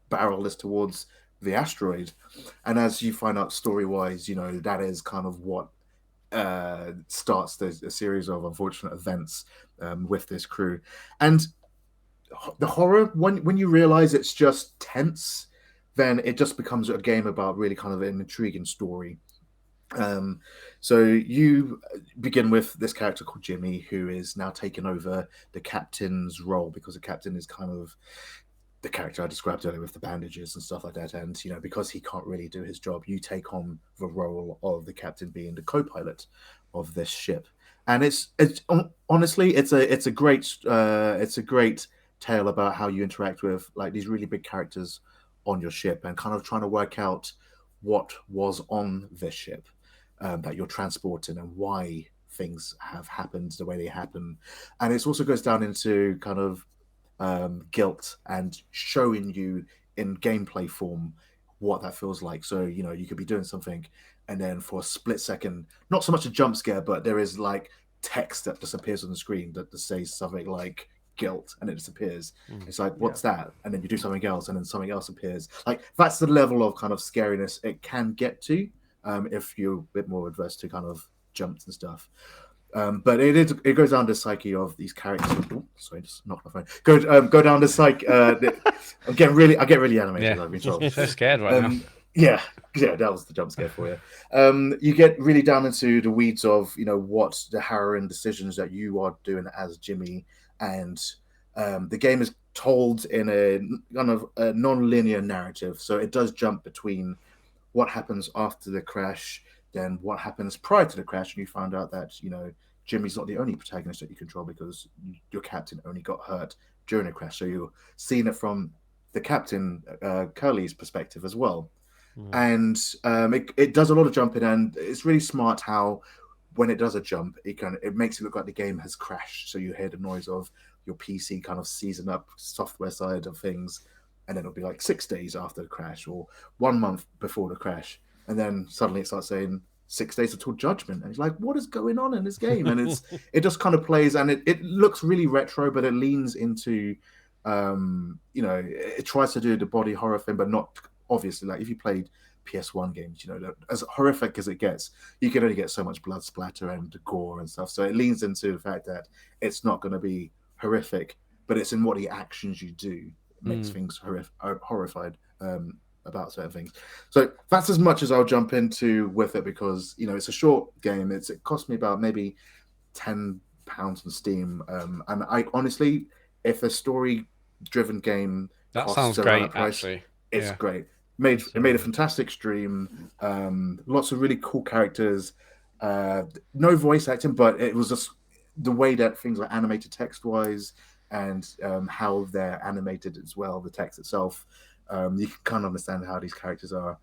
barrel this towards the asteroid. And as you find out story-wise, that is kind of what starts a series of unfortunate events with this crew. And the horror, when you realize it's just tense, then it just becomes a game about really kind of an intriguing story. So you begin with this character called Jimmy, who is now taken over the captain's role, because the captain is kind of the character I described earlier with the bandages and stuff like that. And, because he can't really do his job, you take on the role of the captain being the co-pilot of this ship. And it's honestly, it's a great tale about how you interact with like these really big characters on your ship and kind of trying to work out what was on this ship that you're transporting and why things have happened the way they happen. And it also goes down into kind of guilt and showing you in gameplay form what that feels like. So, you could be doing something and then for a split second, not so much a jump scare, but there is like text that just appears on the screen that says something like guilt and it disappears. It's like, what's that? And then you do something else and then something else appears. Like that's the level of kind of scariness it can get to if you're a bit more adverse to kind of jumps and stuff. But it goes down the psyche of these characters. Oh, sorry, just knocked my phone. Go down the psyche. I get really animated. Yeah. I've been told. I'm so scared right now. Yeah, that was the jump scare for you. You get really down into the weeds of what the harrowing decisions that you are doing as Jimmy, and the game is told in a kind of a non-linear narrative, so it does jump between what happens after the crash, then what happens prior to the crash, and you find out that Jimmy's not the only protagonist that you control because your captain only got hurt during the crash, so you're seeing it from the captain Curly's perspective as well. And it does a lot of jumping, and it's really smart how when it does a jump, it makes it look like the game has crashed. So you hear the noise of your PC kind of seizing up software side of things, and then it'll be like 6 days after the crash or 1 month before the crash, and then suddenly it starts saying 6 days until judgment, and it's like, what is going on in this game? And it just kind of plays, and it looks really retro, but it leans into it tries to do the body horror thing, but not obviously. Like if you played PS1 games, as horrific as it gets, you can only get so much blood splatter and gore and stuff. So it leans into the fact that it's not going to be horrific, but it's in what the actions you do makes things horrified about certain things. So that's as much as I'll jump into with it, because it's a short game. It cost me about maybe £10 on Steam, and I honestly, if a story-driven game That costs sounds around great. that price, Actually, it's great. It made a fantastic stream. Lots of really cool characters. No voice acting, but it was just the way that things are animated text-wise, and how they're animated as well. The text itself, you can kind of understand how these characters are.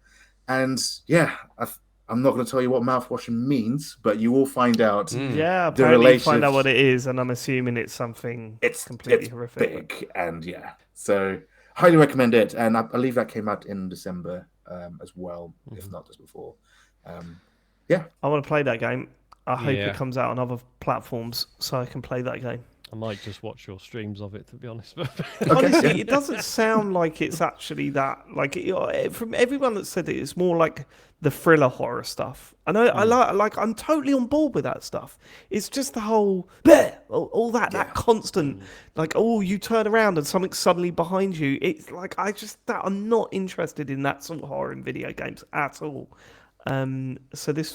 And yeah, I'm not going to tell you what mouthwashing means, but you will find out. Yeah, the apparently you find out relationships. what it is, and I'm assuming it's something completely horrific. Big, and yeah, so highly recommend it. And I believe that came out in December as well, if not just before. Yeah, I want to play that game. I hope Yeah. it comes out on other platforms so I can play that game. I might just watch your streams of it, to be honest. Honestly, it doesn't sound like it's actually that. Like from everyone that said it, it's more like the thriller horror stuff. And I like. I'm totally on board with that stuff. It's just the whole all that constant like, oh, you turn around and something's suddenly behind you. It's like I'm not interested in that sort of horror in video games at all. So this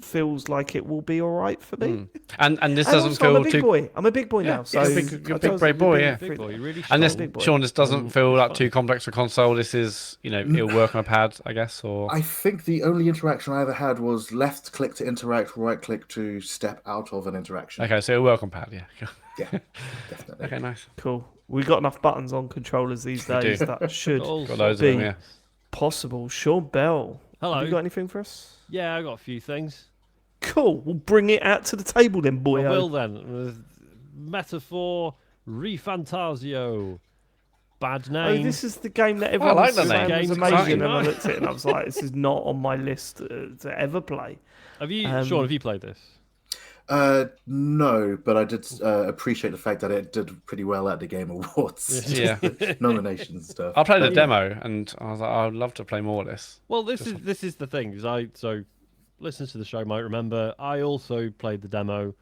feels like it will be all right for me. And this And doesn't also, feel I'm a big too. boy. I'm a big boy now. So you're a big brave boy, yeah. Big boy, you really And this, strong. Big boy. Sean, this doesn't feel like too complex for console. This is, it'll work on a pad, I guess. Or I think the only interaction I ever had was left click to interact, right click to step out of an interaction. okay, so it'll work on pad, yeah. Yeah, definitely. Okay, nice. cool. We've got enough buttons on controllers these We days do. that should All Got loads be of them, yeah. possible. Sean Bell. Hello. Have you got anything for us? Yeah, I got a few things. Cool. We'll bring it out to the table then, boy. I will then. Metaphor ReFantazio. Bad Oh, name. this is the game that everyone like was that saying name. was Game's amazing, exciting. and I looked at it and I was like, this is not on my list to ever play. Have you, Sean? Have you played this? No, but I did appreciate the fact that it did pretty well at the Game Awards. Yeah. Nominations and stuff. I played the But, demo, and I was like, I'd love to play more of this. Well, this is the thing. So listeners to the show might remember I also played the demo,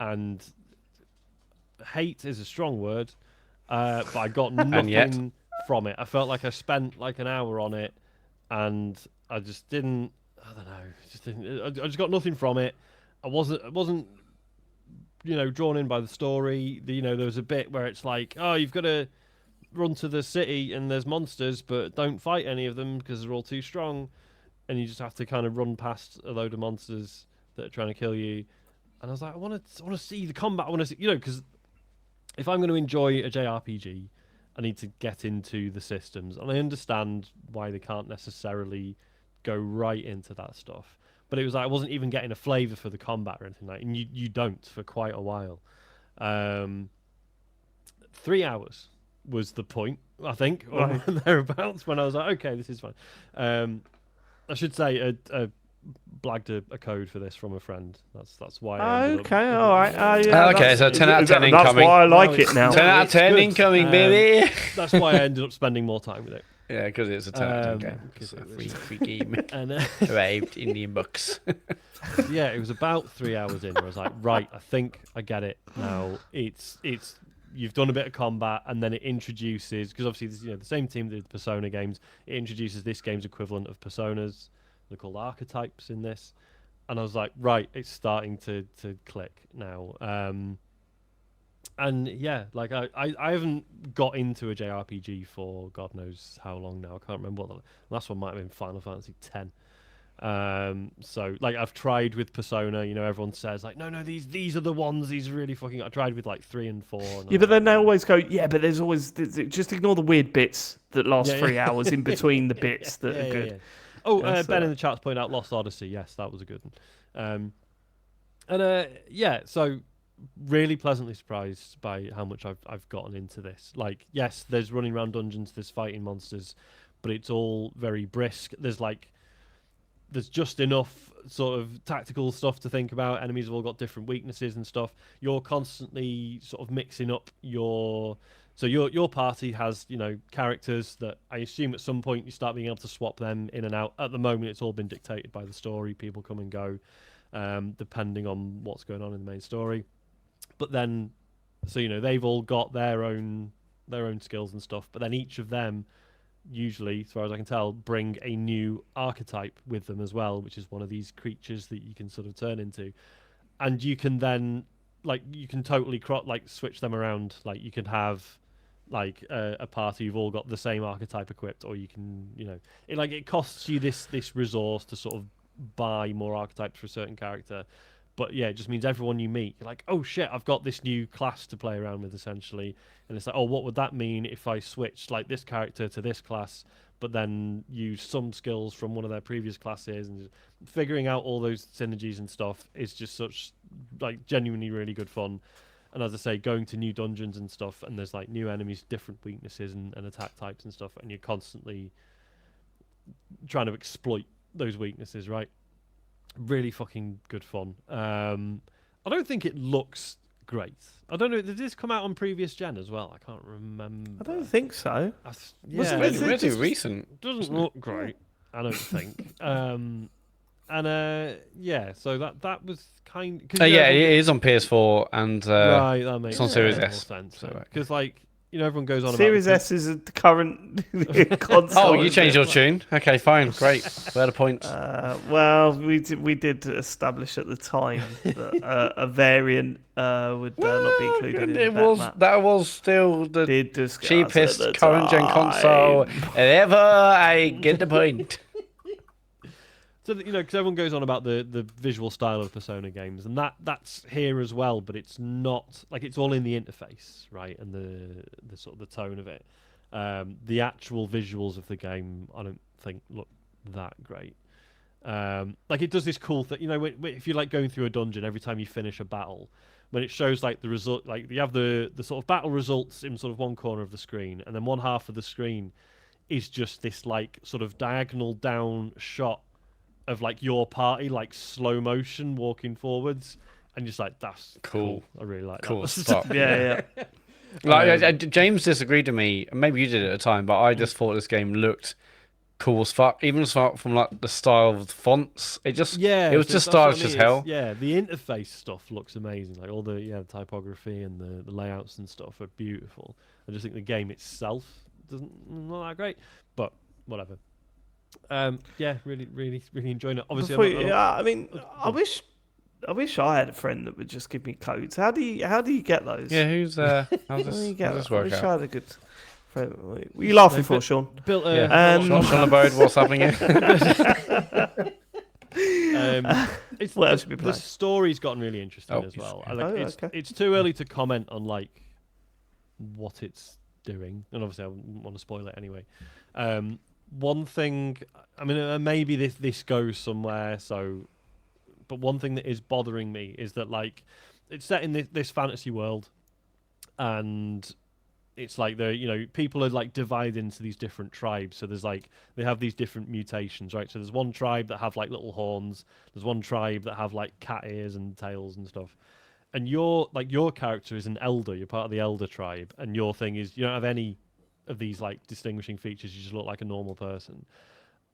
and hate is a strong word, but I got nothing from it. I felt like I spent like an hour on it, and I just didn't. I don't know. I just got nothing from it. I wasn't drawn in by the story. There was a bit where it's like, oh, you've got to run to the city and there's monsters, but don't fight any of them because they're all too strong, and you just have to kind of run past a load of monsters that are trying to kill you. And I was like, I want to see the combat. I want to see, because if I'm going to enjoy a JRPG, I need to get into the systems, and I understand why they can't necessarily go right into that stuff. But it was like I wasn't even getting a flavour for the combat or anything like that, and you don't for quite a while. 3 hours was the point, I think, or thereabouts, when I was like, okay, this is fine. I should say I blagged a code for this from a friend. That's why I ended Okay, up... all right. Yeah, Okay, so 10 out of 10 That's incoming. why I like it now. 10 out of It's 10 good. incoming, baby. That's why I ended up spending more time with it. Yeah, because it's a 10 out of 10 game. Because It's a it was- free game. And Arrived in the inbox. yeah, it was about 3 hours in where I was like, right, I think I get it now. It's you've done a bit of combat, and then it introduces, because obviously there's, the same team that did the Persona games, it introduces this game's equivalent of Personas. They're called archetypes in this. And I was like, right, it's starting to click now. And yeah, like I haven't got into a JRPG for God knows how long now. I can't remember what the last one might have been. Final Fantasy X. So like I've tried with Persona. Everyone says like, no, these are the ones. These are really fucking. I tried with like 3 and 4. And Yeah, but then they always go, yeah, but there's always just ignore the weird bits that last 3 hours in between the bits that are good. Yeah. Oh, Yeah, Ben so- in the chat's pointed out Lost Odyssey. Yes, that was a good one. So really pleasantly surprised by how much I've gotten into this. Like, yes, there's running around dungeons, there's fighting monsters, but it's all very brisk. There's just enough sort of tactical stuff to think about. Enemies have all got different weaknesses and stuff. You're constantly sort of mixing up your party has, characters that I assume at some point you start being able to swap them in and out. At the moment, it's all been dictated by the story. People come and go, depending on what's going on in the main story. But then, they've all got their own skills and stuff. But then each of them, usually, as far as I can tell, bring a new archetype with them as well, which is one of these creatures that you can sort of turn into. And you can then, you can totally switch them around. Like, you can have a party you've all got the same archetype equipped, or you can, it costs you this resource to sort of buy more archetypes for a certain character. But yeah, it just means everyone you meet, you're like, oh shit, I've got this new class to play around with, essentially. And it's like, oh, what would that mean if I switched this character to this class, but then use some skills from one of their previous classes? And just figuring out all those synergies and stuff is just such genuinely really good fun. And as I say, going to new dungeons and stuff, and there's new enemies, different weaknesses and attack types and stuff, and you're constantly trying to exploit those weaknesses, right? Really fucking good fun. I don't think it looks great. I don't know. Did this come out on previous gen as well? I can't remember. I don't think so. Yeah, Was it Really recent. doesn't look great. I don't think. So that was kind. Yeah, it is on PS4 and Right, that makes it's on Series more S. sense. So, Because everyone goes on Series about S is the current console. Oh, you isn't changed it? your tune? Okay, fine, great. Where the points? Well, we did establish at the time that a variant would not be included in That was still the Did discuss at cheapest the current gen console time. ever. I get the point. So because everyone goes on about the visual style of Persona games, and that's here as well, but it's not it's all in the interface, right, and the sort of the tone of it. The actual visuals of the game, I don't think look that great. It does this cool thing, if you're going through a dungeon, every time you finish a battle, when it shows the result, you have the sort of battle results in sort of one corner of the screen, and then one half of the screen is just this sort of diagonal down shot of your party, slow motion walking forwards, and just like that's Cool. I really like Cool that. stuff. Yeah. Like James disagreed with me. Maybe you did at the time, but I just thought this game looked cool as fuck. Even from like the style of the fonts, it was so just that's what stylish I mean. as hell. Yeah, the interface stuff looks amazing. Like all the typography and the layouts and stuff are beautiful. I just think the game itself not that great, but whatever. Yeah, really enjoying it. Obviously, I wish I had a friend that would just give me codes. How do you get those? Yeah, how's How do you this get this I work wish I out? had a good friend. What are you laughing for, Sean? built a Yeah. Sean Labode, what's happening here? What else should we the play? story's gotten really interesting as well. Okay. It's too early to comment on like what it's doing, and obviously I wouldn't want to spoil it anyway. One thing, I mean, maybe this goes somewhere. But one thing that is bothering me is that like it's set in this fantasy world, and it's like people are like divided into these different tribes. So there's like they have these different mutations, right? So there's one tribe that have like little horns. There's one tribe that have like cat ears and tails and stuff. And your character is an elder. You're part of the elder tribe, and your thing is you don't have any of these like distinguishing features. You just look like a normal person.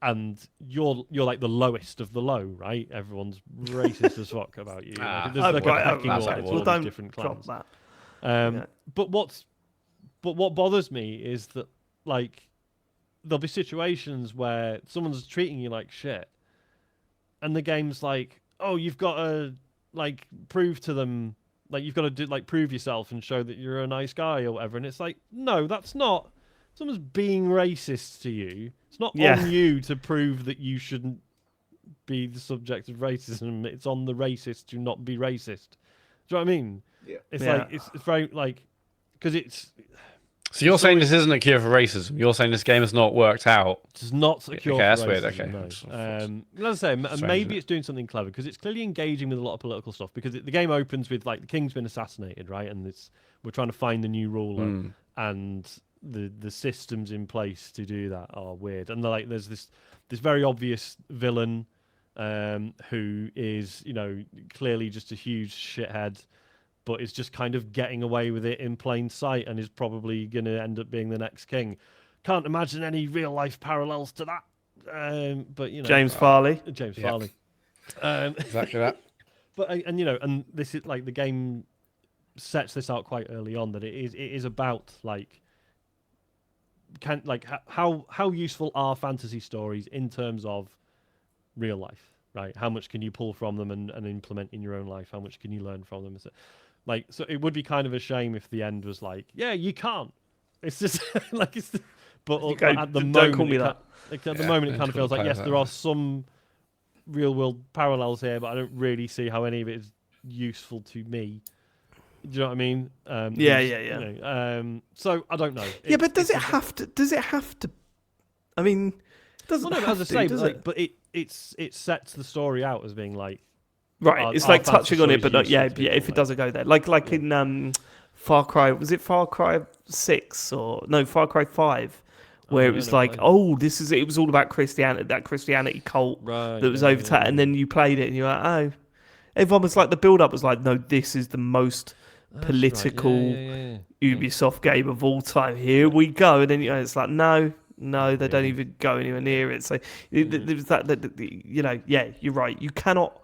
And you're like the lowest of the low, right? Everyone's racist as fuck about you. Like, there's like a pecking order of all these different clans. Drop that. But what bothers me is that like there'll be situations where someone's treating you like shit, and the game's like, oh, you've got to like prove to them, like you've got to do like prove yourself and show that you're a nice guy or whatever. And it's like, no, that's not. Someone's being racist to you. It's not on you to prove that you shouldn't be the subject of racism. It's on the racist to not be racist. Do you know what I mean? Yeah. It's like it's very like because it's. So you're saying this isn't a cure for racism? You're saying this game has not worked out? It's not a cure Okay, that's for weird. racism, Okay. no. Let's say Strange, maybe it's doing something clever because it's clearly engaging with a lot of political stuff. Because the game opens with like the king's been assassinated, right? And we're trying to find the new ruler, and the systems in place to do that are weird. And like there's this very obvious villain who is clearly just a huge shithead, but is just kind of getting away with it in plain sight and is probably going to end up being the next king. Can't imagine any real life parallels to that. But James Farley. James Farley. Exactly that. But and this is like the game sets this out quite early on that it is about like how useful are fantasy stories in terms of real life, right? How much can you pull from them and implement in your own life? How much can you learn from them? So it would be kind of a shame if the end was like, yeah, you can't. It's just like but at the moment, don't call me that. Like, at the moment, it kind of feels like yes, there are some real world parallels here, but I don't really see how any of it is useful to me. Do you know what I mean? Yeah. So I don't know. But does it have to? Does it have to? I mean, it doesn't. Well, no, have as I to, say, does but it sets the story out as being like right. It's our like touching on it, fantasy but not stories yeah. If it doesn't go there, like in Far Cry, was it Far Cry 6 or no Far Cry 5? Where it was like, it was all about Christianity, that Christianity cult that was overtaken, and then you played it and you're like, oh, everyone was like, the build up was like, no, this is the most political Ubisoft game of all time. Here we go, and then it's like, no, they don't even go anywhere near it. So there's that, you're right. You cannot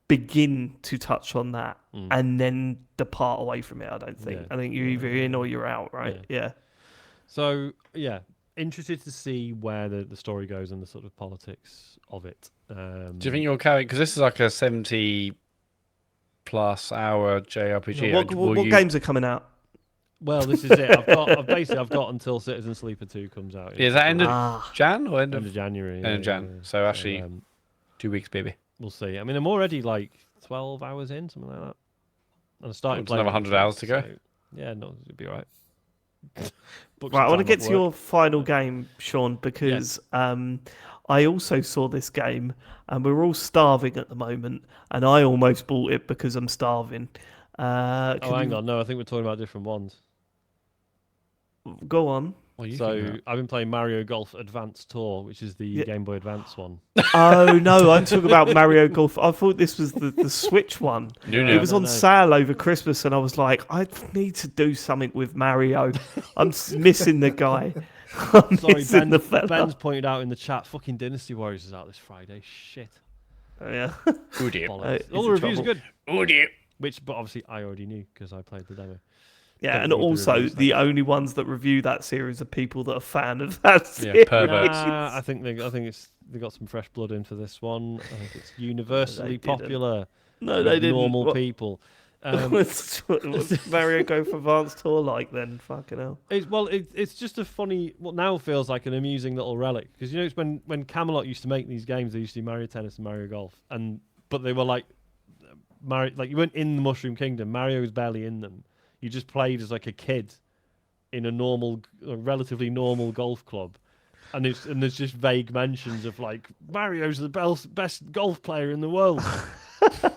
begin to touch on that and then depart away from it. I don't think. I think you're either in or you're out, right? Yeah. So interested to see where the story goes and the sort of politics of it. Do you think you'll carry? Because this is like a 70+ hour JRPG. What games are coming out? Well, this is it. I've got until Citizen Sleeper 2 comes out. Is that end of Jan or end of January? End of Jan. So actually, 2 weeks, baby. We'll see. I mean, I'm already like 12 hours in, something like that. And I started playing. Another 100 hours to go. So, yeah, no, it'll be all right. Right, I want to get to your final game, Sean, because I also saw this game, and we're all starving at the moment, and I almost bought it because I'm starving. Hang on, no, I think we're talking about different ones. Go on. What are you So thinking about? I've been playing Mario Golf Advance Tour, which is the Yeah. Game Boy Advance one. Oh no, I'm talking about Mario Golf. I thought this was the Switch one. No. It was on no. sale over Christmas, and I was like, I need to do something with Mario. I'm missing the guy. I'm Sorry, missing the fella. Ben's pointed out in the chat, fucking Dynasty Warriors is out this Friday. Shit. Yeah. Oh dear. Bollocks. he's All the in reviews are trouble. good. Oh dear. But obviously I already knew because I played the demo. Yeah, Don't and read the also reviews, the thanks. only ones that review that series are people that are fan of that Yeah, series. perverts. Nah, I think they got some fresh blood in for this one. I think it's universally didn't. popular. No, with they didn't. Normal What- people. what's Mario Golf Advanced Tour like then? Fucking hell. It's just a funny. What now feels like an amusing little relic because it's when Camelot used to make these games, they used to do Mario Tennis and Mario Golf, but they were like Mario, like you weren't in the Mushroom Kingdom. Mario was barely in them. You just played as like a kid in a relatively normal golf club, and there's just vague mentions of like Mario's the best golf player in the world.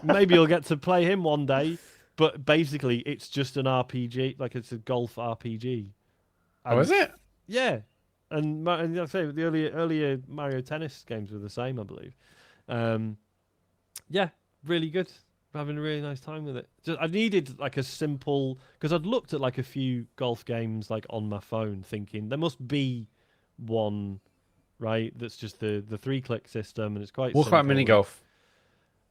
Maybe you'll get to play him one day. But basically, it's just an RPG, like it's a golf RPG. Oh, is it? Yeah, and like I say, the earlier Mario Tennis games were the same, I believe. Yeah, really good. I'm having a really nice time with it. I needed like a simple because I'd looked at like a few golf games like on my phone, thinking there must be one, right? That's just the 3-click system, and it's quite. Walkabout Mini Golf.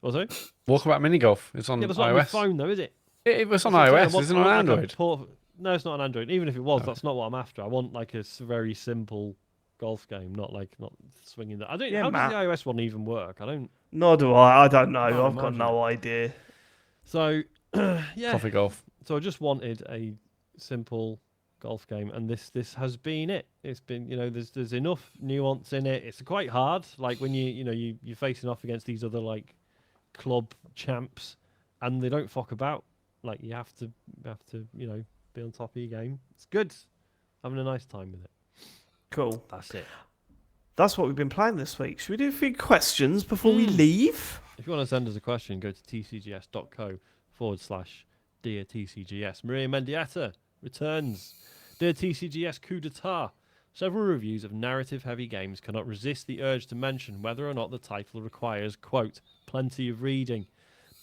Was it? Walkabout Mini Golf. It's on Yeah, but it's not on the iOS. phone though, is it? It was on That's what I'm iOS. saying. Isn't I it on want, like, a Android? No, it's not on Android. Even if it was, Okay. that's not what I'm after. I want like a very simple golf game, not swinging that. I don't. Yeah, how Matt. does the iOS one even work? I don't. Nor do I. I don't know. Can't I've got imagine no idea. So yeah. Coffee golf. So I just wanted a simple golf game, and this has been it. It's been there's enough nuance in it. It's quite hard. Like when you're facing off against these other like club champs, and they don't fuck about. Like you have to be on top of your game. It's good. Having a nice time with it. Cool. That's it. That's what we've been playing this week. Should we do a few questions before we leave? If you want to send us a question, go to tcgs.co/Dear TCGS. Maria Mendieta returns. Dear TCGS coup d'etat. Several reviews of narrative-heavy games cannot resist the urge to mention whether or not the title requires, quote, plenty of reading.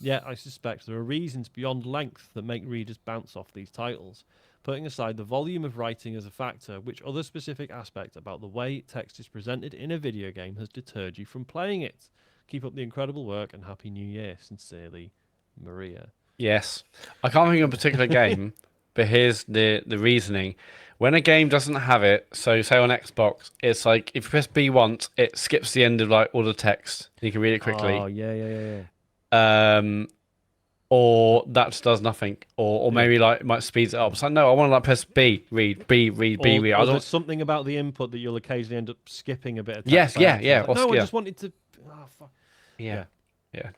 Yet I suspect there are reasons beyond length that make readers bounce off these titles. Putting aside the volume of writing as a factor, which other specific aspect about the way text is presented in a video game has deterred you from playing it? Keep up the incredible work and Happy New Year. Sincerely, Maria. Yes. I can't think of a particular game, but here's the reasoning. When a game doesn't have it, so say on Xbox, it's like if you press B once, it skips the end of like all the text. You can read it quickly. Oh, yeah. Or that just does nothing. Or maybe like it might speeds it up. It's like no, I want to like press B, read, B, read, B, read. I Or don't. there's something about the input that you'll occasionally end up skipping a bit of text. Yes, by yeah, accident. yeah, Like, or no, I yeah. just wanted to. Oh, fuck. Yeah.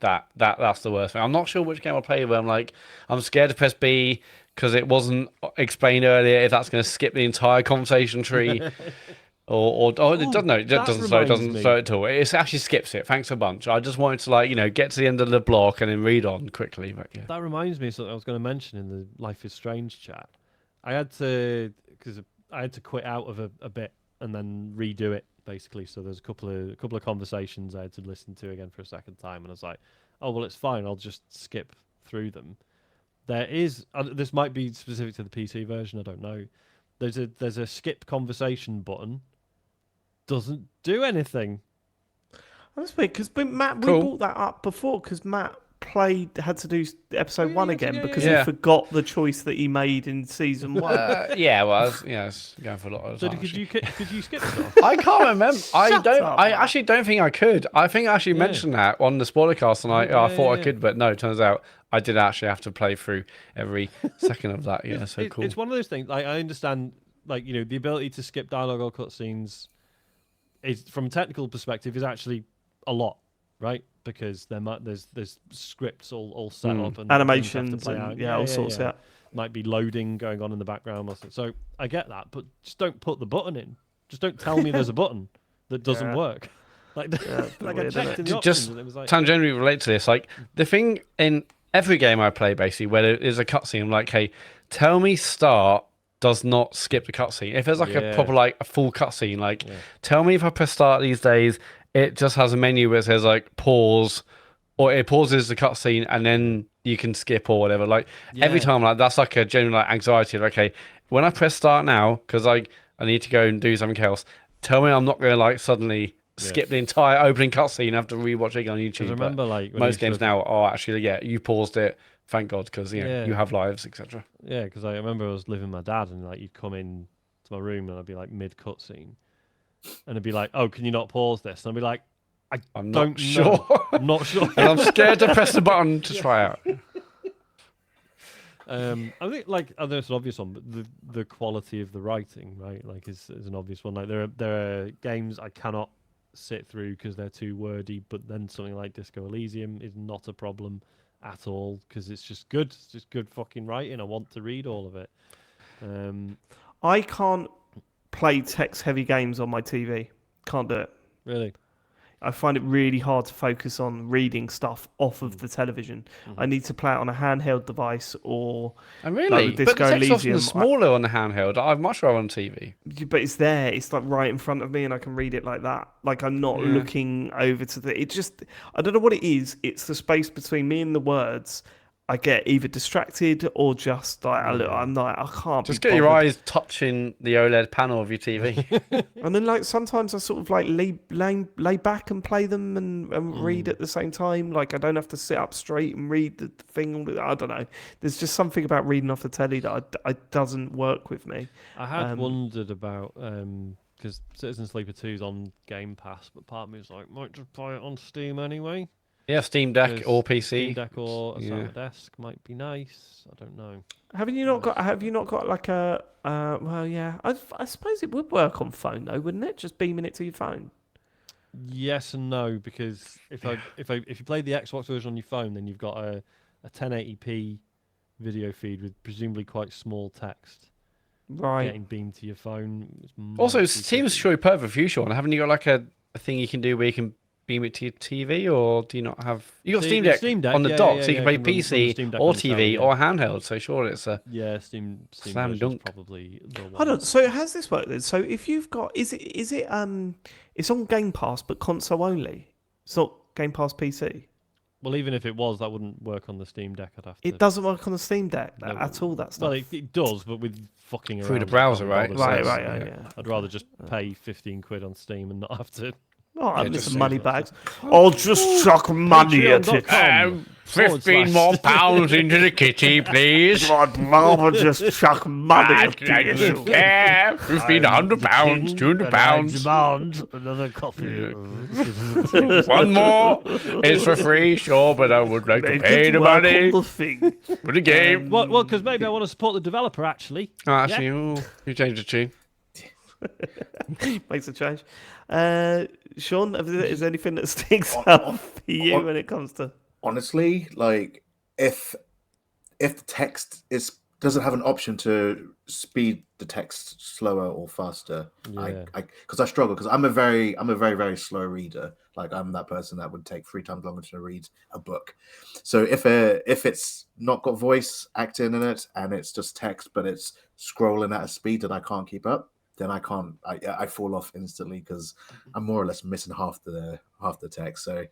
That's the worst thing. I'm not sure which game I play where I'm like, I'm scared to press B because it wasn't explained earlier if that's going to skip the entire conversation tree. Or it doesn't. No, it that doesn't slow. It reminds doesn't me. slow it at all. It actually skips it. Thanks a bunch. I just wanted to like get to the end of the block and then read on quickly. But yeah. That reminds me of something I was going to mention in the Life is Strange chat. I had to quit out of a bit and then redo it basically. So there's a couple of conversations I had to listen to again for a second time, and I was like, oh well, it's fine. I'll just skip through them. There is this might be specific to the PC version. I don't know. There's a skip conversation button. Doesn't do anything. That's weird because Matt, we Cool. brought that up before because Matt had to do episode yeah, 1 yeah, again yeah, because yeah. he forgot the choice that he made in season 1. Yeah, well, I was going for a lot of So time, could you skip stuff? I can't remember. I Shut don't. up. I actually don't think I could. I think I actually mentioned that on the spoiler cast, and I thought I could, but no. It turns out I did actually have to play through every second of that. Yeah, so cool. It's one of those things. Like I understand, like the ability to skip dialogue or cutscenes is, from a technical perspective, is actually a lot, right? Because there's scripts all set up and things have to Animations play and out. all sorts. Yeah. Might be loading going on in the background. Or something. So I get that, but just don't put the button in. Just don't tell me there's a button that doesn't Yeah. work. Like, Yeah, it's a bit like I weird, isn't checked it? in the Just options and it was like, tangentially relate to this. Like the thing in every game I play, basically, where there is a cutscene, I'm like, hey, tell me start does not skip the cutscene. If there's like a Yeah. proper like a full cutscene, like tell me if I press start these days, it just has a menu where it says like pause, or it pauses the cutscene and then you can skip or whatever. Like every Yeah. time, like that's like a genuine like anxiety. Like, okay, when I press start now, because I need to go and do something else. Tell me I'm not going to like suddenly skip the entire opening cutscene and have to rewatch it again on YouTube. I remember like when most you games now are actually you paused it. Thank God, because you have lives, etc. Yeah, because I remember I was living with my dad, and like you'd come in to my room, and I'd be like mid cutscene, and I'd be like, "Oh, can you not pause this?" And I'd be like, I'm don't not sure. I'm not sure. And I'm scared to press the button to try out. I think like I know it's an obvious one, but the quality of the writing, right? Like is an obvious one. Like there are games I cannot sit through because they're too wordy, but then something like Disco Elysium is not a problem at all because it's just good. It's just good fucking writing. I want to read all of it. I can't play text-heavy games on my TV. Can't do it. Really? I find it really hard to focus on reading stuff off of the television. I need to play it on a handheld device or. And really, like with but the Disco text often Elysium, is smaller on the handheld. I'd much rather on TV. But it's there. It's like right in front of me, and I can read it like that. Like I'm not looking over to the. It just. I don't know what it is. It's the space between me and the words. I get either distracted or just like I'm like I can't. Just be get your bothered. eyes touching the OLED panel of your TV. And then like sometimes I sort of like lay back and play them and read at the same time. Like I don't have to sit up straight and read the thing. I don't know. There's just something about reading off the telly that I doesn't work with me. I had wondered about because Citizen Sleeper 2 is on Game Pass, but part of me was like, might just play it on Steam anyway. Yeah, Steam Deck or PC. Steam Deck or a sat at desk might be nice. I don't know. Have you not got like a well yeah I suppose it would work on phone though, wouldn't it? Just beaming it to your phone. Yes and no, because if you play the Xbox version on your phone, then you've got a 1080p video feed with presumably quite small text. Right. Getting beamed to your phone. Also, Steam's surely perfect for you, Sean. Haven't you got like a thing you can do where you can beam it to your TV, or do you not have? You got Steam Deck on the dock, so you can play PC or TV or handheld. So sure, it's a Steam slam version's dunk. probably the one. Hold on. So how's this work then? So if you've got is it it's on Game Pass but console only. It's not Game Pass PC. Well, even if it was, that wouldn't work on the Steam Deck. I'd have to. It doesn't work on the Steam Deck No. at all. That stuff. Well, it does, but with fucking Through the around, browser, I can't right? bother Right. to- Yeah. I'd rather just pay 15 quid on Steam and not have to. Oh, I'm just missing money seems bags. I'll just chuck money at it. Patreon.com. 15 more pounds into the kitty, please. I'd rather just chuck money at it. Yeah, 1,500 pounds, 200 pounds. Demand another copy. One more is for free, sure, but I would like to pay the money The thing. for the game. Well, because maybe I want to support the developer. Actually, Oh, actually, you changed the tune. Makes a change. Sean, is there anything that sticks out for you when it comes to? Honestly, like if the text doesn't have an option to speed the text slower or faster, because I struggle because I'm a very very slow reader. Like I'm that person that would take 3 times longer to read a book. So if it's not got voice acting in it and it's just text, but it's scrolling at a speed that I can't keep up, then I can't. I fall off instantly because I'm more or less missing half the text. So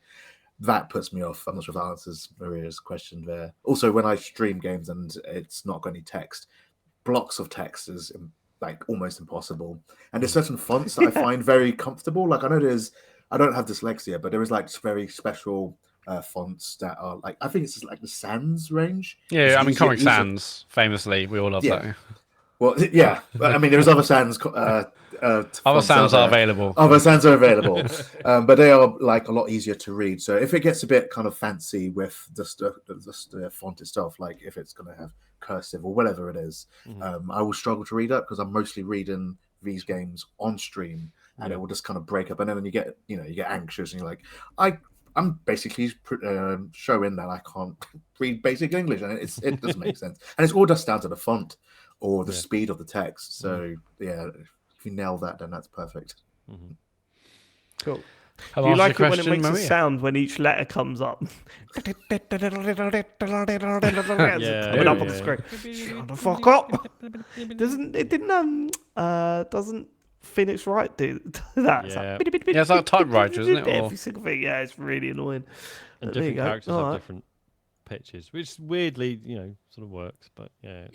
that puts me off. I'm not sure if that answers Maria's question there. Also, when I stream games and it's not got any text, blocks of text is like almost impossible. And there's certain fonts that I find very comfortable. Like I don't have dyslexia, but there is like very special fonts that are like, I think it's just like the Sans range. Yeah, It's I mean, easier- Comic easier- Sans, famously, we all love that. Well, yeah, but I mean, there's other Sans. Other fonts Sans out are there. available. Other Sans are available, but they are like a lot easier to read. So if it gets a bit kind of fancy with just the font itself, like if it's going to have cursive or whatever it is, I will struggle to read that because I'm mostly reading these games on stream, and it will just kind of break up, and then you get anxious, and you're like, I'm basically showing that I can't read basic English, and it doesn't make sense, and it's all just down to the font or the speed of the text. So if you nail that, then that's perfect. Cool. Have Do you answered like your it when it question, makes a Maria? sound when each letter comes up? Coming up on the screen. Shut the fuck up. Doesn't finish right do that. It's Yeah. like, Yeah, it's like typewriter, isn't it? Or... Every single thing. Yeah, it's really annoying. And But there you different go. characters All have right. different pitches, which weirdly, sort of works. But yeah.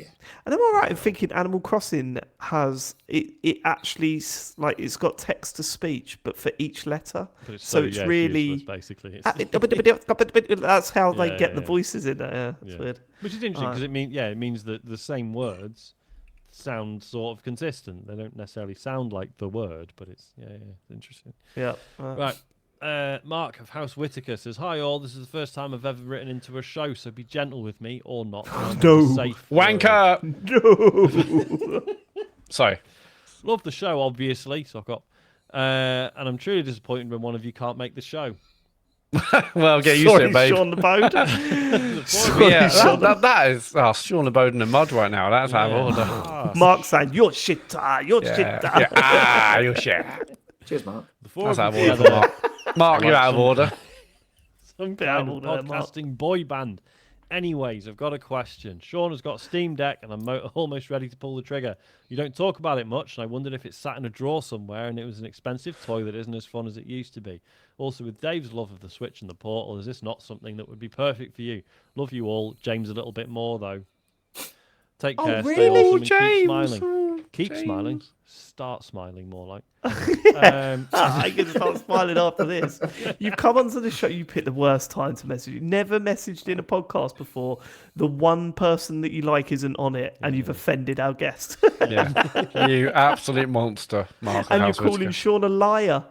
And am I right in thinking Animal Crossing has it actually like it's got text to speech, but for each letter, But it's so it's really useless, basically. It's, that's how they get the yeah. voices in there. Yeah, it's Yeah. weird. which is interesting because it means that the same words sound sort of consistent. They don't necessarily sound like the word, but it's interesting. Yeah. Right. Mark of House Whitaker says, "Hi all, this is the first time I've ever written into a show, so be gentle with me or not. No. Safe Wanker! No. Sorry. Love the show, obviously, sock up. And I'm truly disappointed when one of you can't make the show. Well, get used to it, babe. Sean the Bode. Yeah, that is Sean the Bode in the mud right now. That's out of order. Mark saying, "You're shit. You're shit." Yeah. You're shit. Cheers, Mark. That's out of order for Mark. Mark, you're out of order. Some Bit out kind of of order, Mark. podcasting boy band. Anyways, I've got a question. Sean has got a Steam Deck and I'm almost ready to pull the trigger. You don't talk about it much, and I wondered if it sat in a drawer somewhere and it was an expensive toy that isn't as fun as it used to be. Also, with Dave's love of the Switch and the Portal, is this not something that would be perfect for you? Love you all. James a little bit more, though. Take care. Stay awesome and keep smiling. Keep smiling. Start smiling, more like. I'm going to start smiling after this. You've come onto the show. You picked the worst time to message. You never messaged in a podcast before. The one person that you like isn't on it, and you've offended our guest. Yeah. You absolute monster, Mark. And you're calling Sean a liar.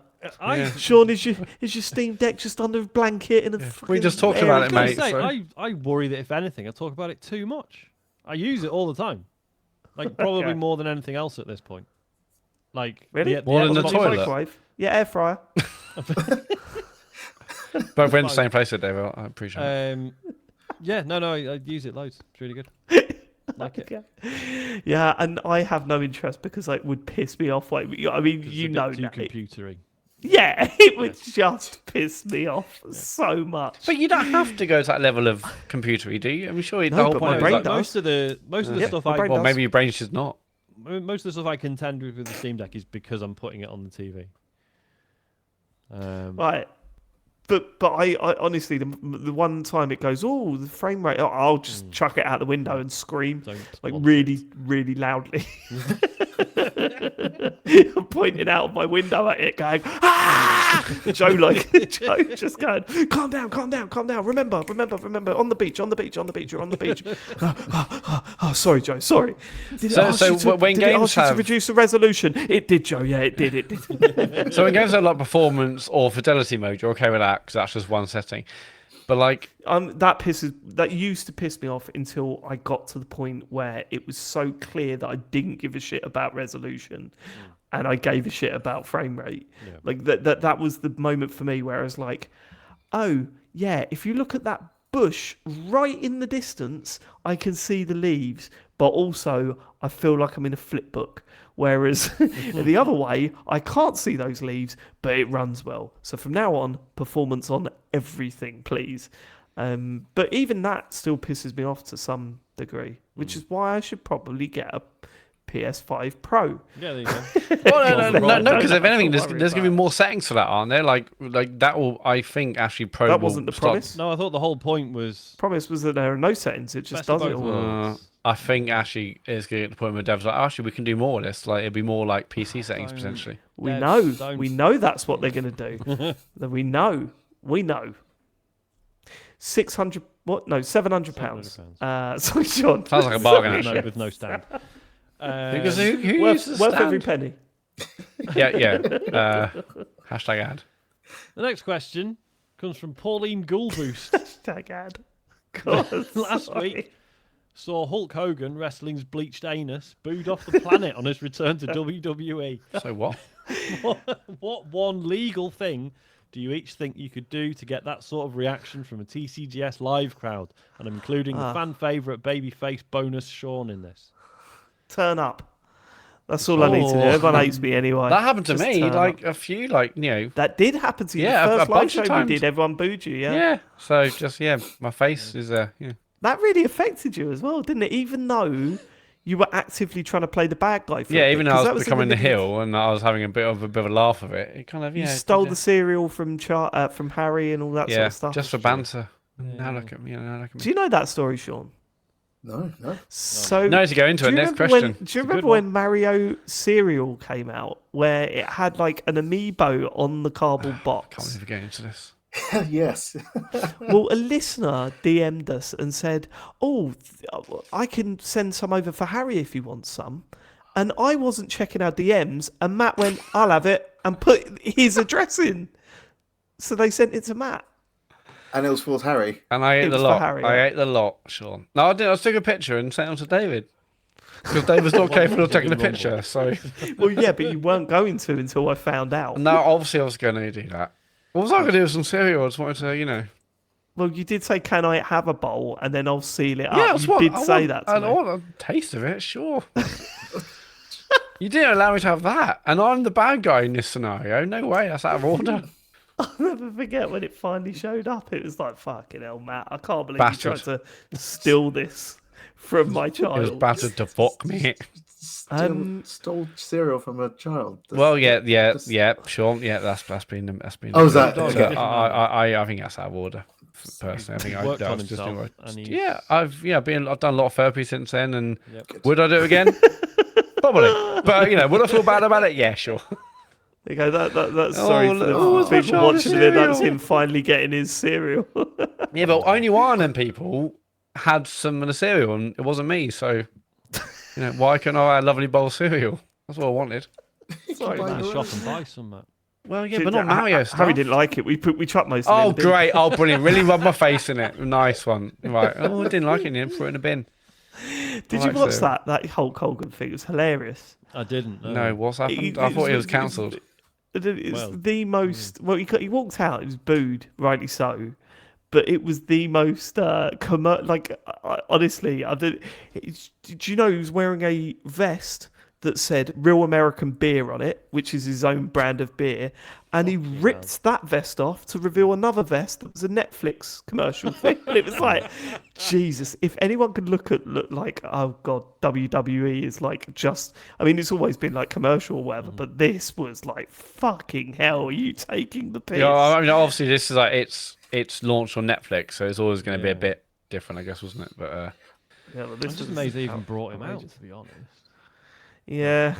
Sean, is your Steam Deck just under a blanket in a fucking We just talked about it, I was mate. gonna say, so- I worry that if anything, I talk about it too much. I use it all the time, like probably Okay. more than anything else at this point. Like Really? More than the What's toilet? microwave? Yeah, air fryer. Both we're in the same place today, Dave. I appreciate it. Yeah, no, I use it loads. It's really good. Like it. Yeah, and I have no interest because it would piss me off. Like, I mean, It's you a bit know too that. computery. Yeah, it would just piss me off so much. But you don't have to go to that level of computery, do you? I'm sure the No, whole but point my is brain like, does. Most of the Yeah, stuff my brain Or does. maybe your brain's just not. most of the stuff I contend with the Steam Deck is because I'm putting it on the TV. Right. But I honestly, the one time it goes, oh, the frame rate, I'll just chuck it out the window and scream Don't like want really, really loudly. I'm pointing out of my window at it, going, ah! Joe just going, calm down. Remember, on the beach, you're on the beach. Oh, sorry, Joe, sorry. Did So- it ask so you to, when did it games ask you to have- reduce the resolution? It did, Joe. Yeah, it did. So in games that are like performance or fidelity mode, you're okay with that because that's just one setting. But like, That used to piss me off until I got to the point where it was so clear that I didn't give a shit about resolution, and I gave a shit about frame rate. Yeah. Like that was the moment for me where I was like, oh yeah, if you look at that bush right in the distance, I can see the leaves, but also I feel like I'm in a flip book. Whereas the other way, I can't see those leaves, but it runs well. So from now on, performance on everything, please. But even that still pisses me off to some degree, which is why I should probably get a PS5 Pro. Yeah, there you go. well, no, because if anything, there's worry going to be about more settings for that, aren't there? Like that will, I think, actually Pro. That will wasn't the start- promise. No, I thought the whole point was Promise was that there are no settings. It just Best of does it both all. worlds. I think actually it's going to get to the point where devs are like, actually, we can do more of this. Like it'd be more like PC settings potentially. We Yeah, know. don't- We know that's what they're going to do. We know. 600. What? No, £700. Sorry, Sean. Sounds like a bargain, no, actually. with no stand. Because who uses Worth stand? every penny. Yeah. Hashtag ad. The next question comes from Pauline Goulboost. Hashtag ad. God, Last sorry. week, saw Hulk Hogan, wrestling's bleached anus, booed off the planet on his return to WWE. So what? What one legal thing do you each think you could do to get that sort of reaction from a TCGS live crowd? And I'm including the fan favourite babyface bonus Sean in this. Turn up. That's all I need to do. Oh. Everyone hates me anyway. That happened to Just me, turn like up. a few, like, you know. That did happen to you. Yeah, The a first live bunch show of we times. did, everyone booed you, yeah? Yeah. So just, yeah, my face is, yeah. That really affected you as well, didn't it? Even though you were actively trying to play the bad guy for a Yeah, bit, even 'cause though that I was in becoming the middle of- heel and I was having a bit of a laugh of it, it kind of, You yeah. stole the cereal from from Harry and all that sort yeah, of stuff. just for banter. Yeah. Now look at me, now look at Do me. you know that story, Sean? No. So No, to go into do it, you next remember question. When, do you a good remember when Mario cereal came out, where it had like an amiibo on the cardboard Can't box? believe we're getting into this. Yes. Well, a listener DM'd us and said, "Oh, I can send some over for Harry if he wants some." And I wasn't checking our DMs, and Matt went, "I'll have it," and put his address in. So they sent it to Matt. And it was for Harry. And I ate It the was for lot. Harry, I yeah. ate the lot, Sean. No, I didn't. I took a picture and sent it to David. Because David's not capable of taking a picture, so... Well, yeah, but you weren't going to until I found out. No, obviously I was going to do that. What was I going to do with some cereal? I just wanted to, you know... Well, you did say, "Can I have a bowl?" and then I'll seal it up. Yeah, that's you what did I say want. that to I me. want a taste of it, sure. You didn't allow me to have that. And I'm the bad guy in this scenario. No way, that's out of order. I'll never forget when it finally showed up. It was like, fucking hell, Matt. I can't believe Bastard. you tried to steal this from my It was child. battered to fuck me. Stole cereal from a child. Well, yeah, that's- Sean. Yeah, that's been. Oh, is that- Yeah, okay. I think that's out of order. Personally, I think Worked that on was just himself, and he's- yeah. I've done a lot of therapy since then, and Yep. would I do it again? Probably, but would I feel bad about it? Yeah, sure. Okay, that's sorry for the it's my people child's watching it. That's cereal. him finally getting his cereal. Yeah, but only one of them people had some of the cereal, and it wasn't me. So, why couldn't I have a lovely bowl of cereal? That's what I wanted. Sorry, buy man. your Shop and buy some, Matt. Well, yeah, but not Mario stuff. Harry didn't like it. We chucked most of it. Oh, in the bin. great! Oh, brilliant! Really rub my face in it. Nice one. Right. Oh, I didn't like it. Then threw it in the bin. Did I you like watch cereal. that Hulk Hogan thing? It was hilarious. I didn't. No, what's happened? I thought it was cancelled. It's Well, the most. Well, he walked out. It was booed, rightly so. But it was the most honestly, I did. Do you know he was wearing a vest that said "Real American Beer" on it, which is his own brand of beer, and he ripped that vest off to reveal another vest that was a Netflix commercial thing. And it was like, Jesus! If anyone could look like, oh god, WWE is like just. I mean, it's always been like commercial or whatever, but this was like, fucking hell! Are you taking the piss? Yeah, I mean, obviously, this is like it's launched on Netflix, so it's always going to be a bit different, I guess, wasn't it? But Yeah, well, I'm this just was amazed they even out- brought him out, outrageous. to be honest. Yeah.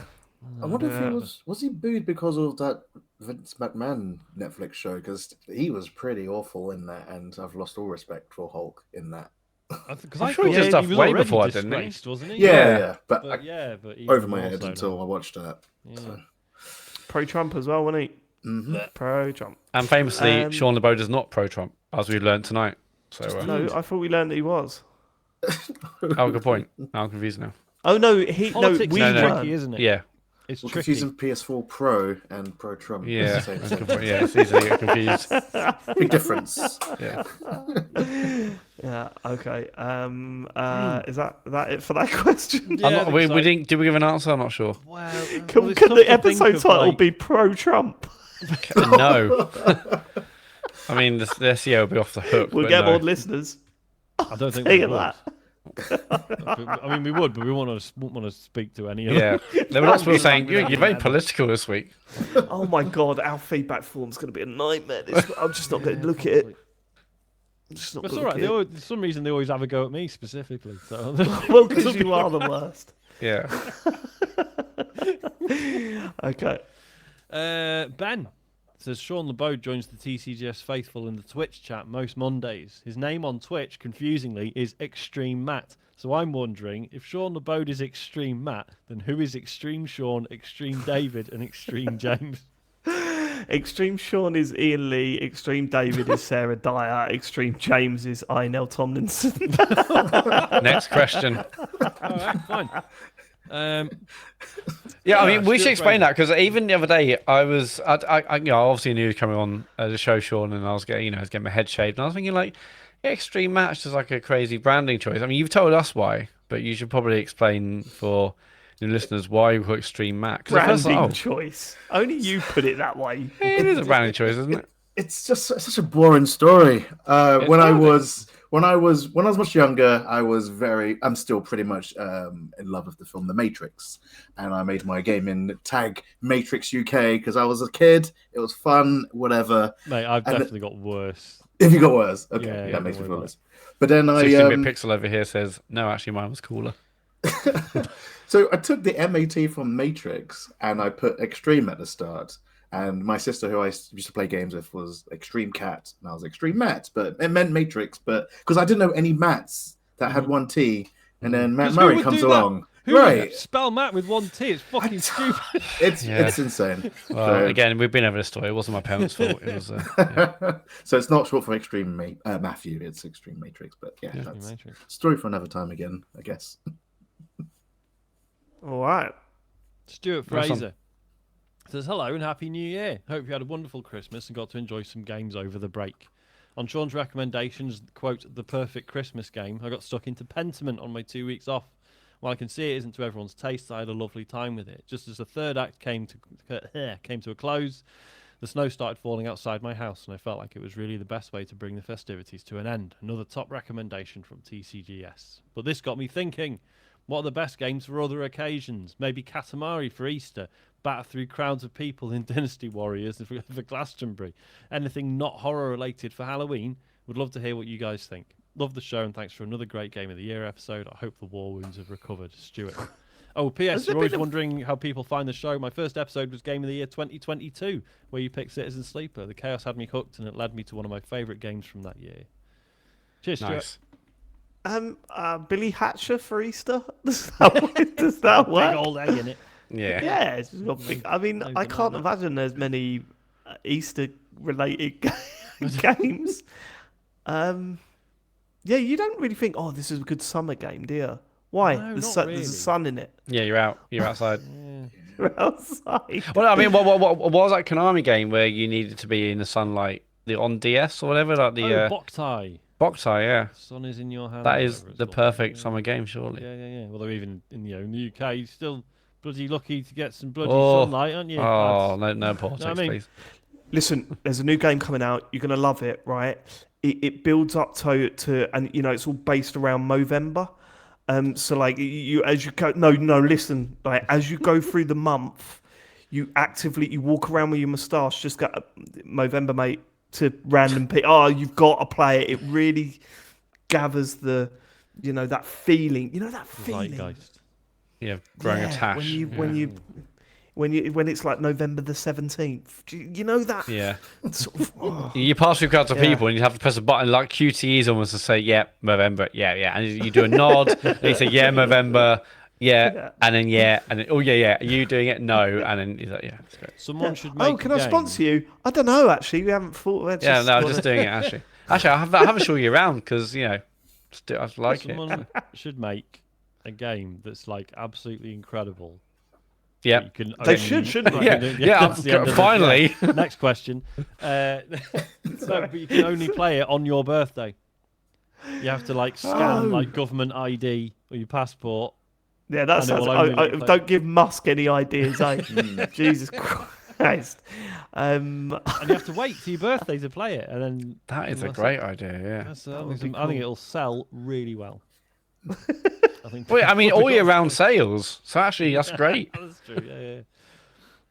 I wonder if Yeah. he was he booed because of that Vince McMahon Netflix show, because he was pretty awful in that, and I've lost all respect for Hulk in that. Because I'm I sure thought he did he stuff was way already before, didn't he? disgraced, wasn't he? Yeah, but, But but even over my more head so until now. I watched that. Yeah. So. Pro-Trump as well, wasn't he? hmm Pro-Trump. and famously, Um, Sean Labode is not pro-Trump, as we learned tonight. So, No, I thought we learned that he was. oh, good point. I'm confused now. Oh no, Politics we is no. weren't. tricky, isn't it? Yeah, It's Well, tricky. confusing PS4 Pro and Pro Trump. yeah, Same that's a thing. good point. Yeah, it's easy to get confused. Big difference. Yeah. Yeah. Okay. Is that it for that question? Yeah, I think we so. didn't. Did we give an answer? I'm not sure. Well, Can, it's can tough the to think episode of, title like- be pro-Trump? No. I mean, the SEO will be off the hook. We'll but get no. more listeners. I don't think Think we of would. that. I mean, we would, but we won't want to speak to any of them. Yeah, there were lots of people saying That'd be you're very bad. political this week. Oh my god, our feedback form's going to be a nightmare. I'm just not going to look at it. I'm just not But it's gonna all right. look at it. For some reason, they always have a go at me specifically. So Well, because you are the worst. Yeah. Okay. Ben says Sean Labode joins the TCGS faithful in the Twitch chat most Mondays. His name on Twitch, confusingly, is Extreme Matt. So I'm wondering, if Sean Labode is Extreme Matt, then who is Extreme Sean, Extreme David, and Extreme James? Extreme Sean is Ian Lee. Extreme David is Sarah Dyer. Extreme James is Inel Tomlinson. Next question. All right, fine. Yeah, I mean, we Stuart should explain that because even the other day, I obviously knew he was coming on the show, Sean, and I was getting my head shaved, and I was thinking like, yeah, Extreme Match is like a crazy branding choice. I mean, you've told us why, but you should probably explain for New listeners, why you put Extreme Matt? 'Cause at first, Branding choice. Only you put it that way. it is a branding choice, isn't it? It's just such a boring story. When I perfect. was much younger, I'm still pretty much in love with the film The Matrix, and I made my game in tag Matrix UK because I was a kid. It was fun, whatever. Mate, I've definitely got worse. If you got worse, okay, Yeah, that makes me don't feel worry worse. But then 16-bit pixel over here says, no, actually, mine was cooler. So I took the MAT from Matrix and I put Extreme at the start. And my sister, who I used to play games with, was Extreme Cat, and I was Extreme Matt, but it meant Matrix. But because I didn't know any Matts that had one T, and then Matt 'Cause who Murray would comes do that? along. Who would Right, spell Matt with one T? It's fucking stupid. it's Yeah. insane. Well, again, we've been over this story. It wasn't my parents' fault. It was. Yeah. So it's not short for Extreme Matthew. It's Extreme Matrix. But yeah, that's Matrix. story for another time again, I guess. All right. Stuart Nice Fraser says, hello and happy new year. Hope you had a wonderful Christmas and got to enjoy some games over the break. On Sean's recommendations, quote, the perfect Christmas game, I got stuck into Pentiment on my 2 weeks off. While I can see it isn't to everyone's taste, I had a lovely time with it. Just as the third act came to a close, the snow started falling outside my house, and I felt like it was really the best way to bring the festivities to an end. Another top recommendation from TCGS. But this got me thinking, what are the best games for other occasions? Maybe Katamari for Easter, batter through crowds of people in Dynasty Warriors for Glastonbury. Anything not horror related for Halloween? Would love to hear what you guys think. Love the show and thanks for another great Game of the Year episode. I hope the war wounds have recovered. Stuart. Oh, P.S. You're always wondering how people find the show. My first episode was Game of the Year 2022, where you picked Citizen Sleeper. The chaos had me hooked and it led me to one of my favourite games from that year. Cheers, Stuart. Nice. Billy Hatcher for Easter. Does that work? Big old egg in it. Yeah. Yeah, it's just got big. I mean, No I can't banana. imagine there's many Easter-related games. Yeah, you don't really think, oh, this is a good summer game, do you? Why? No, There's not there's really. sun in it. Yeah, you're out. You're outside. You're outside. Well, I mean, what was that Konami game where you needed to be in the sunlight? On DS or whatever, like the Boktai. Boktai, yeah. Sun is in your hand. That is whatever it's the called. perfect Yeah. summer game, surely. Yeah. Well, they're even in the UK. You're still bloody lucky to get some bloody Oh. sunlight, aren't you? Oh, lads? no politics, I mean? please. Listen, there's a new game coming out. You're gonna love it, right? It builds up to, and you know it's all based around Movember. So like you as you go, no, listen, like as you go through the month, you walk around with your moustache. Just got Movember, mate. To random people. Oh, you've got to play it. It really gathers that feeling. You know that feeling. Zeitgeist. Yeah, growing a tash. When it's like November the 17th. You know that? Yeah. Sort of, oh. You pass through crowds of Yeah. people and you have to press a button like QTE's almost to say, yeah, November, yeah. And you do a nod, and you say, yeah, November, yeah, and then, and then, oh, yeah. Are you doing it? No. And then he's like, yeah, it's great. Someone should make. Can I sponsor you? I don't know, actually. We haven't thought. I'm just doing it, actually. Actually, I have a show year round because, I like it. Someone should make a game that's like absolutely incredible. Yeah. You can They own- shouldn't they? Yeah, that's the end of the- finally. yeah. Next question. But you can only play it on your birthday. You have to like scan like government ID or your passport. Yeah, that And it sounds. will only play- Don't give Musk any ideas, eh? Jesus Christ. And you have to wait till your birthday to play it, and then That is a that's great idea, yeah. I think it'll sell really well. I think. Well, I mean, all year round sales. So actually, that's great. That's true. Yeah.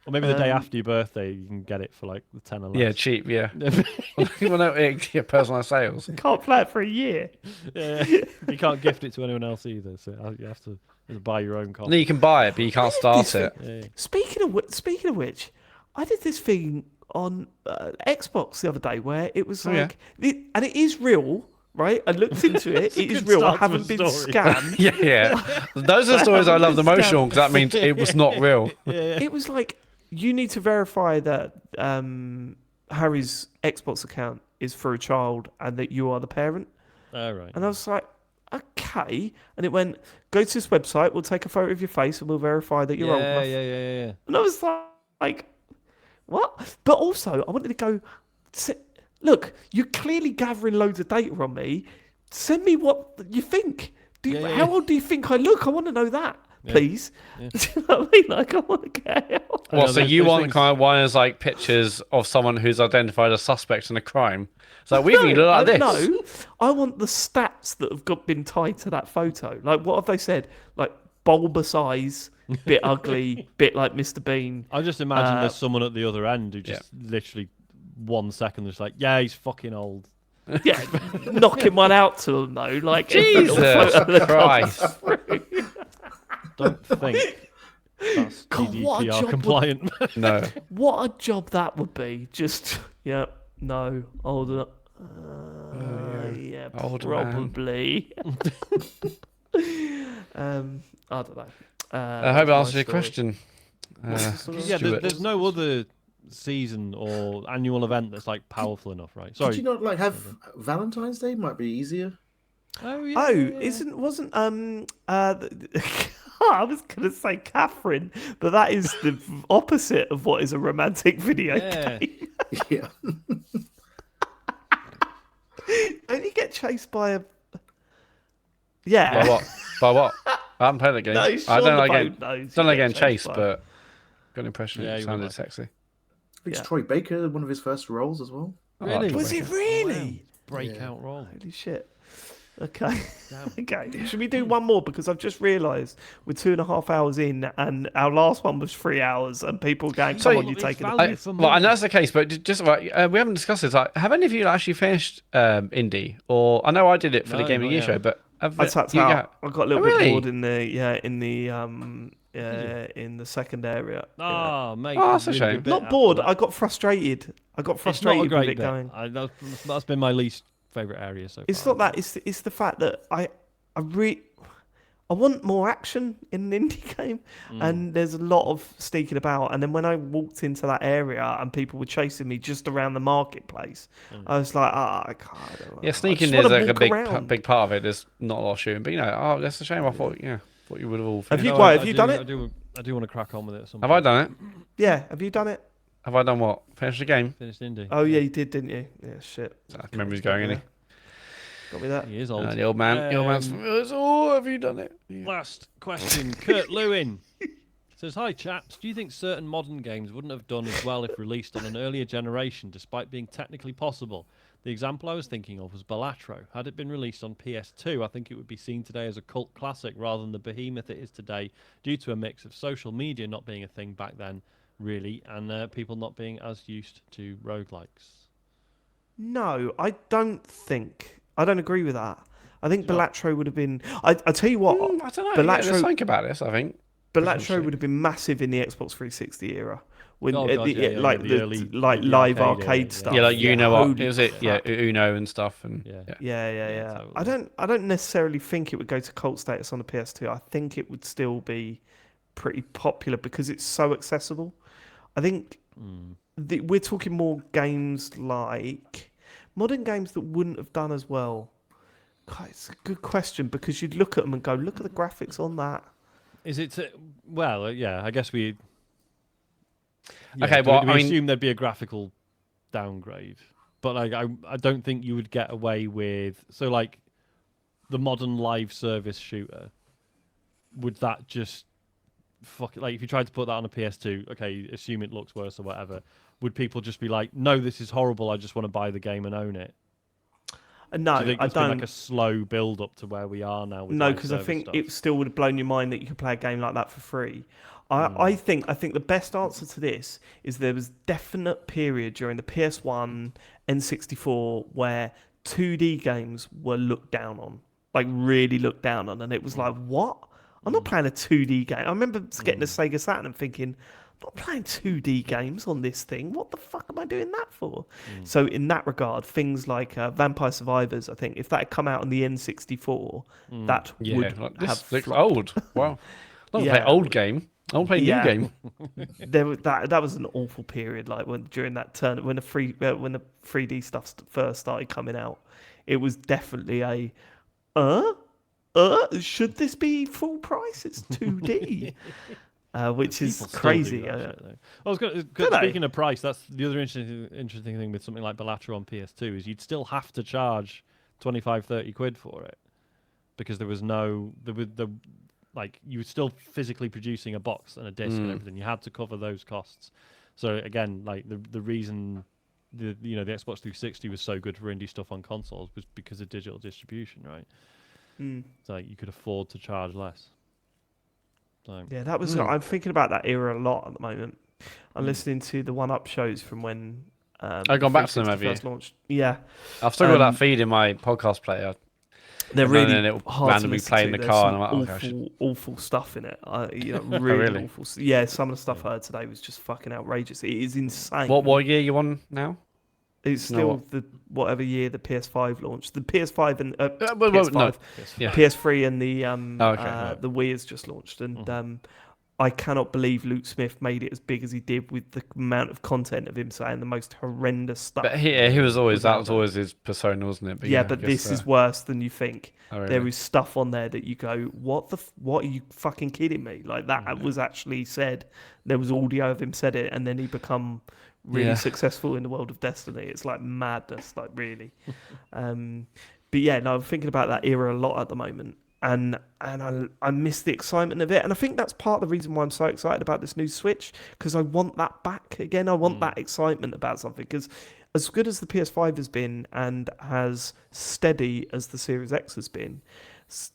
Or maybe the day after your birthday, you can get it for like the 10 or less. Yeah, cheap, yeah. Well, no, yeah, personalised sales. Can't play it for a year. Yeah. You can't gift it to anyone else either, so you have to buy your own copy. No, you can buy it, but you can't start it. Yeah. Speaking of which, I did this thing on Xbox the other day where it was Oh, yeah. like, and it is real, right? I looked into it. It is good real. I start to a haven't been story. scammed. Yeah. Those are the stories I love the most, Sean, because that means it was not real. It was like you need to verify that Harry's Xbox account is for a child and that you are the parent. All right. And I was like, okay. And it went, go to this website. We'll take a photo of your face and we'll verify that you're old enough. Yeah. And I was like, what? But also, I wanted to go, look, you're clearly gathering loads of data on me. Send me what you think. How old do you think I look? I want to know that. please. Yeah. Do you know what I mean? Like, I want to get out. Well, know, so those- you those want things- kind of one as like pictures of someone who's identified as suspect in a crime. So we think you look like this. No, I want the stats that have been tied to that photo. Like, what have they said? Like, bulbous eyes, bit ugly, bit like Mr. Bean. I just imagine there's someone at the other end who just literally 1 second is like, yeah, he's fucking old. Yeah, knocking one out to them though. Like, every little Jesus photo that comes Christ. through. Don't think that's God, what a GDPR job compliant. No. What a job that would be. Just, yeah, no, older. Yeah, Older man. probably. I don't know. I hope it that's my answers your story. question. Yeah, Stuart. there's no other season or annual event that's like powerful enough, right? Did Sorry. you not like have Valentine's Day? Might be easier. Oh, yeah. Oh, wasn't I was gonna say Catherine, but that is the opposite of what is a romantic video Yeah. game. Yeah. Don't you get chased by a? Yeah. By what? By what? I haven't played the game. No, I Sean don't like the getting, Boat knows don't you like get getting chased, by- but got an impression Yeah, it you sounded would like sexy. I think Yeah. Troy Baker, one of his first roles as well. Really? Was it really? Breakout role. Holy shit. Okay. Damn. Okay. Should we do one more? Because I've just realised we're 2.5 hours in and our last one was 3 hours and people going, So- come on, you're It's taking the valid. piss. Well, I know that's the case, but just like, we haven't discussed this. Like, have any of you actually finished Indie? Or I know I did it for the No, Game of not the Year yet. show, but have I tapped you out. I got a little Oh, bit really? bored in the second area. Yeah. Oh, mate. Oh, that's there's a really shame. good bit Not after bored. that. I got frustrated. I got It's not frustrated a with great it bit. going. That's been my least favourite area so far. It's not that. It's the fact that I want more action in an indie game, and there's a lot of sneaking about. And then when I walked into that area and people were chasing me just around the marketplace, I was like, I can't. I don't know. Yeah, I sneaking just is wanna like a walk big around. big part of it. There's not a lot of shooting, but oh, that's a shame. I thought thought you would have all. Have Finished. you- No, why, I- have you I done do- it? I do want to crack on with it at some Have I point. done it? Yeah, have you done it? Have I done what? Finished the game? Finished Indie. Oh yeah, you did, didn't you? Yeah, shit. Memory's going, isn't Got me that. He is old. The old man. The old man's. Oh, have you done it? Yeah. Last question. Kurt Lewin says, hi, chaps. Do you think certain modern games wouldn't have done as well if released on an earlier generation, despite being technically possible? The example I was thinking of was Balatro. Had it been released on PS2, I think it would be seen today as a cult classic rather than the behemoth it is today, due to a mix of social media not being a thing back then, really, and people not being as used to roguelikes. No, I don't agree with that. I think Balatro would have been. I tell you what, I don't know. Yeah, let's Balatro, think about this. I think. Balatro would have been massive in the Xbox 360 era. When Oh, at God, the, yeah, like the the early- like the live arcade arcade era, stuff. Yeah, like Holy it was it. Yeah, crap. Uno and stuff, and Yeah. Yeah. totally. I don't necessarily think it would go to cult status on the PS2. I think it would still be pretty popular because it's so accessible. I think we're talking more games like modern games that wouldn't have done as well. God, it's a good question because you'd look at them and go, look at the graphics on that. Is it? Well, yeah, I guess we. Okay, do well, we I mean- assume there'd be a graphical downgrade, but like, I don't think you would get away with like the modern live service shooter. Would that just like if you tried to put that on a PS2? Okay, assume it looks worse or whatever. Would people just be like, no, this is horrible. I just want to buy the game and own it? No, Do you think I it's been don't. like a slow build up to where we are now? With No, live because I service think stuff? it still would have blown your mind that you could play a game like that for free. I think the best answer to this is there was definite period during the PS1, N64 where 2D games were looked down on, like really looked down on, and it was like, what? I'm not playing a 2D game. I remember getting a Sega Saturn and thinking, I'm not playing 2D games on this thing. What the fuck am I doing that for? So in that regard, things like Vampire Survivors, I think, if that had come out on the N64, that yeah, would like, have this looks flopped. old. Wow. I don't Yeah. play old game. I don't play Yeah. new game. That was an awful period. Like during that turn when the 3D stuff first started coming out, it was definitely a should this be full price? It's 2D, which is People still do crazy. that shit, though. I was going Do they? speaking of price, that's the other interesting thing with something like Balatro on PS2 is you'd still have to charge 25-30 quid for it because there was no like you were still physically producing a box and a disc and everything. You had to cover those costs. So again, like the reason the Xbox 360 was so good for indie stuff on consoles was because of digital distribution, right? So you could afford to charge less. So, Yeah, that was. I'm thinking about that era a lot at the moment. I'm listening to the One Up shows from when. I've gone back to them, have you? first launched. Yeah, I've still got that feed in my podcast player. they're And really then it'll hard to randomly listen play to. in the There's car, some and I'm like, okay, awful stuff in it. Really, really? awful. Yeah, some of the stuff I heard today was just fucking outrageous. It is insane. What year you on now? It's know still what? the whatever year the PS5 launched. The PS5 and well, PS5, no. Yeah. PS3 and the okay. the Wii has just launched, and I cannot believe Luke Smith made it as big as he did with the amount of content of him saying the most horrendous stuff. But he was always out that was there. always his persona, wasn't it? But Yeah, I but guess, this is worse than you think. oh, really? There is stuff on there that you go, what are you fucking kidding me? Like that was actually said. There was audio of him said it, and then he become really successful in the world of Destiny. It's like madness, like really. But yeah, no, I'm thinking about that era a lot at the moment. And I miss the excitement of it. And I think that's part of the reason why I'm so excited about this new Switch, because I want that back again. I want that excitement about something, because as good as the PS5 has been and as steady as the Series X has been, it's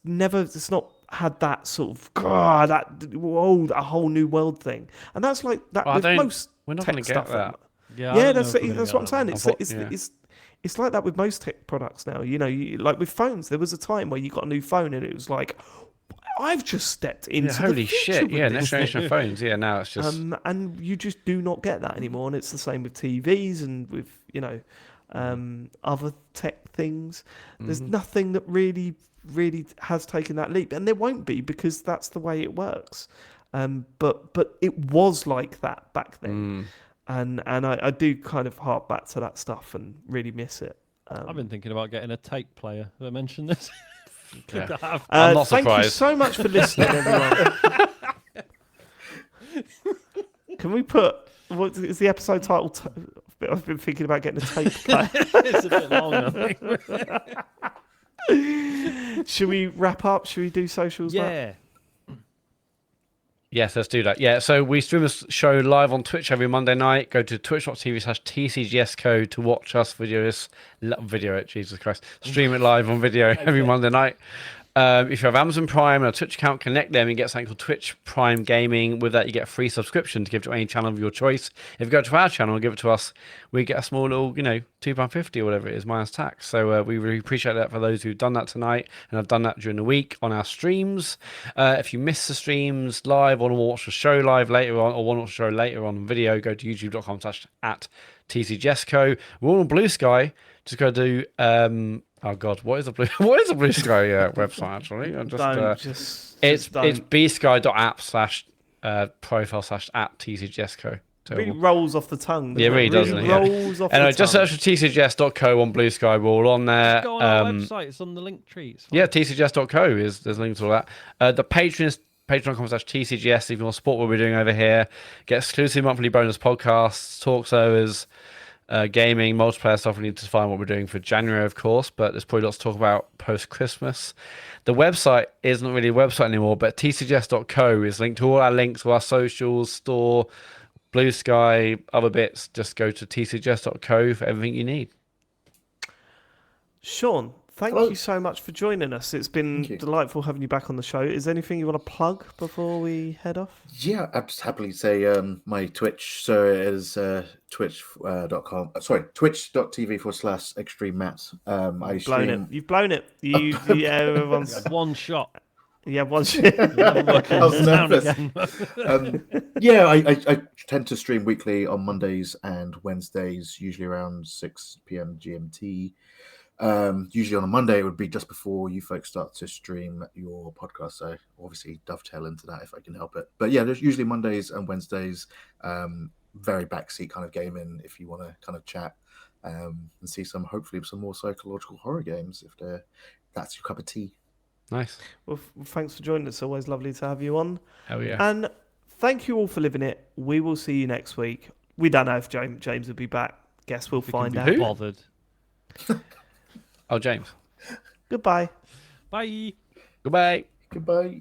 not had that sort of a whole new world thing. And that's like that with most we're not tech going to get stuff. that. Yeah, that's what I'm saying. Yeah. It's like that with most tech products now. Like with phones, there was a time where you got a new phone and it was like, I've just stepped into holy the future shit! with Yeah, this next generation of phones. Yeah, now it's just and you just do not get that anymore. And it's the same with TVs and with other tech things. There's nothing that really has taken that leap, and there won't be, because that's the way it works. But it was like that back then. And I do kind of hark back to that stuff and really miss it. I've been thinking about getting a tape player. Have I mentioned this? Yeah. I'm not thank surprised. you so much for listening, everyone. Can we put what is the episode title? I've been thinking about getting a tape player. It's a bit long, I think. Should we wrap up? Should we do socials? Matt? Yeah. Yes, let's do that. Yeah, so we stream this show live on Twitch every Monday night. Go to twitch.tv/TCGS to watch us Jesus Christ. Stream it live on video every Monday night. If you have Amazon Prime and a Twitch account, connect them and get something called Twitch Prime Gaming. With that, you get a free subscription to give to any channel of your choice. If you go to our channel and give it to us, we get a small little, £2.50 or whatever it is, minus tax. So we really appreciate that for those who've done that tonight and have done that during the week on our streams. If you miss the streams live or want to watch the show live later on, or want to watch the show later on video, go to youtube.com/@TCGSco. We're on Blue Sky. Just go to oh God, what is the Blue Sky website actually? It's bsky.app/profile/@TCGSco. It really rolls off the tongue. Yeah, it really doesn't it? Rolls off the tongue. Just search for TCGS.co on Blue Sky. We're all on there. Go on our website. It's on the link tree. Yeah, TCGS.co there's links to all that. The Patreon is patreon.com/TCGS. If you want to support what we're doing over here, get exclusive monthly bonus podcasts, talks overs, gaming, multiplayer stuff. We need to find what we're doing for January, of course, but there's probably lots to talk about post-Christmas. The website isn't really a website anymore, but tcgs.co is linked to all our links to our socials, store, Blue Sky, other bits. Just go to tcgs.co for everything you need. Sean, thank you so much for joining us. It's been delightful having you back on the show. Is there anything you want to plug before we head off? Yeah, I'd just happily say my Twitch. So it is twitch.tv/Extreme Matt. You've blown it. Everyone's one shot. Yeah, one shot. I was nervous. I tend to stream weekly on Mondays and Wednesdays, usually around 6 p.m. GMT. Usually on a Monday, it would be just before you folks start to stream your podcast. So obviously dovetail into that if I can help it. But yeah, there's usually Mondays and Wednesdays, very backseat kind of gaming if you want to kind of chat and see hopefully some more psychological horror games if that's your cup of tea. Nice. Well, thanks for joining us. Always lovely to have you on. Hell yeah. And thank you all for living it. We will see you next week. We don't know if James will be back. Guess we'll find out. Bothered. Oh, James. Goodbye. Bye. Goodbye. Goodbye.